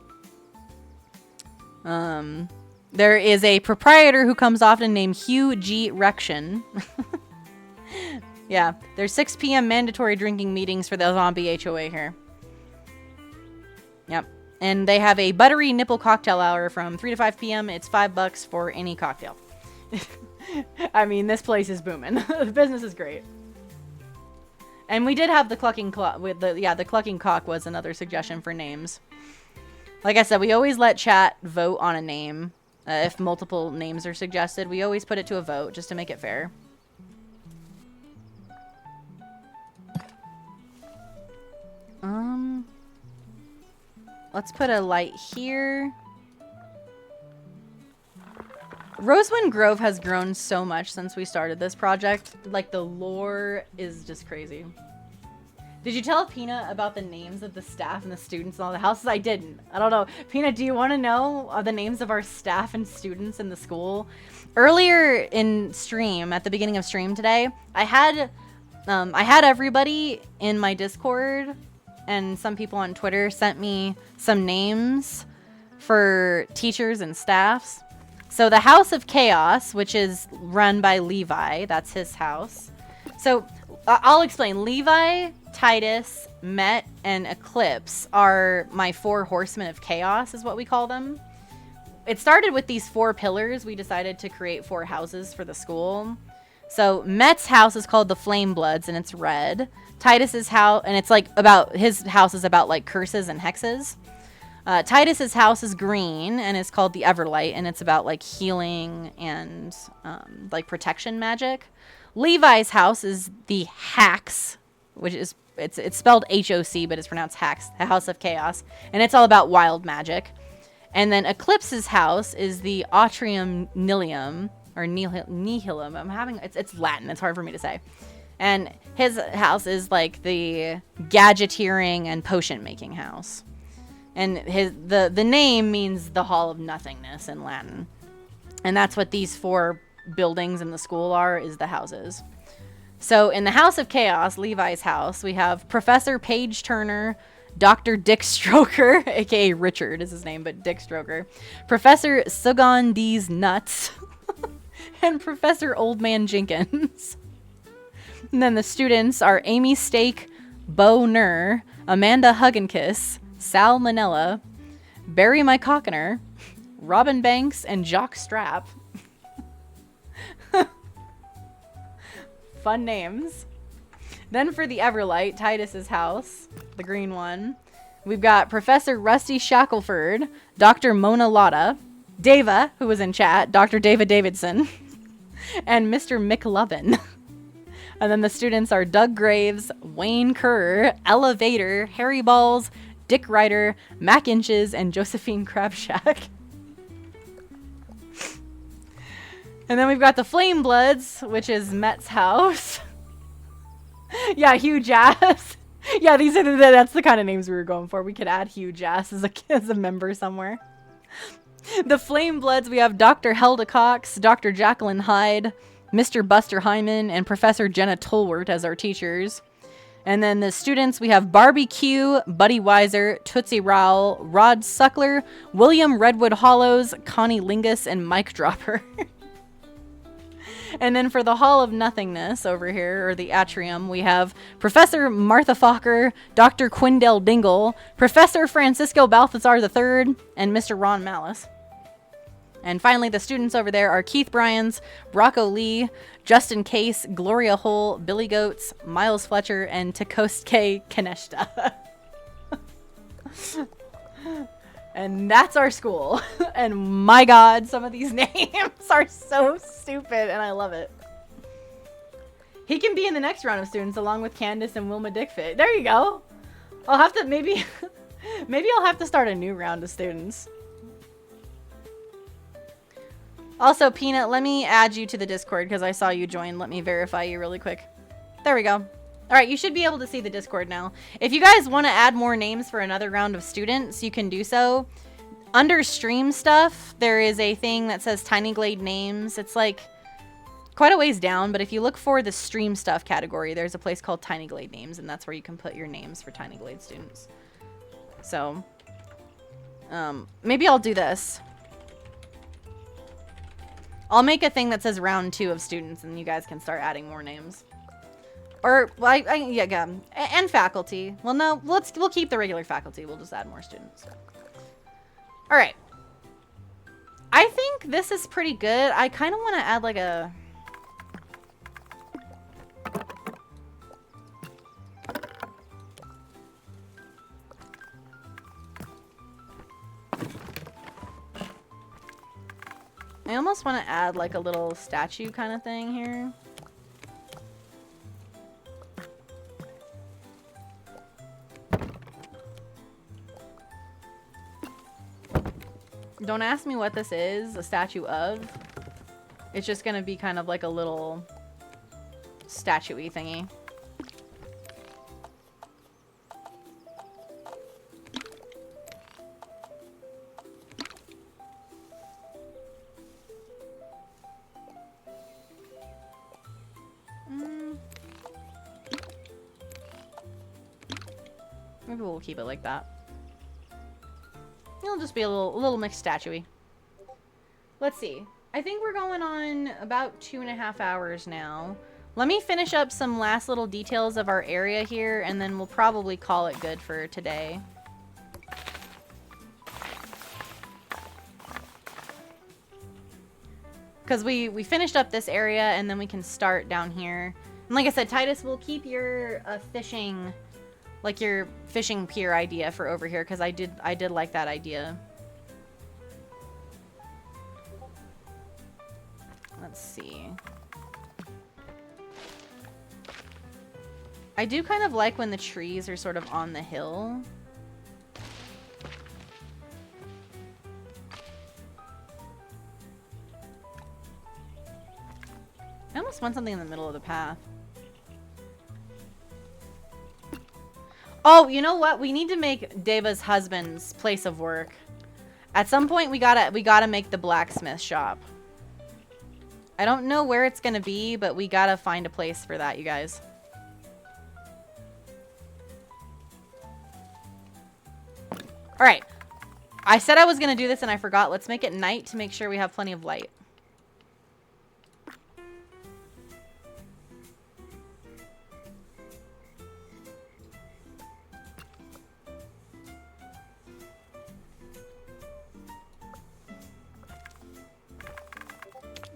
Speaker 1: There is a proprietor who comes often named Hugh G. Rection. Yeah, there's 6 p.m. mandatory drinking meetings for the zombie HOA here. Yep. And they have a buttery nipple cocktail hour from 3 to 5 p.m. It's $5 for any cocktail. I mean, this place is booming. The business is great. And we did have the clucking clock with the clucking cock was another suggestion for names. Like I said, we always let chat vote on a name. If multiple names are suggested, we always put it to a vote just to make it fair. Let's put a light here. Rosewind Grove has grown so much since we started this project. Like, the lore is just crazy. Did you tell Peanut about the names of the staff and the students and all the houses? I didn't. I don't know. Peanut, do you want to know the names of our staff and students in the school? Earlier in stream, at the beginning of stream today, I had everybody in my Discord and some people on Twitter sent me some names for teachers and staffs. So the House of Chaos, which is run by Levi, that's his house. So I'll explain. Levi, Titus, Met, and Eclipse are my 4 horsemen of chaos, is what we call them. It started with these 4 pillars. We decided to create 4 houses for the school. So Met's house is called the Flame Bloods, and it's red. Titus's house, and it's like about, his house is about like curses and hexes. Titus's house is green, and it's called the Everlight, and it's about like healing and like protection magic. Levi's house is the Hax, which is it's spelled H-O-C, but it's pronounced Hax, the House of Chaos, and it's all about wild magic. And then Eclipse's house is the Atrium Nihilum, or Nihilum. It's Latin. It's hard for me to say. And his house is like the gadgeteering and potion making house. And the name means the Hall of Nothingness in Latin. And that's what these 4 buildings in the school are, is the houses. So in the House of Chaos, Levi's house, we have Professor Paige Turner, Dr. Dick Stroker, aka Richard is his name, but Dick Stroker, Professor Sugon D's Nuts, and Professor Old Man Jenkins. And then the students are Amy Stake, Bo Nur, Amanda Hugginkiss, Sal Manella, Barry Mycockner, Robin Banks, and Jock Strap. Fun names. Then for the Everlight, Titus's house, the green one, we've got Professor Rusty Shackelford, Dr. Mona Lotta, Dava, who was in chat, Dr. David Davidson, and Mr. McLovin. And then the students are Doug Graves, Wayne Kerr, Elevator, Harry Balls, Dick Ryder, Mac Inches, and Josephine Crabshack. And then we've got the Flame Bloods, which is Met's house. Yeah, Huge Ass. Yeah, that's the kind of names we were going for. We could add Huge Ass as a member somewhere. The Flame Bloods, we have Dr. Helda Cox, Dr. Jacqueline Hyde, Mr. Buster Hyman, and Professor Jenna Tolwert as our teachers. And then the students, we have Barbie Q, Buddy Weiser, Tootsie Rowell, Rod Suckler, William Redwood Hollows, Connie Lingus, and Mike Dropper. And then for the Hall of Nothingness over here, or the Atrium, we have Professor Martha Fokker, Dr. Quindell Dingle, Professor Francisco Balthazar III, and Mr. Ron Malice. And finally, the students over there are Keith Bryans, Rocco Lee, Justin Case, Gloria Hull, Billy Goats, Miles Fletcher, and Takosuke Kaneshita. And that's our school. And my god, some of these names are so stupid, and I love it. He can be in the next round of students along with Candace and Wilma Dickfit. There you go. I'll have to maybe I'll have to start a new round of students. Also, Peanut, let me add you to the Discord because I saw you join. Let me verify you really quick. There we go. All right, you should be able to see the Discord now. If you guys want to add more names for another round of students, you can do so. Under stream stuff, there is a thing that says Tiny Glade names. It's like quite a ways down, but if you look for the stream stuff category, there's a place called Tiny Glade names, and that's where you can put your names for Tiny Glade students. So, maybe I'll do this. I'll make a thing that says round 2 of students, and you guys can start adding more names. Or, well, yeah, and faculty. Well, no, we'll keep the regular faculty. We'll just add more students. All right. I think this is pretty good. I kind of want to add like a... I almost want to add like a little statue kind of thing here. Don't ask me what this is a statue of. It's just gonna be kind of like a little statue-y thingy. Maybe we'll keep it like that. It'll just be a little mixed statue-y. Let's see. I think we're going on about 2.5 hours now. Let me finish up some last little details of our area here, and then we'll probably call it good for today. Because we finished up this area, and then we can start down here. And like I said, Titus, we'll keep your fishing, like your fishing pier idea for over here, because I did like that idea. Let's see. I do kind of like when the trees are sort of on the hill. I almost want something in the middle of the path. Oh, you know what? We need to make Deva's husband's place of work. At some point, we gotta make the blacksmith shop. I don't know where it's gonna be, but we gotta find a place for that, you guys. Alright. I said I was gonna do this and I forgot. Let's make it night to make sure we have plenty of light.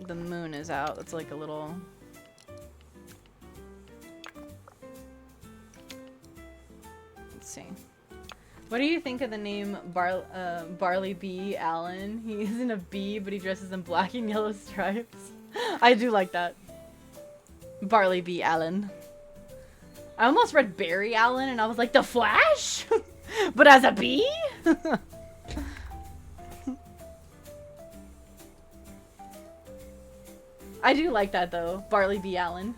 Speaker 1: The moon is out. It's like a little... Let's see. What do you think of the name Barley B. Allen? He isn't a bee, but he dresses in black and yellow stripes. I do like that. Barley B. Allen. I almost read Barry Allen, and I was like, The Flash? But as a bee? I do like that, though. Barley B. Allen.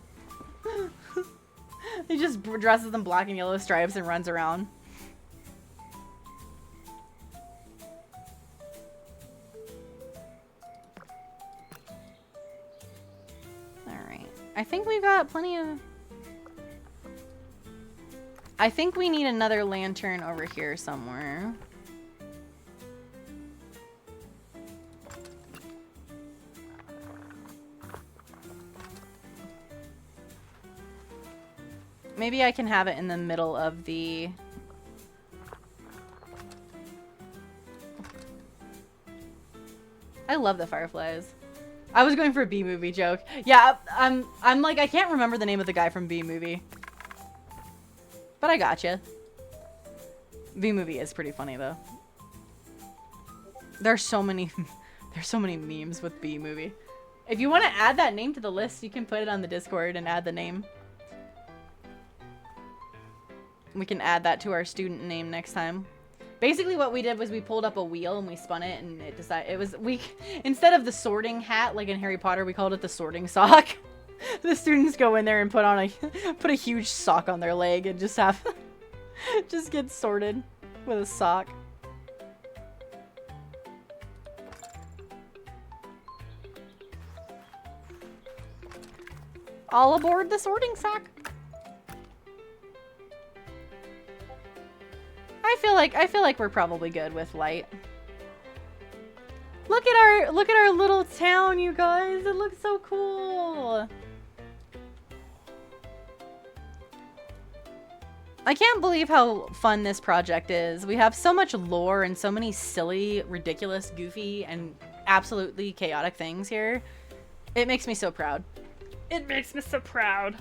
Speaker 1: He just dresses in black and yellow stripes and runs around. Alright. I think we've got plenty of... I think we need another lantern over here somewhere. Maybe I can have it in the middle of the... I love the fireflies. I was going for a B-movie joke. Yeah, I'm like, I can't remember the name of the guy from B-movie. But I gotcha. B-movie is pretty funny, though. There's so many memes with B-movie. If you want to add that name to the list, you can put it on the Discord and add the name. We can add that to our student name next time. Basically what we did was we pulled up a wheel and we spun it and it decided it was instead of the sorting hat like in Harry Potter, we called it the sorting sock. The students go in there and put a huge sock on their leg and just have just get sorted with a sock. All aboard the sorting sock. I feel like we're probably good with light. Look at our little town, you guys. It looks so cool. I can't believe how fun this project is. We have so much lore and so many silly, ridiculous, goofy, and absolutely chaotic things here. It makes me so proud. It makes me so proud.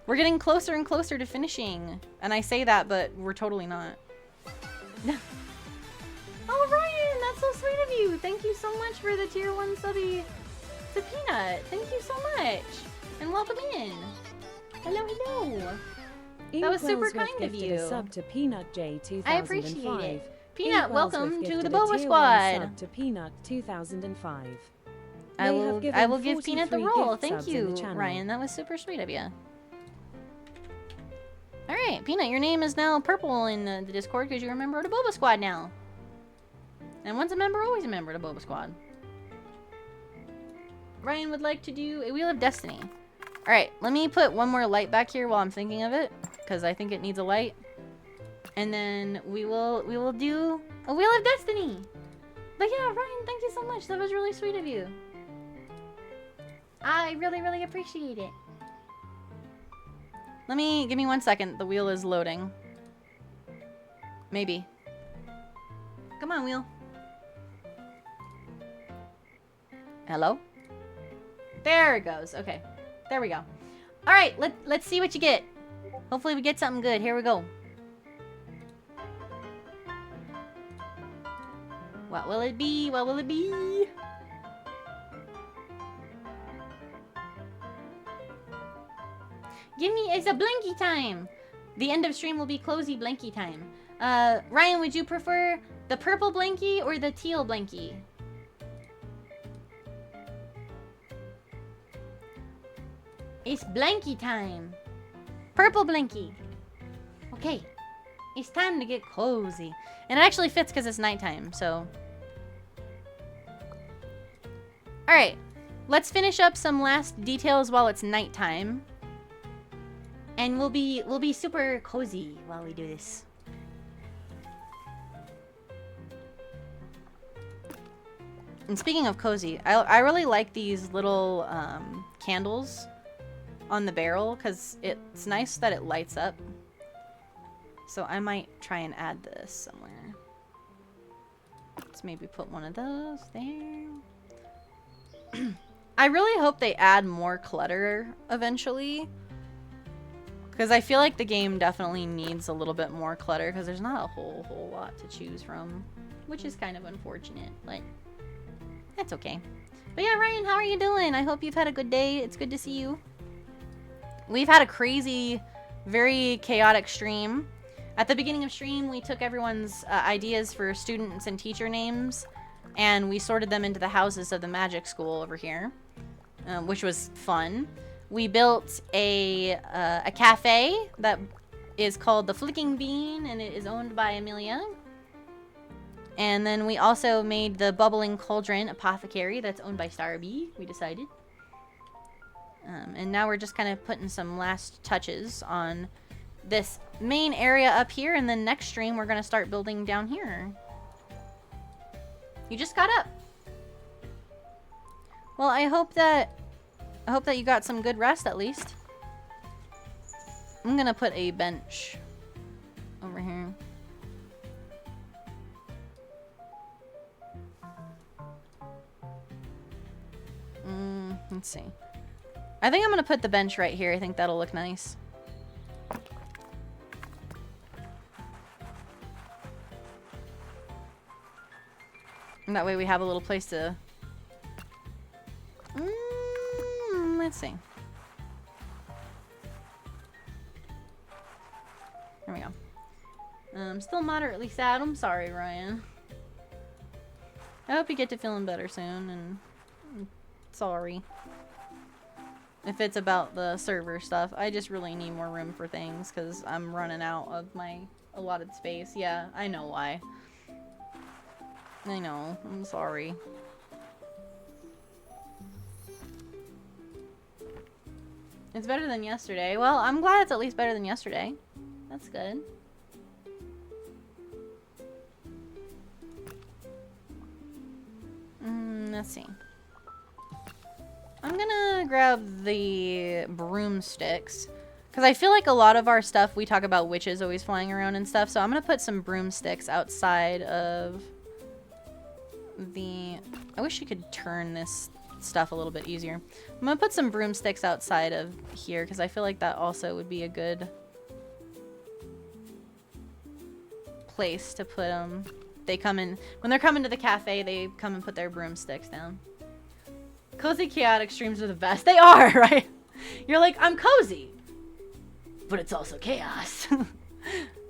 Speaker 1: We're getting closer and closer to finishing. And I say that, but we're totally not. Oh, Ryan, that's so sweet of you. Thank you so much for the tier 1 subby to Peanut. Thank you so much. And welcome in. Hello, hello. That was super kind of you.
Speaker 3: Sub to Peanut J 2005.
Speaker 1: I appreciate it. Peanut, welcome to the Boba Squad.
Speaker 3: Sub to Peanut 2005.
Speaker 1: I will give Peanut the roll. Thank you, Ryan. That was super sweet of you. Alright, Peanut, your name is now purple in the Discord because you're a member of the Boba Squad now. And once a member, always a member of the Boba Squad. Ryan would like to do a Wheel of Destiny. Alright, let me put one more light back here while I'm thinking of it, because I think it needs a light. And then we will do a Wheel of Destiny. But yeah, Ryan, thank you so much. That was really sweet of you. I really, really appreciate it. Give me 1 second. The wheel is loading. Maybe. Come on, wheel. Hello? There it goes. Okay. There we go. All right, let's see what you get. Hopefully we get something good. Here we go. What will it be? What will it be? It's a blankie time. The end of stream will be closey blankie time. Ryan, would you prefer the purple blankie or the teal blankie? It's blankie time. Purple blankie. Okay. It's time to get cozy. And it actually fits because it's nighttime, so. Alright. Let's finish up some last details while it's nighttime. And we'll be super cozy while we do this. And speaking of cozy, I really like these little candles on the barrel because it's nice that it lights up. So I might try and add this somewhere. Let's maybe put one of those there. I really hope they add more clutter eventually. Because I feel like the game definitely needs a little bit more clutter because there's not a whole lot to choose from. Which is kind of unfortunate, but that's okay. But yeah, Ryan, how are you doing? I hope you've had a good day. It's good to see you. We've had a crazy, very chaotic stream. At the beginning of stream, we took everyone's ideas for students and teacher names, and we sorted them into the houses of the magic school over here, which was fun. We built a cafe that is called the Flicking Bean, and it is owned by Amelia. And then we also made the Bubbling Cauldron Apothecary that's owned by Starby, we decided. And now we're just kind of putting some last touches on this main area up here, and then next stream we're going to start building down here. You just got up. Well, I hope that you got some good rest at least. I'm going to put a bench over here. Let's see. I think I'm going to put the bench right here. I think that'll look nice. And that way we have a little place to... let's see. There we go. I'm still moderately sad. I'm sorry, Ryan. I hope you get to feeling better soon, and I'm sorry. If it's about the server stuff, I just really need more room for things because I'm running out of my allotted space. Yeah, I know why. I know. I'm sorry. It's better than yesterday. Well, I'm glad it's at least better than yesterday. That's good. Let's see. I'm gonna grab the broomsticks. Because I feel like a lot of our stuff, we talk about witches always flying around and stuff. So I'm gonna put some broomsticks outside of the... I wish you could turn this stuff a little bit easier. I'm gonna put some broomsticks outside of here because I feel like that also would be a good place to put them. They come in, when they're coming to the cafe, they come and put their broomsticks down. Cozy chaotic streams are the best. They are, right? You're like, I'm cozy, but it's also chaos.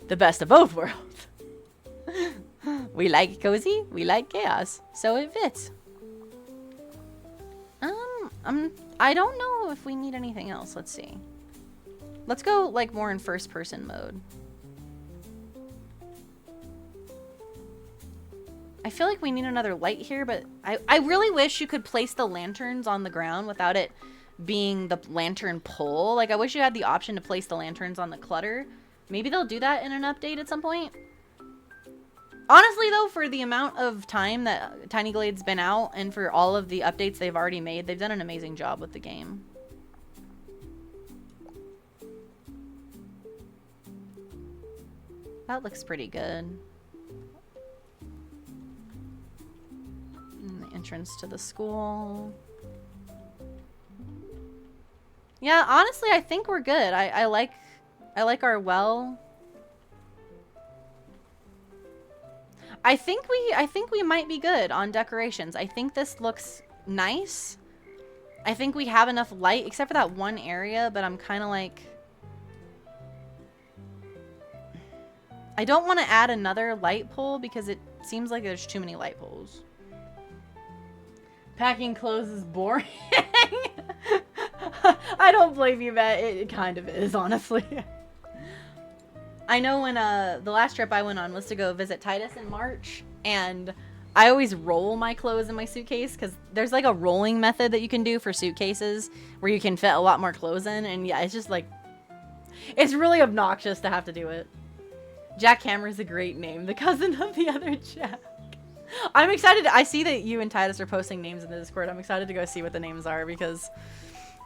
Speaker 1: The best of both worlds. We like cozy, we like chaos, so it fits. I don't know if we need anything else. Let's see. Let's go like more in first person mode. I feel like we need another light here, but I really wish you could place the lanterns on the ground without it being the lantern pole. Like, I wish you had the option to place the lanterns on the clutter Maybe they'll do that in an update at some point. Honestly, though, for the amount of time that Tiny Glade's been out and for all of the updates they've already made, they've done an amazing job with the game. That looks pretty good. And the entrance to the school. Yeah, honestly, I think we're good. I like our well. I think we might be good on decorations. I think this looks nice. I think we have enough light, except for that one area, but I'm kind of like... I don't want to add another light pole because it seems like there's too many light poles. Packing clothes is boring. I don't blame you, Matt. It kind of is, honestly. I know when the last trip I went on was to go visit Titus in March, and I always roll my clothes in my suitcase because there's like a rolling method that you can do for suitcases where you can fit a lot more clothes in, and yeah, it's just like, it's really obnoxious to have to do it. Jack Hammer's a great name, the cousin of the other Jack. I'm excited. I see that you and Titus are posting names in the Discord. I'm excited to go see what the names are because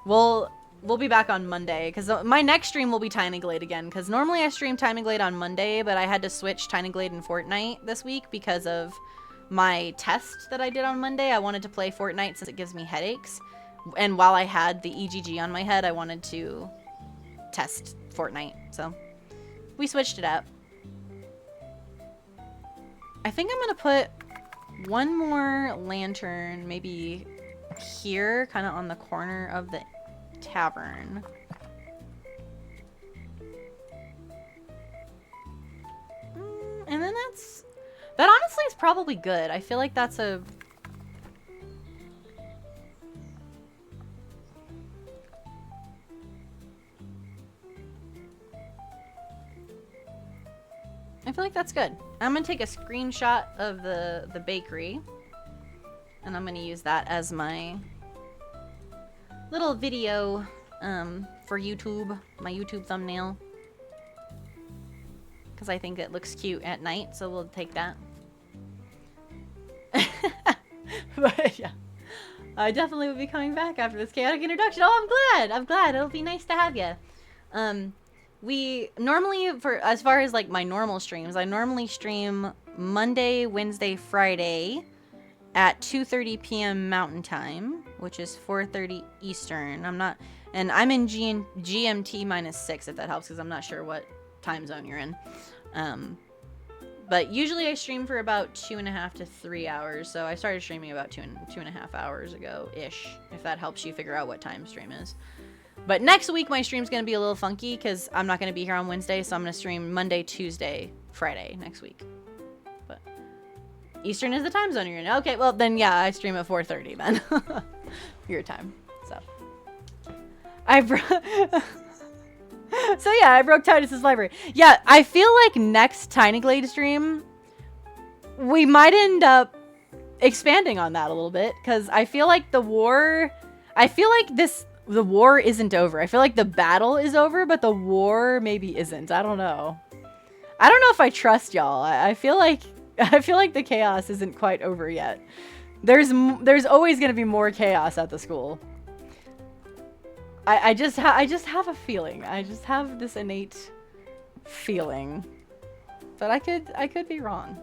Speaker 1: we'll be back on Monday because my next stream will be Tiny Glade again because normally I stream Tiny Glade on Monday, but I had to switch Tiny Glade and Fortnite this week because of my test that I did on Monday. I wanted to play Fortnite since it gives me headaches, and while I had the EGG on my head, I wanted to test Fortnite, so we switched it up. I think I'm gonna put one more lantern maybe here, kind of on the corner of the tavern. And then that honestly is probably good. I feel like that's a... I feel like that's good. I'm gonna take a screenshot of the bakery, and I'm gonna use that as my little video for YouTube, my YouTube thumbnail, because I think it looks cute at night, so we'll take that. But yeah, I definitely will be coming back after this chaotic introduction. Oh, I'm glad. It'll be nice to have you. We normally, for as far as like my normal streams, I normally stream Monday, Wednesday, Friday at 2:30 p.m. Mountain Time, which is 4:30 Eastern. I'm in GMT -6 if that helps, because I'm not sure what time zone you're in. But usually I stream for about 2.5 to 3 hours. So I started streaming about 2.5 hours ago-ish, if that helps you figure out what time stream is. But next week, my stream's going to be a little funky because I'm not going to be here on Wednesday. So I'm going to stream Monday, Tuesday, Friday next week. But Eastern is the time zone you're in. Okay, well, then, yeah, I stream at 4:30 then. Your time. So. So, yeah, I broke Titus's library. Yeah, I feel like next Tiny Glade stream, we might end up expanding on that a little bit. Because I feel like the war isn't over. I feel like the battle is over, but the war maybe isn't. I don't know. I don't know if I trust y'all. I feel like the chaos isn't quite over yet. There's always gonna be more chaos at the school. I just have a feeling. I just have this innate feeling, but I could be wrong.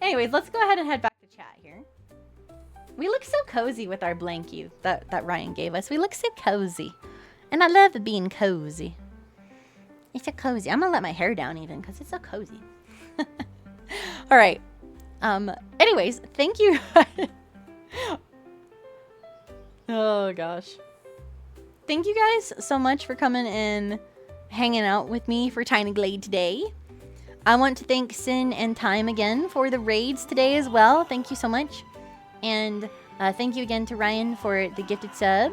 Speaker 1: Anyways, let's go ahead and head back to chat here. We look so cozy with our blankie that Ryan gave us. We look so cozy. And I love being cozy. It's so cozy. I'm gonna let my hair down even because it's so cozy. Alright. Anyways, thank you. Oh gosh. Thank you guys so much for coming and hanging out with me for Tiny Glade today. I want to thank Sin and Time again for the raids today as well. Thank you so much. And thank you again to Ryan for the gifted sub,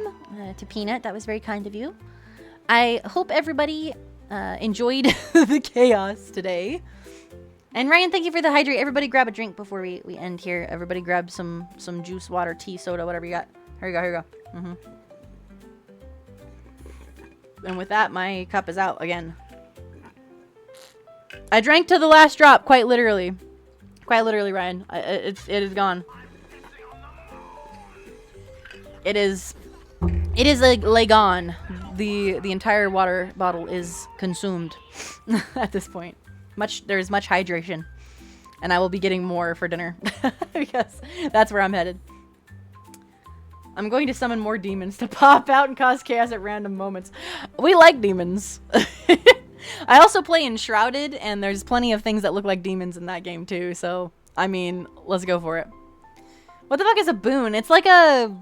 Speaker 1: to Peanut. That was very kind of you. I hope everybody enjoyed the chaos today. And Ryan, thank you for the hydrate. Everybody grab a drink before we end here. Everybody grab some juice, water, tea, soda, whatever you got. Here you go. Mm-hmm. And with that, my cup is out again. I drank to the last drop, quite literally. Quite literally, Ryan. It is gone. It is like gone. The entire water bottle is consumed at this point. There's much hydration, and I will be getting more for dinner because that's where I'm headed. I'm going to summon more demons to pop out and cause chaos at random moments. We like demons. I also play Enshrouded, and there's plenty of things that look like demons in that game too. So I mean, let's go for it. What the fuck is a boon? It's like a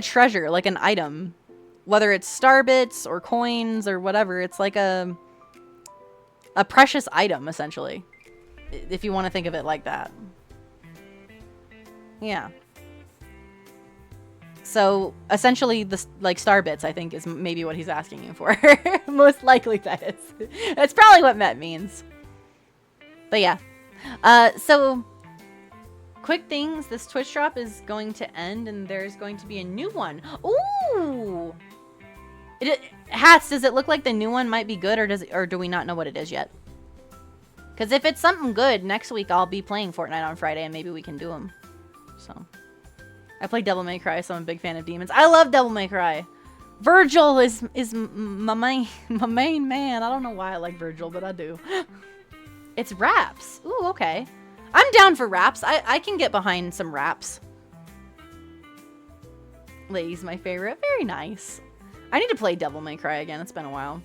Speaker 1: treasure, like an item. Whether it's star bits or coins or whatever, it's like a precious item, essentially. If you want to think of it like that. Yeah. So, essentially, like star bits, I think, is maybe what he's asking you for. Most likely that is. That's probably what Met means. But yeah. So... quick things, this Twitch drop is going to end and there's going to be a new one. Ooh! Hats, does it look like the new one might be good, or do we not know what it is yet? Because if it's something good, next week I'll be playing Fortnite on Friday and maybe we can do them. So, I play Devil May Cry, so I'm a big fan of demons. I love Devil May Cry. Virgil is my main man. I don't know why I like Virgil, but I do. It's raps. Ooh, okay. I'm down for raps. I can get behind some raps. Lay's my favorite. Very nice. I need to play Devil May Cry again. It's been a while.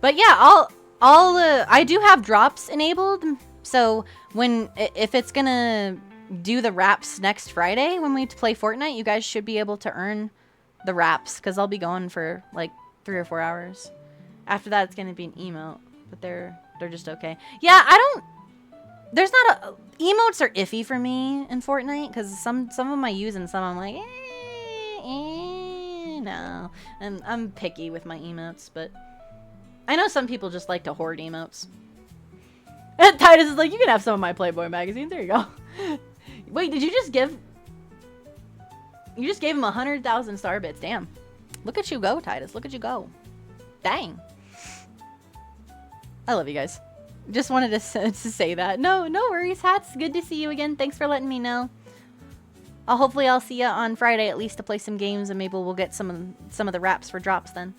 Speaker 1: But yeah, I do have drops enabled. So if it's gonna do the raps next Friday when we play Fortnite, you guys should be able to earn the raps because I'll be going for like 3 or 4 hours. After that, it's gonna be an emote, but they're just okay. Yeah, there's not a... emotes are iffy for me in Fortnite, because some of them I use and some I'm like, no. And I'm picky with my emotes, but... I know some people just like to hoard emotes. And Titus is like, you can have some of my Playboy magazines. There you go. Wait, did you just give... You just gave him 100,000 star bits. Damn. Look at you go, Titus. Look at you go. Dang. I love you guys. Just wanted to say that. No worries, Hats. Good to see you again. Thanks for letting me know. Hopefully I'll see you on Friday at least to play some games, and maybe we'll get some of the wraps for drops then.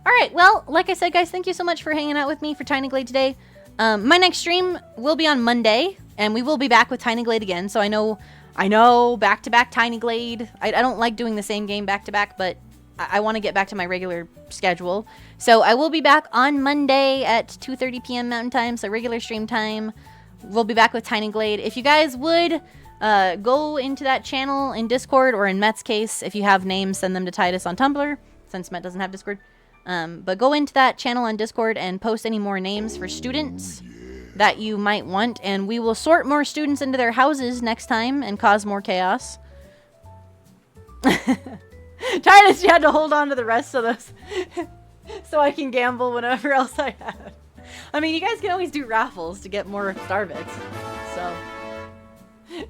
Speaker 1: Alright, well, like I said, guys, thank you so much for hanging out with me for Tiny Glade today. My next stream will be on Monday, and we will be back with Tiny Glade again. So I know, back-to-back Tiny Glade. I don't like doing the same game back-to-back, but I want to get back to my regular schedule. So I will be back on Monday at 2:30 p.m. Mountain Time, so regular stream time. We'll be back with Tiny Glade. If you guys would go into that channel in Discord, or in Met's case, if you have names, send them to Titus on Tumblr, since Met doesn't have Discord. But go into that channel on Discord and post any more names for students that you might want, and we will sort more students into their houses next time and cause more chaos. Titus, you had to hold on to the rest of those so I can gamble whenever else I have. I mean, you guys can always do raffles to get more star bits. So,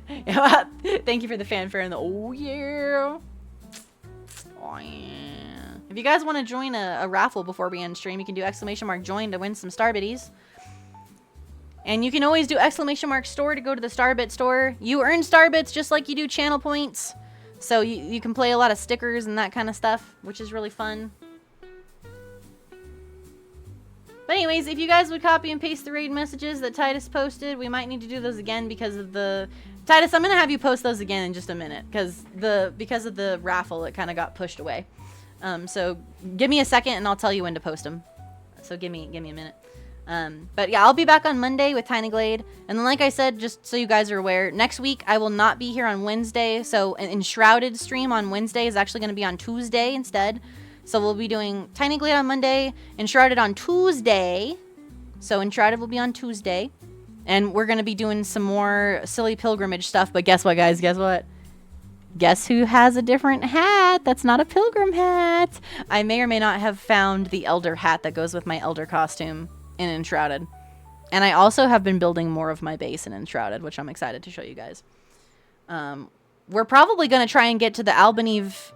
Speaker 1: yeah, thank you for the fanfare and the oh yeah. Oh yeah. If you guys want to join a raffle before we end stream, you can do !join to win some star bitties. And you can always do !store to go to the Starbit store. You earn star bits just like you do channel points. So you can play a lot of stickers and that kind of stuff, which is really fun. But anyways, if you guys would copy and paste the raid messages that Titus posted, we might need to do those again because of the... Titus, I'm going to have you post those again in just a minute, because of the raffle, it kind of got pushed away. So give me a second and I'll tell you when to post them. So give me a minute. But yeah, I'll be back on Monday with Tiny Glade. And then like I said, just so you guys are aware, next week I will not be here on Wednesday. So an Enshrouded stream on Wednesday is actually going to be on Tuesday instead. So we'll be doing Tiny Glade on Monday, Enshrouded on Tuesday. So Enshrouded will be on Tuesday. And we're going to be doing some more silly pilgrimage stuff. But guess what, guys? Guess what? Guess who has a different hat that's not a pilgrim hat? I may or may not have found the elder hat that goes with my elder costume in Enshrouded. And I also have been building more of my base in Enshrouded, which I'm excited to show you guys. We're probably going to try and get to the Albaneve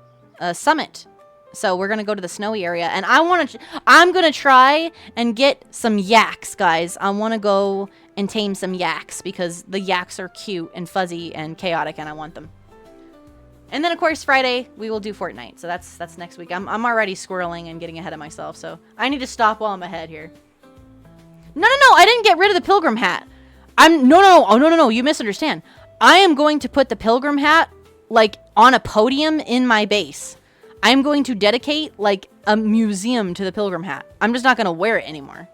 Speaker 1: summit So we're gonna go to the snowy area, and I'm gonna try and get some yaks, guys. I want to go and tame some yaks because the yaks are cute and fuzzy and chaotic, and I want them. And then of course Friday we will do Fortnite. So that's next week. I'm already squirreling and getting ahead of myself, so I need to stop while I'm ahead here. No, I didn't get rid of the pilgrim hat. No, you misunderstand. I am going to put the pilgrim hat like on a podium in my base. I'm going to dedicate like a museum to the pilgrim hat. I'm just not going to wear it anymore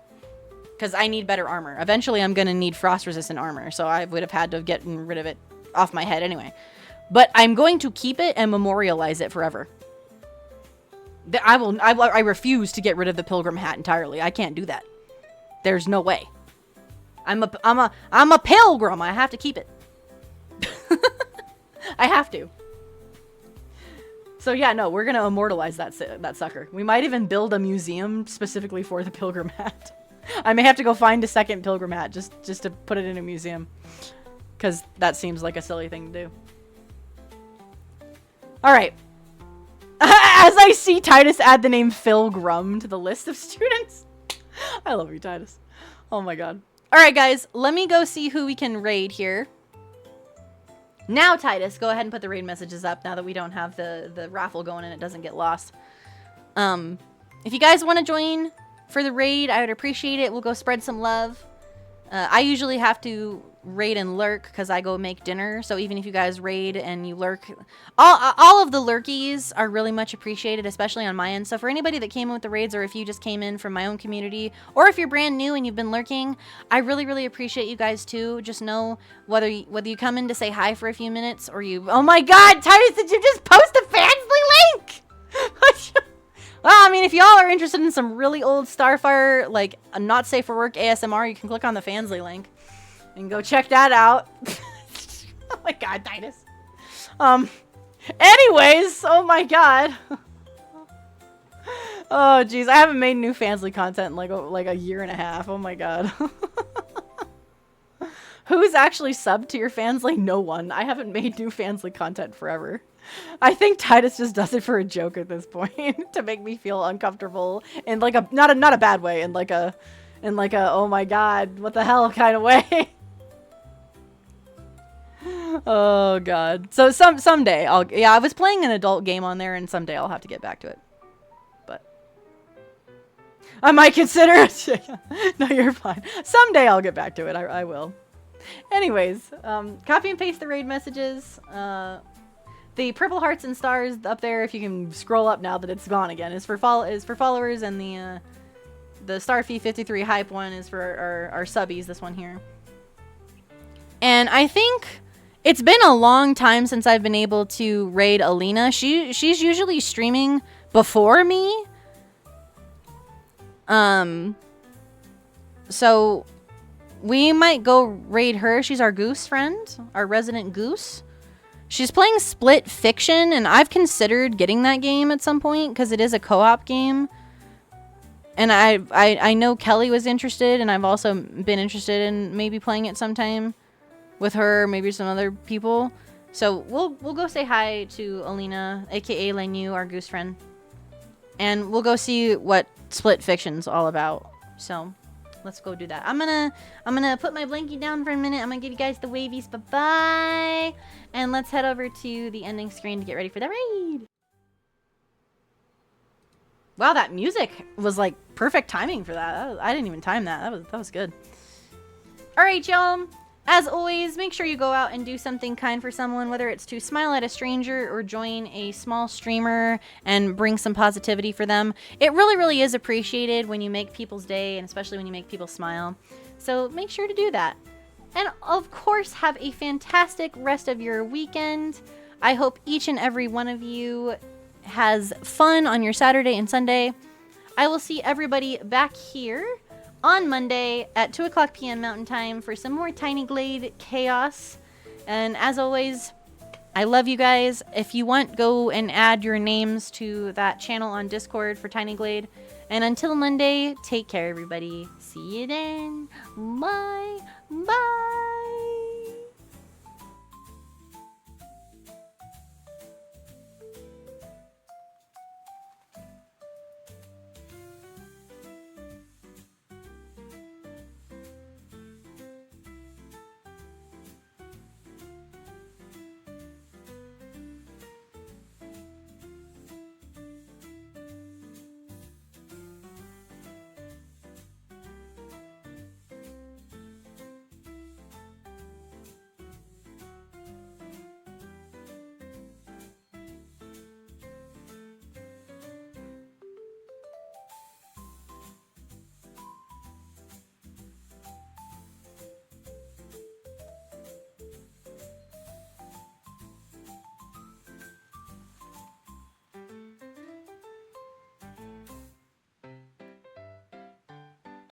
Speaker 1: because I need better armor. Eventually I'm going to need frost resistant armor, so I would have had to get rid of it off my head anyway. But I'm going to keep it and memorialize it forever. I refuse to get rid of the pilgrim hat entirely. I can't do that. There's no way. I'm a pilgrim. I have to keep it. I have to. So yeah, no, we're gonna immortalize that sucker. We might even build a museum specifically for the pilgrim hat. I may have to go find a second pilgrim hat just to put it in a museum, because that seems like a silly thing to do. All right. As I see Titus add the name Philgrum to the list of students. I love you, Titus. Oh my god. All right, guys, let me go see who we can raid here. Now, Titus, go ahead and put the raid messages up now that we don't have the raffle going and it doesn't get lost. If you guys want to join for the raid, I would appreciate it. We'll go spread some love. I usually have to raid and lurk because I go make dinner. So even if you guys raid and you lurk, all of the lurkies are really much appreciated, especially on my end. So for anybody that came in with the raids, or if you just came in from my own community, or if you're brand new and you've been lurking, I really, really appreciate you guys too. Just know whether you come in to say hi for a few minutes or you... Oh my god, Titus, did you just post a Fansly link? Well, I mean, if y'all are interested in some really old Starfire, like a not safe for work ASMR, you can click on the Fansly link and go check that out. Oh my god, Titus. Anyways, oh my god. Oh jeez, I haven't made new Fansly content in like a year and a half. Oh my god. Who's actually subbed to your Fansly? No one. I haven't made new Fansly content forever. I think Titus just does it for a joke at this point to make me feel uncomfortable in like a not a bad way, in like a oh my god, what the hell kind of way. Oh god. So someday I was playing an adult game on there, and someday I'll have to get back to it. But I might consider it. No, you're fine. Someday I'll get back to it. I will. Anyways, copy and paste the raid messages. The purple hearts and stars up there, if you can scroll up now that it's gone again, is for followers, and the Starfy 53 hype one is for our subbies, this one here. And I think it's been a long time since I've been able to raid Alina. She's usually streaming before me. So we might go raid her. She's our goose friend, our resident goose. She's playing Split Fiction, and I've considered getting that game at some point because it is a co-op game. And I know Kelly was interested, and I've also been interested in maybe playing it sometime with her, maybe some other people. So we'll go say hi to Alina, aka Lenu, our goose friend, and we'll go see what Split Fiction's all about. So let's go do that. I'm gonna put my blankie down for a minute. I'm gonna give you guys the wavies. Bye-bye. And let's head over to the ending screen to get ready for the raid. Wow, that music was like perfect timing for that. I didn't even time that. That was good. All right, y'all. As always, make sure you go out and do something kind for someone, whether it's to smile at a stranger or join a small streamer and bring some positivity for them. It really, really is appreciated when you make people's day, and especially when you make people smile. So make sure to do that. And of course, have a fantastic rest of your weekend. I hope each and every one of you has fun on your Saturday and Sunday. I will see everybody back here on Monday at 2 o'clock p.m. Mountain Time for some more Tiny Glade chaos. And as always, I love you guys. If you want, go and add your names to that channel on Discord for Tiny Glade. And until Monday, take care, everybody. See you then. Bye. Bye.